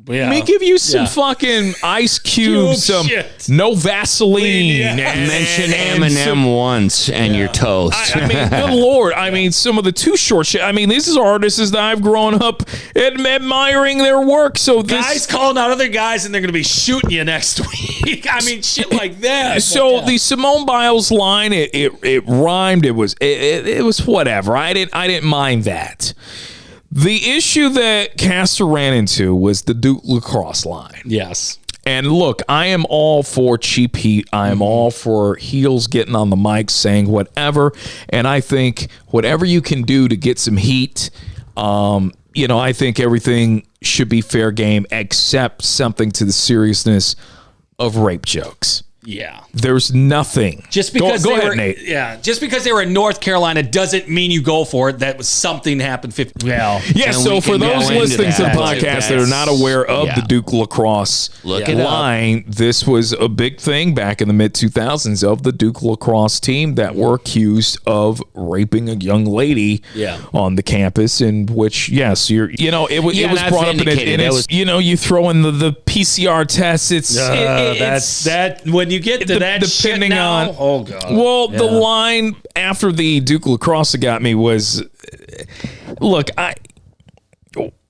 Yeah. Let me give you some fucking Ice Cube, some no Vaseline. Mention Eminem once and you're toast. I mean, good Lord. I mean, some of the Too Short shit. I mean, these are artists that I've grown up admiring their work. So guys calling out other guys and they're going to be shooting you next week. I mean, shit like that. So the Simone Biles line, it rhymed. It was whatever. I didn't mind that. The issue that Caster ran into was the Duke Lacrosse line. Yes. And look, I am all for cheap heat. I am all for heels getting on the mic saying whatever. And I think whatever you can do to get some heat, I think everything should be fair game except something to the seriousness of rape jokes. Yeah. There's nothing. Just because go ahead, Nate. Yeah. Just because they were in North Carolina doesn't mean you go for it. That was something happened 50. Well. Yeah, so for those listening to the podcast that are not aware of the Duke Lacrosse line, this was a big thing back in the mid-2000s of the Duke Lacrosse team that were accused of raping a young lady on the campus, in which, yes, it was brought up in it. You throw in the PCR test. It's that when you get to that shit now, oh god. Well, the line after the Duke Lacrosse that got me was, look,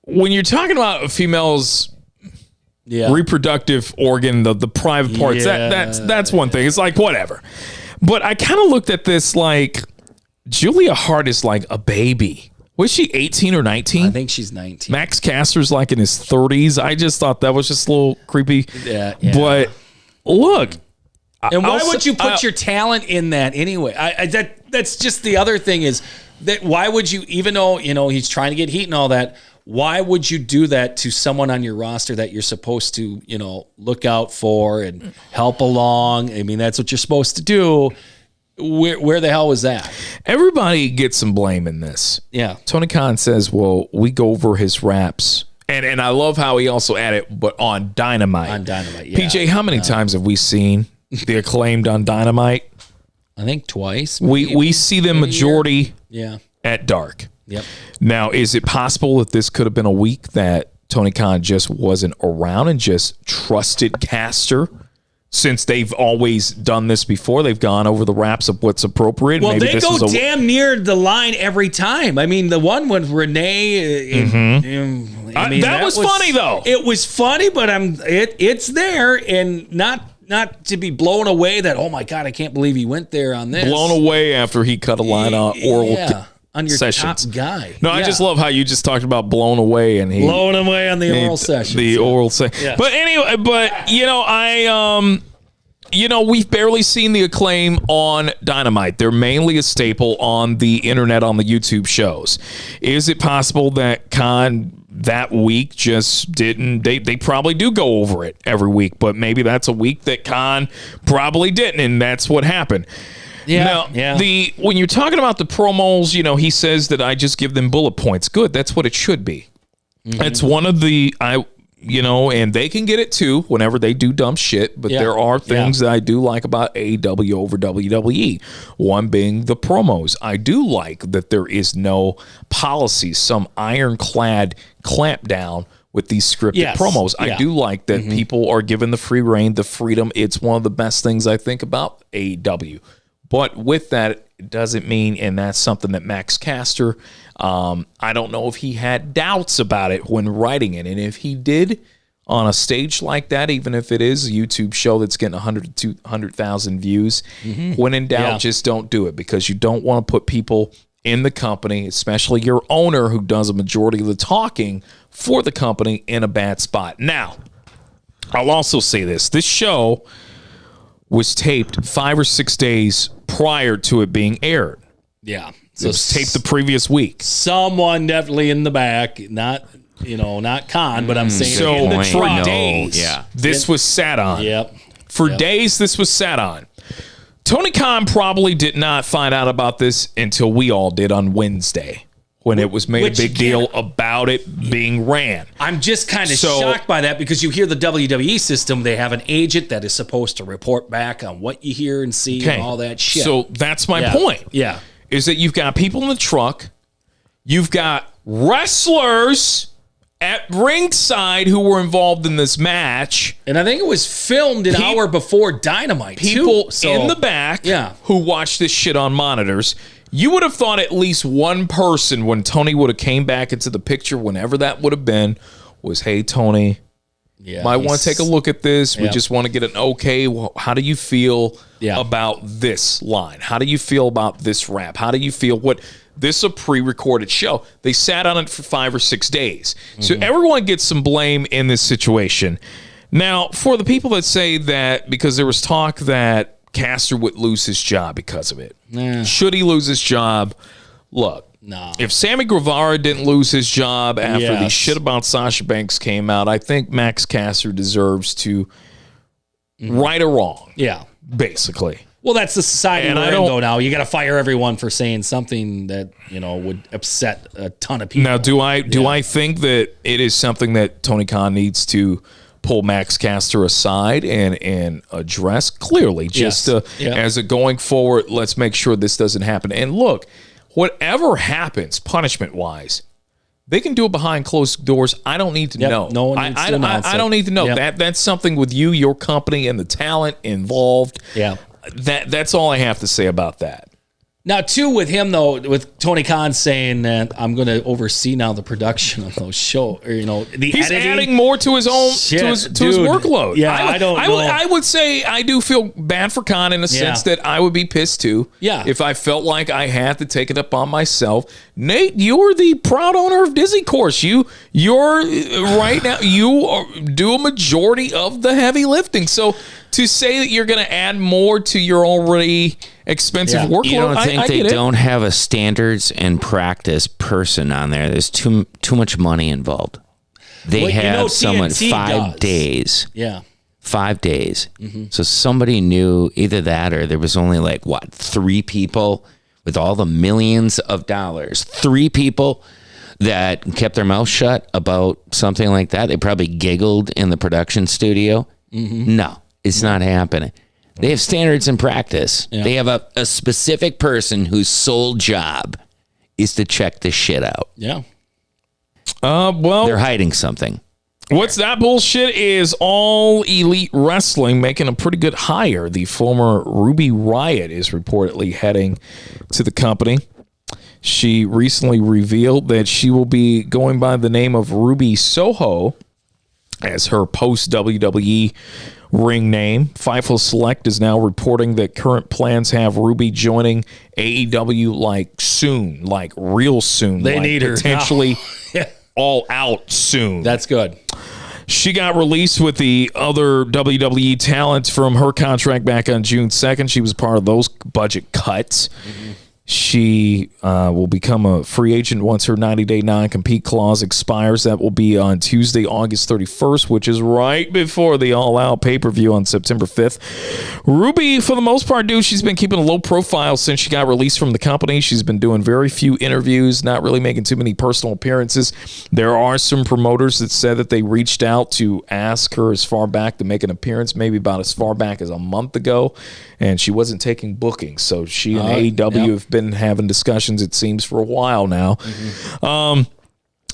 when you're talking about a female's reproductive organ, the private parts, that's one thing. It's like whatever. But I kind of looked at this like Julia Hart is like a baby. Was she 18 or 19? I think she's 19. Max Caster's like in his 30s. I just thought that was just a little creepy. Yeah. But look. And why would you put your talent in that anyway? That's just the other thing is that why would you, even though, he's trying to get heat and all that, why would you do that to someone on your roster that you're supposed to, look out for and help along? I mean, that's what you're supposed to do. Where the hell was that? Everybody gets some blame in this. Yeah. Tony Khan says, well, we go over his raps. And I love how he also added, but on Dynamite. On Dynamite, yeah. PJ, how many times have we seen the Acclaimed on Dynamite? I think twice. We see the majority at Dark. Yep. Now, is it possible that this could have been a week that Tony Khan just wasn't around and just trusted Caster? Since they've always done this before, they've gone over the raps of what's appropriate. Well, maybe they go damn near the line every time. I mean, the one with Renee. That was funny, though. It was funny, but it's there, and not to be blown away that, oh my God, I can't believe he went there on this. Blown away after he cut a line on oral on your sessions. top guy. No, I just love how you just talked about blown away and blown away on the oral session. The oral session. Yeah. But anyway, we've barely seen the Acclaim on Dynamite. They're mainly a staple on the internet, on the YouTube shows. Is it possible that Khan that week just didn't? They probably do go over it every week, but maybe that's a week that Khan probably didn't, and that's what happened. Yeah. Now, when you're talking about the promos, he says that I just give them bullet points. Good. That's what it should be. Mm-hmm. That's one of the, and they can get it too whenever they do dumb shit. But there are things that I do like about AEW over WWE. One being the promos. I do like that there is no policy, some ironclad clampdown with these scripted promos. I do like that people are given the free reign, the freedom. It's one of the best things I think about AEW. But with that, It doesn't mean, and that's something that Max Caster, I don't know if he had doubts about it when writing it. And if he did on a stage like that, even if it is a YouTube show that's getting 100 to 200,000 views, when in doubt, just don't do it, because you don't want to put people in the company, especially your owner who does a majority of the talking for the company, in a bad spot. Now, I'll also say this. This show was taped 5 or 6 days prior to it being aired. Yeah. So it was taped the previous week. Someone definitely in the back, not Khan, but I'm saying So in the for front. days, this was sat on. Yep. For days, this was sat on. Tony Khan probably did not find out about this until we all did on Wednesday, when it was made a big deal about it being ran. I'm just kind of shocked by that, because you hear the WWE system, they have an agent that is supposed to report back on what you hear and see and all that shit. So that's my point. Yeah. Is that you've got people in the truck, you've got wrestlers at ringside who were involved in this match. And I think it was filmed an hour before Dynamite, people too. in the back who watched this shit on monitors. You would have thought at least one person, when Tony would have came back into the picture, whenever that would have been, was, hey, Tony, might want to take a look at this. We just want to get an okay. How do you feel about this line? How do you feel about this rap? How do you feel? This is a pre-recorded show. They sat on it for 5 or 6 days. So everyone gets some blame in this situation. Now, for the people that say that because there was talk that Caster would lose his job because of it. Should he lose his job? Look, if Sammy Guevara didn't lose his job after the shit about Sasha Banks came out, I think Max Caster deserves to right or wrong. Yeah. Basically. Well, that's the society we're in, though, now. You got to fire everyone for saying something that, would upset a ton of people. Now, do I think that it is something that Tony Khan needs to pull Max Caster aside and address? Clearly, just as a going forward, let's make sure this doesn't happen. And look, whatever happens punishment-wise, they can do it behind closed doors. I don't need to know. No one needs to announce I don't need to know. That's something with you, your company, and the talent involved. Yeah. That's all I have to say about that. Now, too, with him, though, with Tony Khan saying that I'm going to oversee now the production of those shows, or, He's editing. adding more to his own to his workload. Yeah, I don't know. I would say I do feel bad for Khan in a sense that I would be pissed too. Yeah. If I felt like I had to take it upon myself. Nate, you're the proud owner of Disney Course. You're right now. Do a majority of the heavy lifting. So to say that you're going to add more to your already expensive workload, you don't think they don't have a standards and practice person on there? There's too much money involved. They have someone TNT 5 days. Yeah. 5 days. So somebody knew either that, or there was only 3 people with all the millions of dollars. 3 people that kept their mouth shut about something like that. They probably giggled in the production studio. No. It's not happening. They have standards in practice. Yeah. They have a specific person whose sole job is to check this shit out. Yeah. Well, they're hiding something. What's that bullshit is All Elite Wrestling making a pretty good hire. The former Ruby Riott is reportedly heading to the company. She recently revealed that she will be going by the name of Ruby Soho as her post-WWE ring name. Fightful Select is now reporting that current plans have Ruby joining AEW soon, real soon. They need her. Potentially all out soon. That's good. She got released with the other WWE talents from her contract back on June 2nd. She was part of those budget cuts. She will become a free agent once her 90-day non-compete clause expires. That will be on Tuesday, August 31st, which is right before the all-out pay-per-view on September 5th. Ruby, for the most part, she's been keeping a low profile since she got released from the company. She's been doing very few interviews, not really making too many personal appearances. There are some promoters that said that they reached out to ask her as far back to make an appearance, maybe about as far back as a month ago, and she wasn't taking bookings. So she and AEW have been having discussions, it seems, for a while now.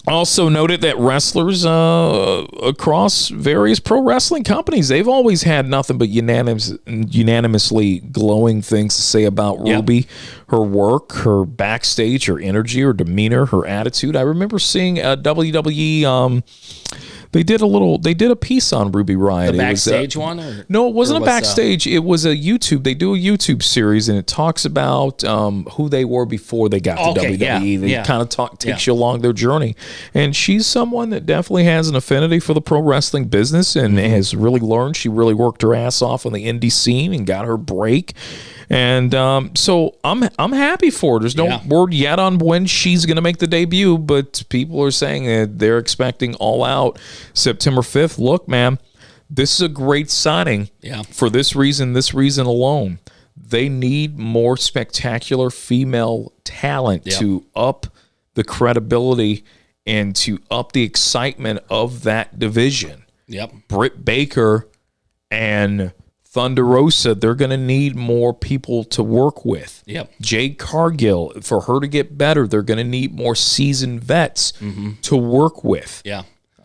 Also noted that wrestlers across various pro wrestling companies, they've always had nothing but unanimously glowing things to say about Ruby, her work, her backstage, her energy, her demeanor, her attitude. I remember seeing WWE. They did a piece on Ruby Riott. The backstage one? No, it wasn't a backstage. It was a YouTube. They do a YouTube series, and it talks about who they were before they got to WWE. They kind of takes you along their journey. And she's someone that definitely has an affinity for the pro wrestling business and has really learned. She really worked her ass off on the indie scene and got her break. And so I'm happy for her. There's no word yet on when she's going to make the debut, but people are saying that they're expecting All Out September 5th. Look, man, this is a great signing for this reason alone. They need more spectacular female talent to up the credibility and to up the excitement of that division. Britt Baker and Thunder Rosa, they're going to need more people to work with. Jade Cargill, for her to get better, they're going to need more seasoned vets to work with.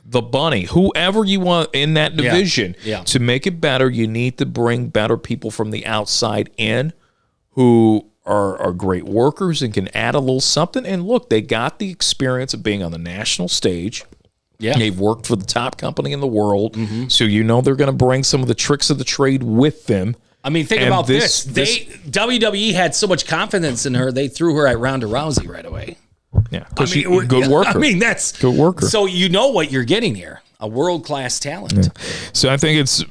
The Bunny, whoever you want in that division. To make it better, you need to bring better people from the outside in who are great workers and can add a little something. And look, they got the experience of being on the national stage. They've worked for the top company in the world, so you know they're going to bring some of the tricks of the trade with them. I mean, think about this. WWE had so much confidence in her, they threw her at Ronda Rousey right away. Because she's a good worker. I mean, that's good worker. So you know what you're getting here. A world-class talent. So I think it's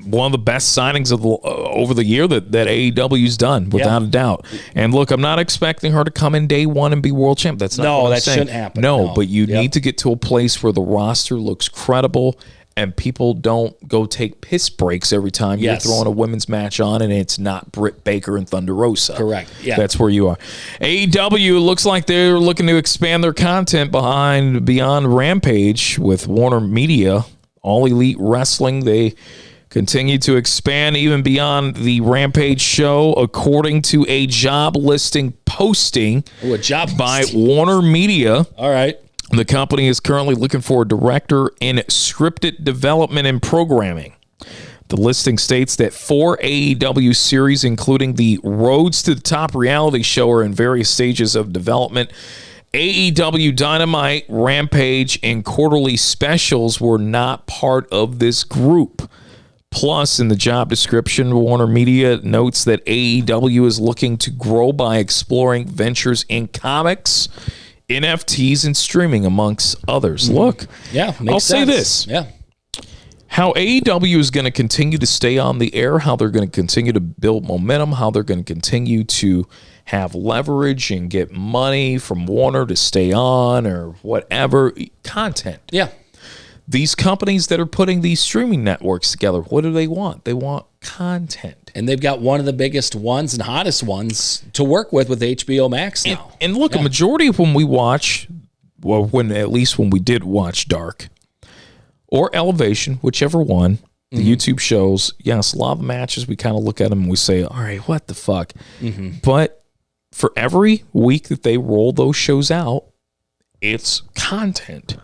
one of the best signings of over the year that AEW's done, without a doubt. And look, I'm not expecting her to come in day one and be world champ. That's not what I'm saying. Shouldn't happen. No, but you need to get to a place where the roster looks credible and people don't go take piss breaks every time you're throwing a women's match on and it's not Britt Baker and Thunder Rosa. Correct. That's where you are. AEW looks like they're looking to expand their content beyond Rampage with WarnerMedia. All Elite Wrestling, they continue to expand even beyond the Rampage show, according to a job listing posting by WarnerMedia. All right. The company is currently looking for a director in scripted development and programming. The listing states that 4 AEW series, including the Roads to the Top reality show, are in various stages of development. AEW Dynamite, Rampage, and quarterly specials were not part of this group. Plus, in the job description, WarnerMedia notes that AEW is looking to grow by exploring ventures in comics, NFTs, and streaming, amongst others. Look, I'll say this. How AEW is going to continue to stay on the air, how they're going to continue to build momentum, how they're going to continue to have leverage and get money from Warner to stay on or whatever. Content. These companies that are putting these streaming networks together, what do they want? They want content. And they've got one of the biggest ones and hottest ones to work with HBO Max now. And look, a majority of when we watch, at least when we did watch Dark or Elevation, whichever one, the YouTube shows, yes, a lot of the matches, we kind of look at them and we say, all right, what the fuck? But for every week that they roll those shows out, it's content.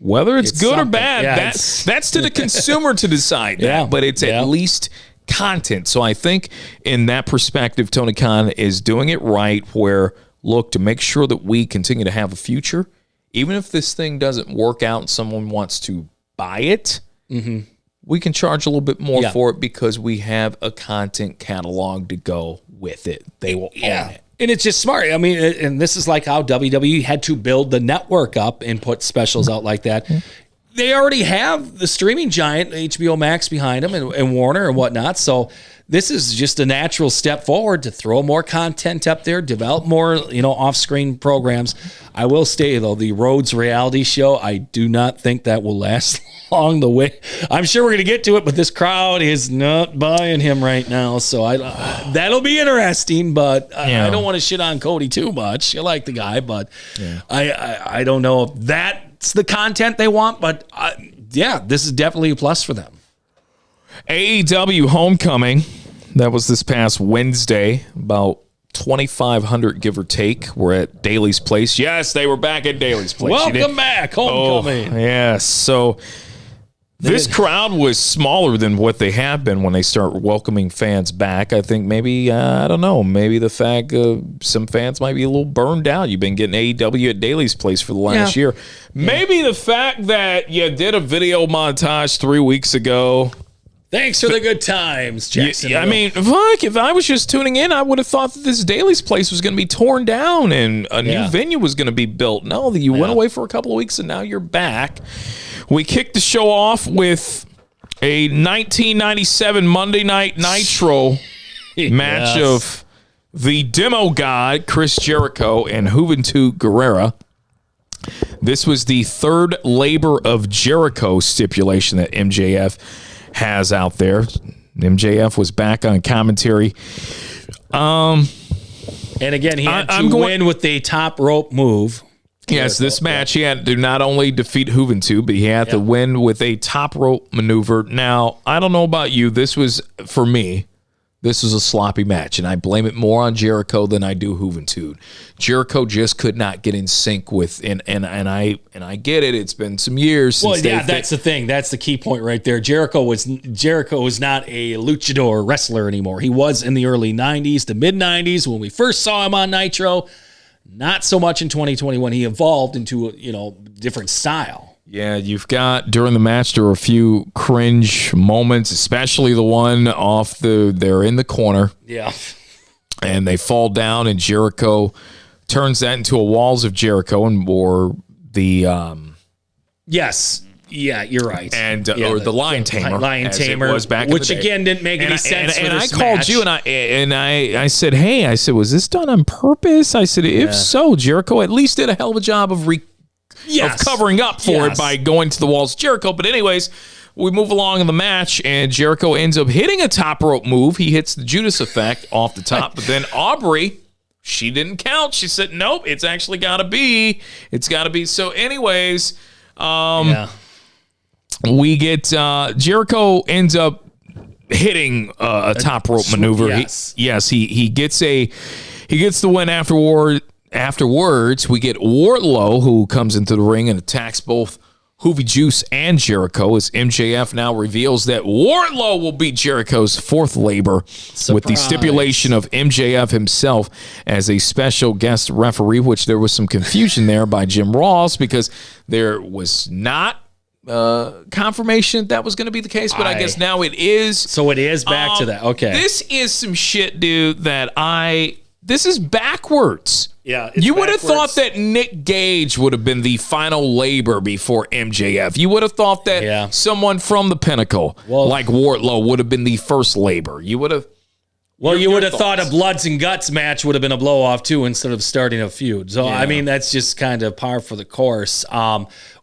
Whether it's good or bad, that's to the consumer to decide that, but it's at least content. So I think in that perspective, Tony Khan is doing it right, where, look, to make sure that we continue to have a future, even if this thing doesn't work out and someone wants to buy it, we can charge a little bit more for it because we have a content catalog to go with it. They will own it. And it's just smart. I mean, and this is like how WWE had to build the network up and put specials out like that. They already have the streaming giant, HBO Max, behind them and Warner and whatnot. So this is just a natural step forward to throw more content up there, develop more, off-screen programs. I will say, though, the Rhodes reality show, I do not think that will last long the way. I'm sure we're going to get to it, but this crowd is not buying him right now. So that'll be interesting, but I don't want to shit on Cody too much. I like the guy, but I don't know if that's the content they want, but this is definitely a plus for them. AEW Homecoming, that was this past Wednesday, about 2,500, give or take, were at Daly's Place. Yes, they were back at Daly's Place. Welcome back, homecoming. Yes. So this crowd was smaller than what they have been when they start welcoming fans back. I think maybe, I don't know, maybe the fact some fans might be a little burned out. You've been getting AEW at Daly's Place for the last year. Maybe the fact that you did a video montage 3 weeks ago. Thanks for the good times, Jackson. I mean, fuck, if I was just tuning in, I would have thought that this Daly's Place was going to be torn down and a new venue was going to be built. No, you went away for a couple of weeks and now you're back. We kicked the show off with a 1997 Monday Night Nitro match of the Demo God, Chris Jericho, and Juventud Guerrera. This was the third Labor of Jericho stipulation that MJF has out there. MJF was back on commentary. And again, he had to win with the top rope move. Yes, this match he had to not only defeat Juventud, but he had to win with a top rope maneuver. Now, I don't know about you. This was, for me, this was a sloppy match, and I blame it more on Jericho than I do Juventud. Jericho just could not get in sync with, and I get it. It's been some years since that's the thing. That's the key point right there. Jericho was not a luchador wrestler anymore. He was in the early 90s to mid 90s when we first saw him on Nitro. Not so much in 2021. He evolved into a different style. Yeah, you've got, during the match, there were a few cringe moments, especially the one they're in the corner. Yeah. And they fall down, and Jericho turns that into a Walls of Jericho, or the... Yes. Yeah, you're right. And or the Lion Tamer. Lion Tamer, was back which in the day. Again didn't make any sense. And I called you, and I said, hey, was this done on purpose? I said, if so, Jericho at least did a hell of a job of covering up for it by going to the Walls of Jericho. But anyways, we move along in the match, and Jericho ends up hitting a top rope move. He hits the Judas effect off the top, but then Aubrey, she didn't count. She said, nope, it's actually got to be. It's got to be. So anyways, we get Jericho ends up hitting a top rope maneuver. He gets the win afterwards. We get Wardlow, who comes into the ring and attacks both Hoovy Juice and Jericho, as MJF now reveals that Wardlow will be Jericho's fourth labor. Surprise. With the stipulation of MJF himself as a special guest referee, which there was some confusion there by Jim Ross because there was not confirmation that was going to be the case, but I guess now it is. So it is back to that. Okay. This is some shit, dude, this is backwards. Yeah. You would have thought that Nick Gage would have been the final labor before MJF. You would have thought that someone from the Pinnacle, like Wardlow, would have been the first labor. You would have. Well, you would have thought a Bloods and Guts match would have been a blow-off, too, instead of starting a feud. So, I mean, that's just kind of par for the course.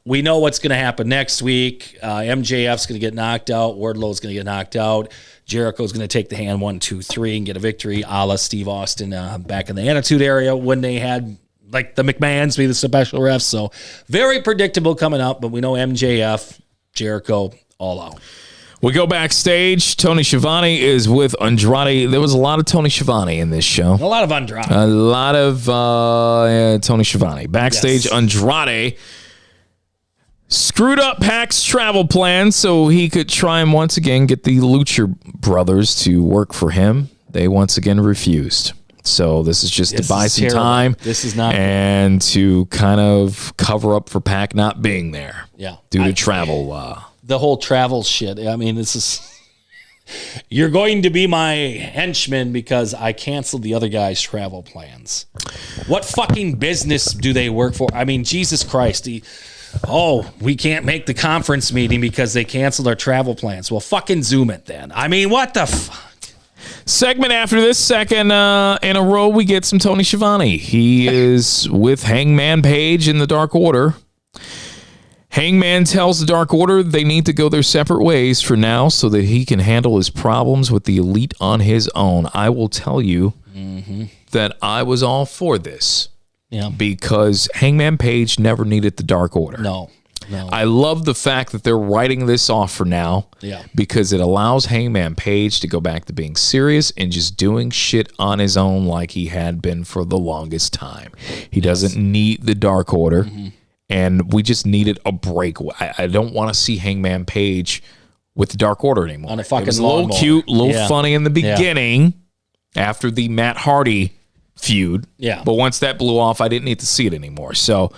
We know what's going to happen next week. MJF's going to get knocked out. Wardlow's going to get knocked out. Jericho's going to take the hand 1, 2, 3 and get a victory, a la Steve Austin back in the Attitude Era when they had, like, the McMahons be the special refs. So, very predictable coming up, but we know MJF, Jericho, all out. We go backstage. Tony Schiavone is with Andrade. There was a lot of Tony Schiavone in this show. A lot of Andrade. A lot of Tony Schiavone. Backstage, Andrade screwed up Pac's travel plans so he could try and once again get the Lucha Brothers to work for him. They once again refused. So this is just to buy some time. This is not and to kind of cover up for Pac not being there. Yeah. Due to travel. The whole travel shit. I mean, this is... You're going to be my henchman because I canceled the other guy's travel plans. What fucking business do they work for? I mean, Jesus Christ. We can't make the conference meeting because they canceled our travel plans. Well, fucking Zoom it then. I mean, what the fuck? Segment after this, second in a row, we get some Tony Schiavone. He is with Hangman Page in the Dark Order. Hangman tells the Dark Order they need to go their separate ways for now so that he can handle his problems with the Elite on his own. I will tell you that I was all for this. Yeah. Because Hangman Page never needed the Dark Order. No. No. I love the fact that they're writing this off for now. Yeah. Because it allows Hangman Page to go back to being serious and just doing shit on his own like he had been for the longest time. He doesn't need the Dark Order, and we just needed a break. I don't want to see Hangman Page with the Dark Order anymore. On a fucking it was a little lawnmower. cute, a little Yeah. funny in the beginning after the Matt Hardy feud. Yeah. But once that blew off, I didn't need to see it anymore. So,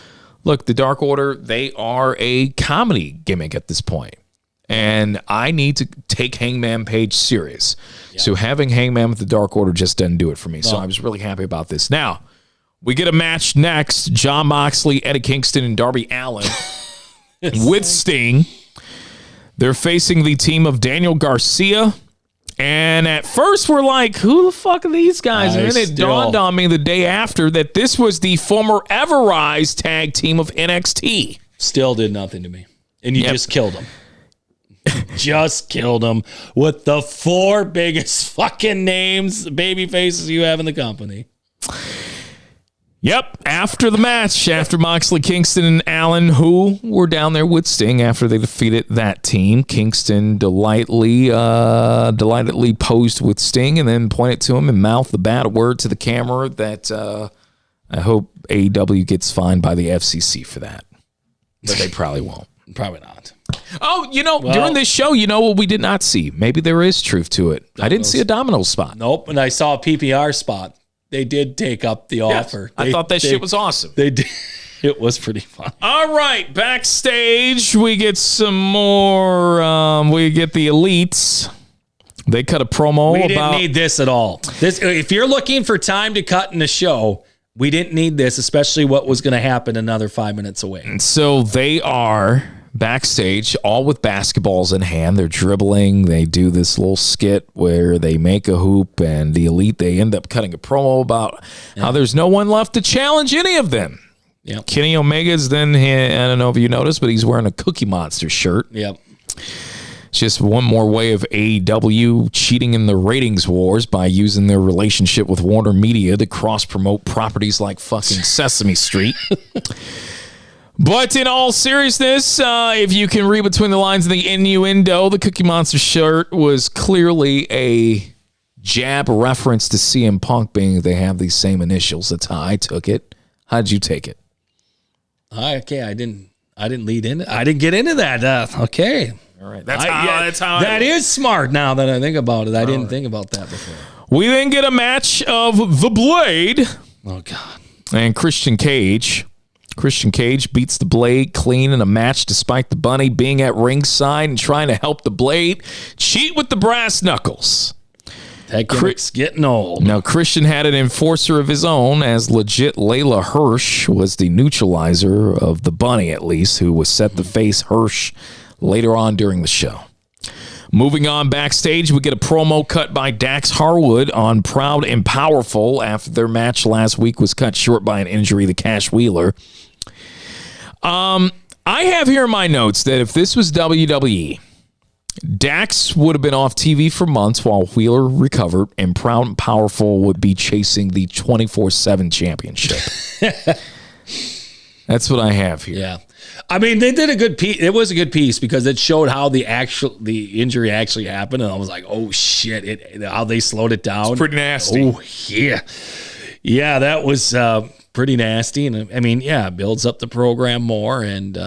look, the Dark Order, they are a comedy gimmick at this point. And I need to take Hangman Page serious. So having Hangman with the Dark Order just doesn't do it for me. So I was really happy about this. Now, we get a match next. Jon Moxley, Eddie Kingston, and Darby Allin with Sting. They're facing the team of Daniel Garcia. And at first, we're like, who the fuck are these guys? And then it dawned on me the day after that this was the former Everrise tag team of NXT. Still did nothing to me. And you just killed him. Just killed him with the 4 biggest fucking names, baby faces you have in the company. Yep. After the match, after Moxley, Kingston, and Allen, who were down there with Sting after they defeated that team, Kingston delightedly posed with Sting and then pointed to him and mouthed the bad word to the camera that I hope AEW gets fined by the FCC for that. But they probably won't. Probably not. Oh, during this show, what we did not see? Maybe there is truth to it. I didn't see a Domino's spot. Nope. And I saw a PPR spot. They did take up the offer. I thought that shit was awesome. They did. It was pretty fun. All right, backstage, we get some more. We get the Elites. They cut a promo We about. didn't need this at all. This, if you're looking for time to cut in the show, we didn't need this, especially what was going to happen another 5 minutes away. So they are backstage, all with basketballs in hand. They're dribbling. They do this little skit where they make a hoop, and the Elite, they end up cutting a promo about how there's no one left to challenge any of them. Yep. Kenny Omega's then, I don't know if you noticed, but he's wearing a Cookie Monster shirt. Yep. It's just one more way of AEW cheating in the ratings wars by using their relationship with WarnerMedia to cross-promote properties like fucking Sesame Street. But in all seriousness, if you can read between the lines of the innuendo, the Cookie Monster shirt was clearly a jab reference to CM Punk, being they have these same initials. That's how I took it. How'd you take it? Okay, I didn't lead in. I didn't get into that. Okay. All right. That's how that is smart now that I think about it. I didn't think about that before. We then get a match of The Blade Oh, God. and Christian Cage. Christian Cage beats the Blade clean in a match despite the Bunny being at ringside and trying to help the Blade cheat with the brass knuckles. That gimmick's getting old. Now, Christian had an enforcer of his own, as legit Layla Hirsch was the neutralizer of the Bunny, at least, who was set to face Hirsch later on during the show. Moving on backstage, we get a promo cut by Dax Harwood on Proud and Powerful after their match last week was cut short by an injury to Cash Wheeler. I have here in my notes that if this was WWE, Dax would have been off TV for months while Wheeler recovered, and Proud and Powerful would be chasing the 24/7 championship. That's what I have here. Yeah. I mean, they did a good piece. It was a good piece because it showed how the injury actually happened. And I was like, oh, shit, how they slowed it down. It's pretty nasty. Oh, yeah. Yeah, that was pretty nasty. And I mean, yeah, it builds up the program more. And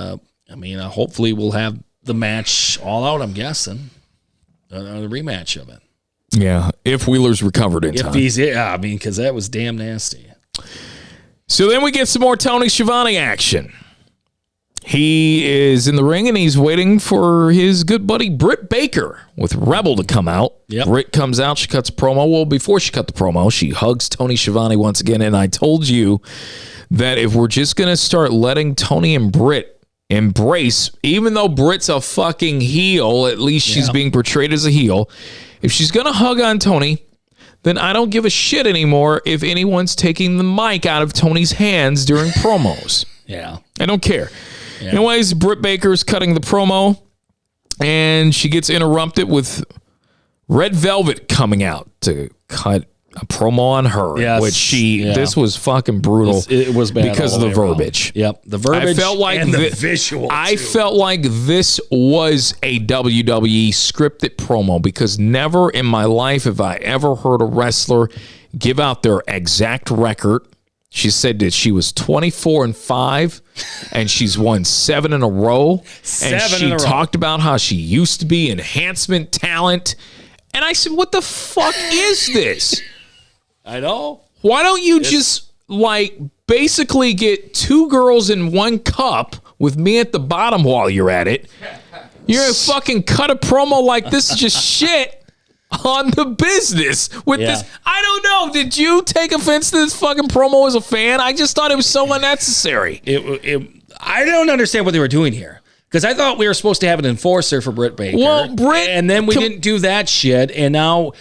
hopefully we'll have the match all out, I'm guessing. The rematch of it. Yeah, if Wheeler's recovered in time. Because that was damn nasty. So then we get some more Tony Schiavone action. He is in the ring and he's waiting for his good buddy Britt Baker with Rebel to come out. Yep. Britt comes out, she cuts a promo. Well, before she cut the promo, she hugs Tony Schiavone once again. And I told you that if we're just going to start letting Tony and Britt embrace, even though Britt's a fucking heel, at least she's being portrayed as a heel. If she's going to hug on Tony, then I don't give a shit anymore if anyone's taking the mic out of Tony's hands during promos. Yeah. I don't care. Yeah. Anyways, Britt Baker's cutting the promo, and she gets interrupted with Red Velvet coming out to cut a promo on her, Yes. which this was fucking brutal. It was bad because all of the the way around. verbiage. Yep, the verbiage. I felt like and the visual. I felt like this was a WWE scripted promo because never in my life have I ever heard a wrestler give out their exact record. She said that she was 24-5 and she's won 7 in a row. And she talked about how she used to be enhancement talent. And I said, what the fuck is this? I know. Why don't you just like basically get 2 girls in 1 cup with me at the bottom while you're at it? You're gonna fucking cut a promo like this is just shit on the business with this. I don't know. Did you take offense to this fucking promo as a fan? I just thought it was so unnecessary. I don't understand what they were doing here. Because I thought we were supposed to have an enforcer for Britt Baker. Well, Britt... And then we didn't do that shit. And now,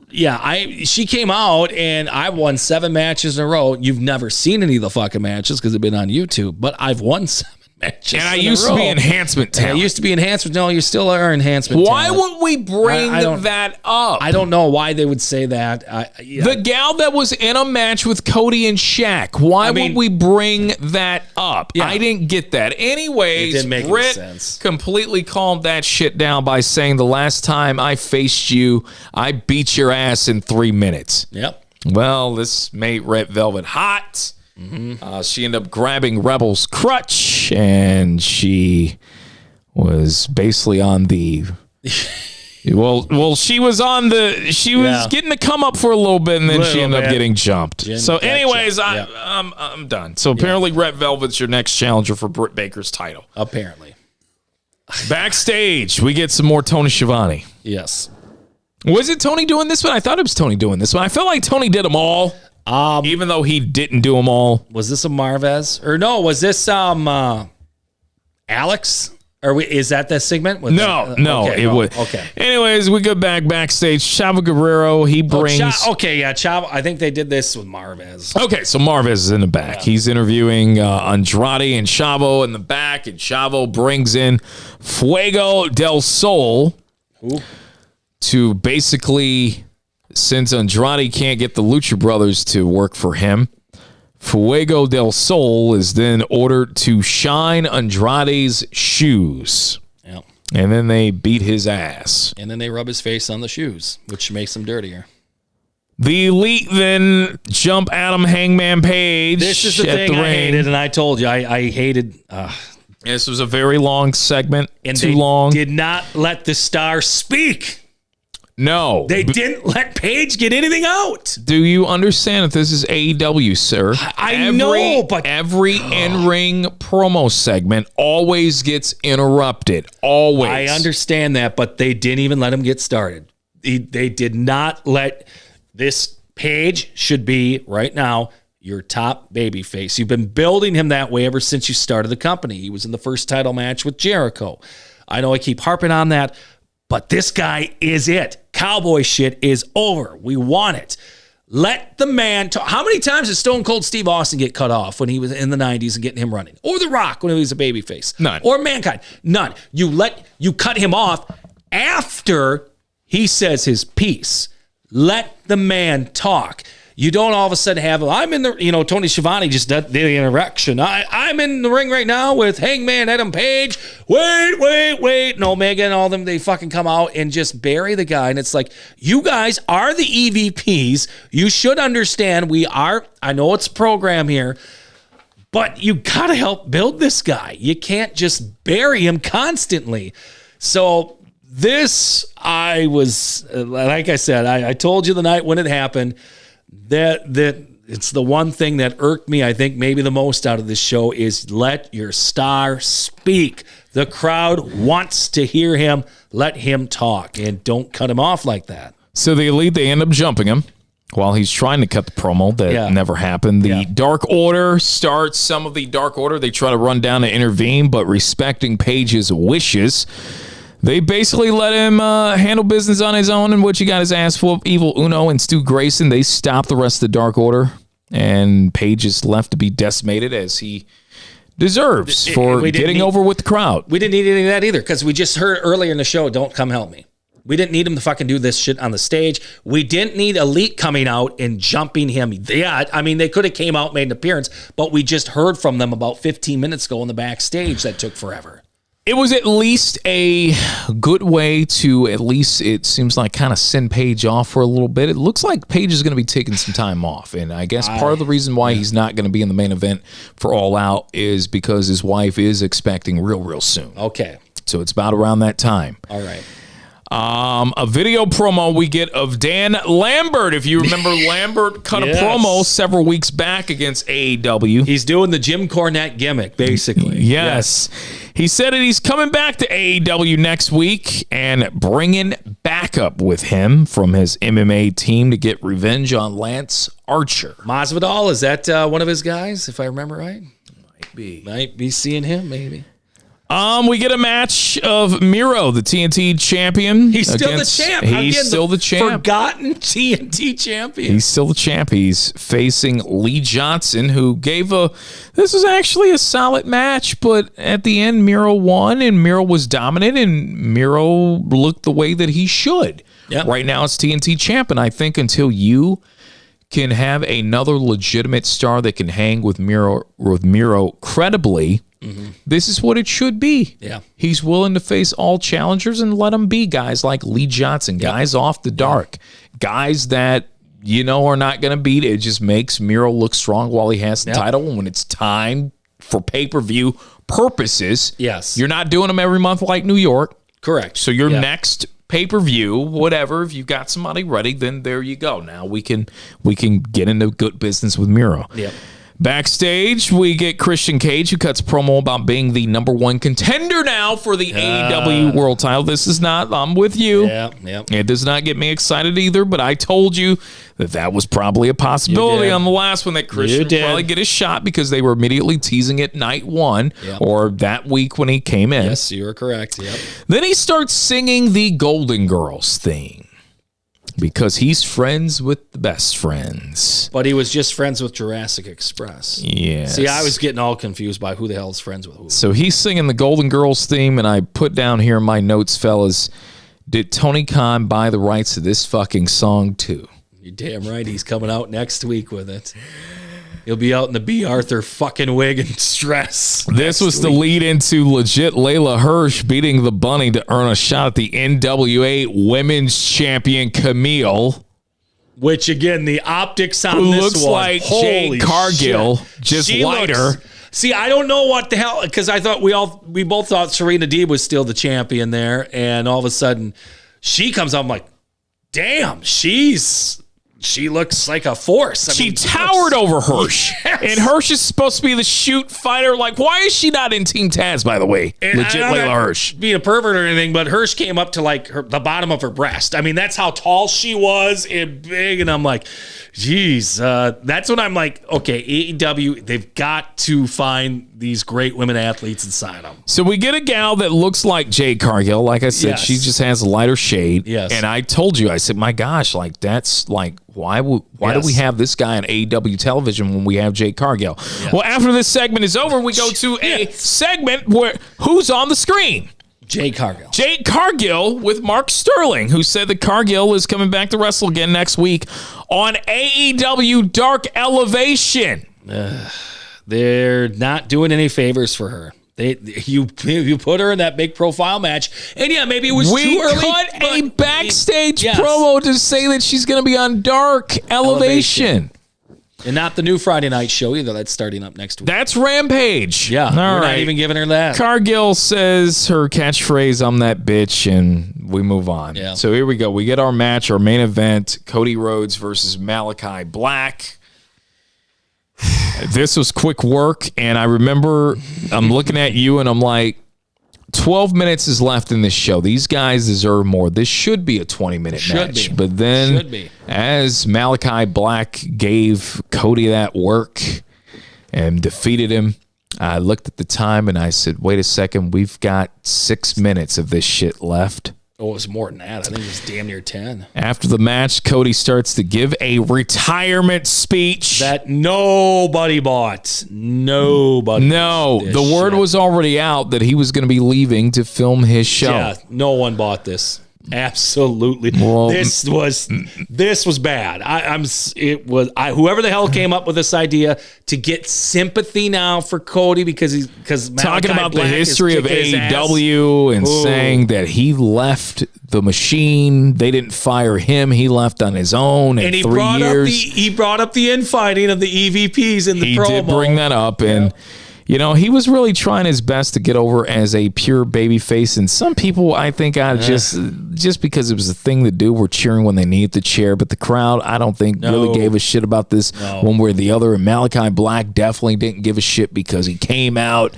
she came out and I won 7 matches in a row. You've never seen any of the fucking matches because they've been on YouTube. But I've won 7 matches and I used to be enhancement talent. I used to be enhancement. No, you still are enhancement Why talent. would we bring that up? I don't know why they would say that. The gal that was in a match with Cody and Shaq, why would we bring that up? Yeah. I didn't get that. Anyways, it didn't make any Britt sense. completely calmed that shit down by saying the last time I faced you, I beat your ass in 3 minutes. Yep. Well, this made Red Velvet hot. She ended up grabbing Rebel's crutch, and she was basically on the. Well, she was on the. She was getting to come up for a little bit, and then she ended up getting jumped. So, anyways, I'm done. So apparently, Red Velvet's your next challenger for Britt Baker's title. Apparently. Backstage, we get some more Tony Schiavone. Yes. Was it Tony doing this one? I thought it was Tony doing this one. I felt like Tony did them all. Even though he didn't do them all. Was this a Marvez? Or no, was this Alex? Or is that the segment? No, it would. Okay. Anyways, we go backstage. Chavo Guerrero, he brings... Chavo. I think they did this with Marvez. Okay, so Marvez is in the back. Yeah. He's interviewing Andrade and Chavo in the back, and Chavo brings in Fuego del Sol to basically... Since Andrade can't get the Lucha Brothers to work for him, Fuego del Sol is then ordered to shine Andrade's shoes. Yep. And then they beat his ass. And then they rub his face on the shoes, which makes him dirtier. The Elite then jump Adam Hangman Page. This is the thing I hated, and I told you, I hated... This was a very long segment, and too long. Did not let the star speak. No. They didn't let Paige get anything out. Do you understand that this is AEW, sir? I know, but... Every in-ring promo segment always gets interrupted. Always. I understand that, but they didn't even let him get started. They did not let... This Paige should be, right now, your top babyface. You've been building him that way ever since you started the company. He was in the first title match with Jericho. I know I keep harping on that, but this guy is it. Cowboy shit is over. We want it. Let the man talk. How many times did Stone Cold Steve Austin get cut off when he was in the 90s and getting him running? Or The Rock when he was a babyface? None. Or Mankind? None. You cut him off after he says his piece. Let the man talk. You don't all of a sudden have, I'm in the, Tony Schiavone just did the interaction. I'm in the ring right now with Hangman Adam Page. Wait. And Omega and all them, they fucking come out and just bury the guy. And it's like, you guys are the EVPs. You should understand I know it's a program here, but you got to help build this guy. You can't just bury him constantly. So this, I was, like I said, I told you the night when it happened, that it's the one thing that irked me, I think, maybe the most out of this show is let your star speak. The crowd wants to hear him. Let him talk, and don't cut him off like that. So the Elite, they end up jumping him while he's trying to cut the promo. That never happened. The Dark Order starts. Some of the Dark Order, they try to run down and intervene, but respecting Page's wishes, they basically let him handle business on his own, in which he got his ass full of Evil Uno and Stu Grayson. They stop the rest of the Dark Order, and Page is left to be decimated as he deserves for getting over with the crowd. We didn't need any of that either, because we just heard earlier in the show, don't come help me. We didn't need him to fucking do this shit on the stage. We didn't need Elite coming out and jumping him. Yeah, I mean, they could have came out, made an appearance, but we just heard from them about 15 minutes ago in the backstage. That took forever. It was at least a good way to, at least it seems like, kind of send Paige off for a little bit. It looks like Paige is going to be taking some time off. And I guess part of the reason why he's not going to be in the main event for All Out is because his wife is expecting real soon. Okay. So it's about around that time. All right. A video promo we get of Dan Lambert. If you remember, Lambert cut Yes. a promo several weeks back against AEW. He's doing the Jim Cornette gimmick, basically. Yes. He said that he's coming back to AEW next week and bringing backup with him from his MMA team to get revenge on Lance Archer. Masvidal, is that one of his guys, if I remember right? Might be seeing him, maybe. We get a match of Miro, the TNT champion. He's still the champ. He's still the champ. Forgotten TNT champion. He's still the champ. He's facing Lee Johnson, who gave this was actually a solid match, but at the end, Miro won, and Miro was dominant, and Miro looked the way that he should. Yep. Right now, it's TNT champ, and I think until you can have another legitimate star that can hang with Miro credibly, this is what it should be. Yeah. He's willing to face all challengers and let them be guys like Lee Johnson, guys off the dark, guys that, are not going to beat. It just makes Miro look strong while he has the title. And when it's time for pay-per-view purposes, yes, you're not doing them every month like New York. Correct. So your next pay-per-view, whatever, if you've got somebody ready, then there you go. Now we can get into good business with Miro. Yep. Backstage, we get Christian Cage, who cuts promo about being the number one contender now for the AEW World title. This is not, I'm with you. Yeah. It does not get me excited either, but I told you that was probably a possibility on the last one, that Christian would probably get a shot because they were immediately teasing it night one or that week when he came in. Yes, you are correct. Yep. Then he starts singing the Golden Girls theme, because he's friends with the best friends. But he was just friends with Jurassic Express. Yes. See, I was getting all confused by who the hell is friends with who. So he's singing the Golden Girls theme, and I put down here in my notes, fellas, did Tony Khan buy the rights to this fucking song too? You're damn right. He's coming out next week with it. He'll be out in the B. Arthur fucking wig and stress. This was the lead into legit Layla Hirsch beating the Bunny to earn a shot at the NWA Women's Champion Camille. Which, again, the optics on who this looks one. like Holy Jade Cargill, shit. just She lighter. See, I don't know what the hell, because I thought we both thought Serena Deeb was still the champion there, and all of a sudden she comes out. I'm like, damn, she looks like a force. She towered over Hirsch. Yes. And Hirsch is supposed to be the shoot fighter. Like, why is she not in Team Taz, by the way? And Legit I'm Layla not Hirsch. being a pervert or anything, but Hirsch came up to like the bottom of her breast. I mean, that's how tall she was and big. And I'm like, geez, that's when I'm like, okay, AEW, they've got to find these great women athletes and sign them. So we get a gal that looks like Jade Cargill. Like I said, Yes. she just has a lighter shade. Yes. And I told you, I said, my gosh, like that's like, why do we have this guy on AEW television when we have Jade Cargill? Yeah. Well, after this segment is over, we go to a segment where who's on the screen? Jade Cargill. Jade Cargill with Mark Sterling, who said that Cargill is coming back to wrestle again next week on AEW Dark Elevation. They're not doing any favors for her. You put her in that big profile match, and yeah, maybe it was too early. Cut a backstage Yes. promo to say that she's going to be on Dark Elevation. And not the new Friday night show either. That's starting up next week. That's Rampage. Yeah, All we're right. not even giving her that. Cargill says her catchphrase, "I'm that bitch," and we move on. Yeah. So here we go. We get our match, our main event, Cody Rhodes versus Malachi Black. This was quick work, and I remember I'm looking at you, and I'm like, 12 minutes is left in this show. These guys deserve more. This should be a 20-minute match. be. But then, Should be. as Malachi Black gave Cody that work and defeated him, I looked at the time and I said, wait a second, we've got 6 minutes of this shit left. Oh, it was more than that. I think it was damn near 10. After the match, Cody starts to give a retirement speech. That nobody bought. Nobody. No, bought the this word shit. was already out that he was going to be leaving to film his show. Yeah, no one bought this. Absolutely. Well, this was bad. Whoever the hell came up with this idea to get sympathy now for Cody because talking about Black the history of is kicking his AEW and Ooh. saying that he left the machine. They didn't fire him. He left on his own. And in he 3 brought years. he brought up the infighting of the EVPs in the He promo. did bring that up, and he was really trying his best to get over as a pure babyface. And some people, I think, just because it was a thing to do, were cheering when they needed the cheer. But the crowd, I don't think, really gave a shit about this one way or the other. And Malachi Black definitely didn't give a shit because he came out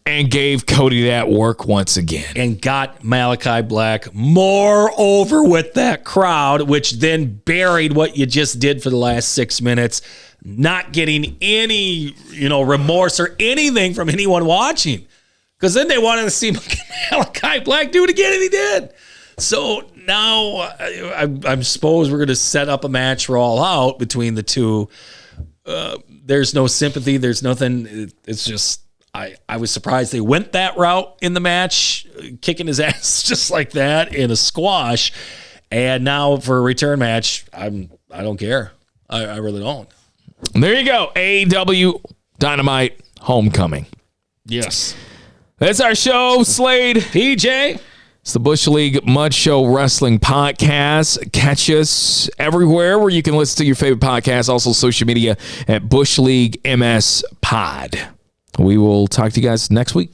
and gave Cody that work once again. And got Malachi Black more over with that crowd, which then buried what you just did for the last 6 minutes. Not getting any, remorse or anything from anyone watching. Because then they wanted to see Malachi Black do it again, and he did. So now I suppose we're going to set up a match for All Out between the two. There's no sympathy. There's nothing. It's just, I was surprised they went that route in the match, kicking his ass just like that in a squash. And now for a return match, I don't care. I really don't. There you go. AEW Dynamite Homecoming. Yes. That's our show, Slade PJ. It's the Bush League Mud Show Wrestling Podcast. Catch us everywhere where you can listen to your favorite podcast. Also social media at Bush League MS Pod. We will talk to you guys next week.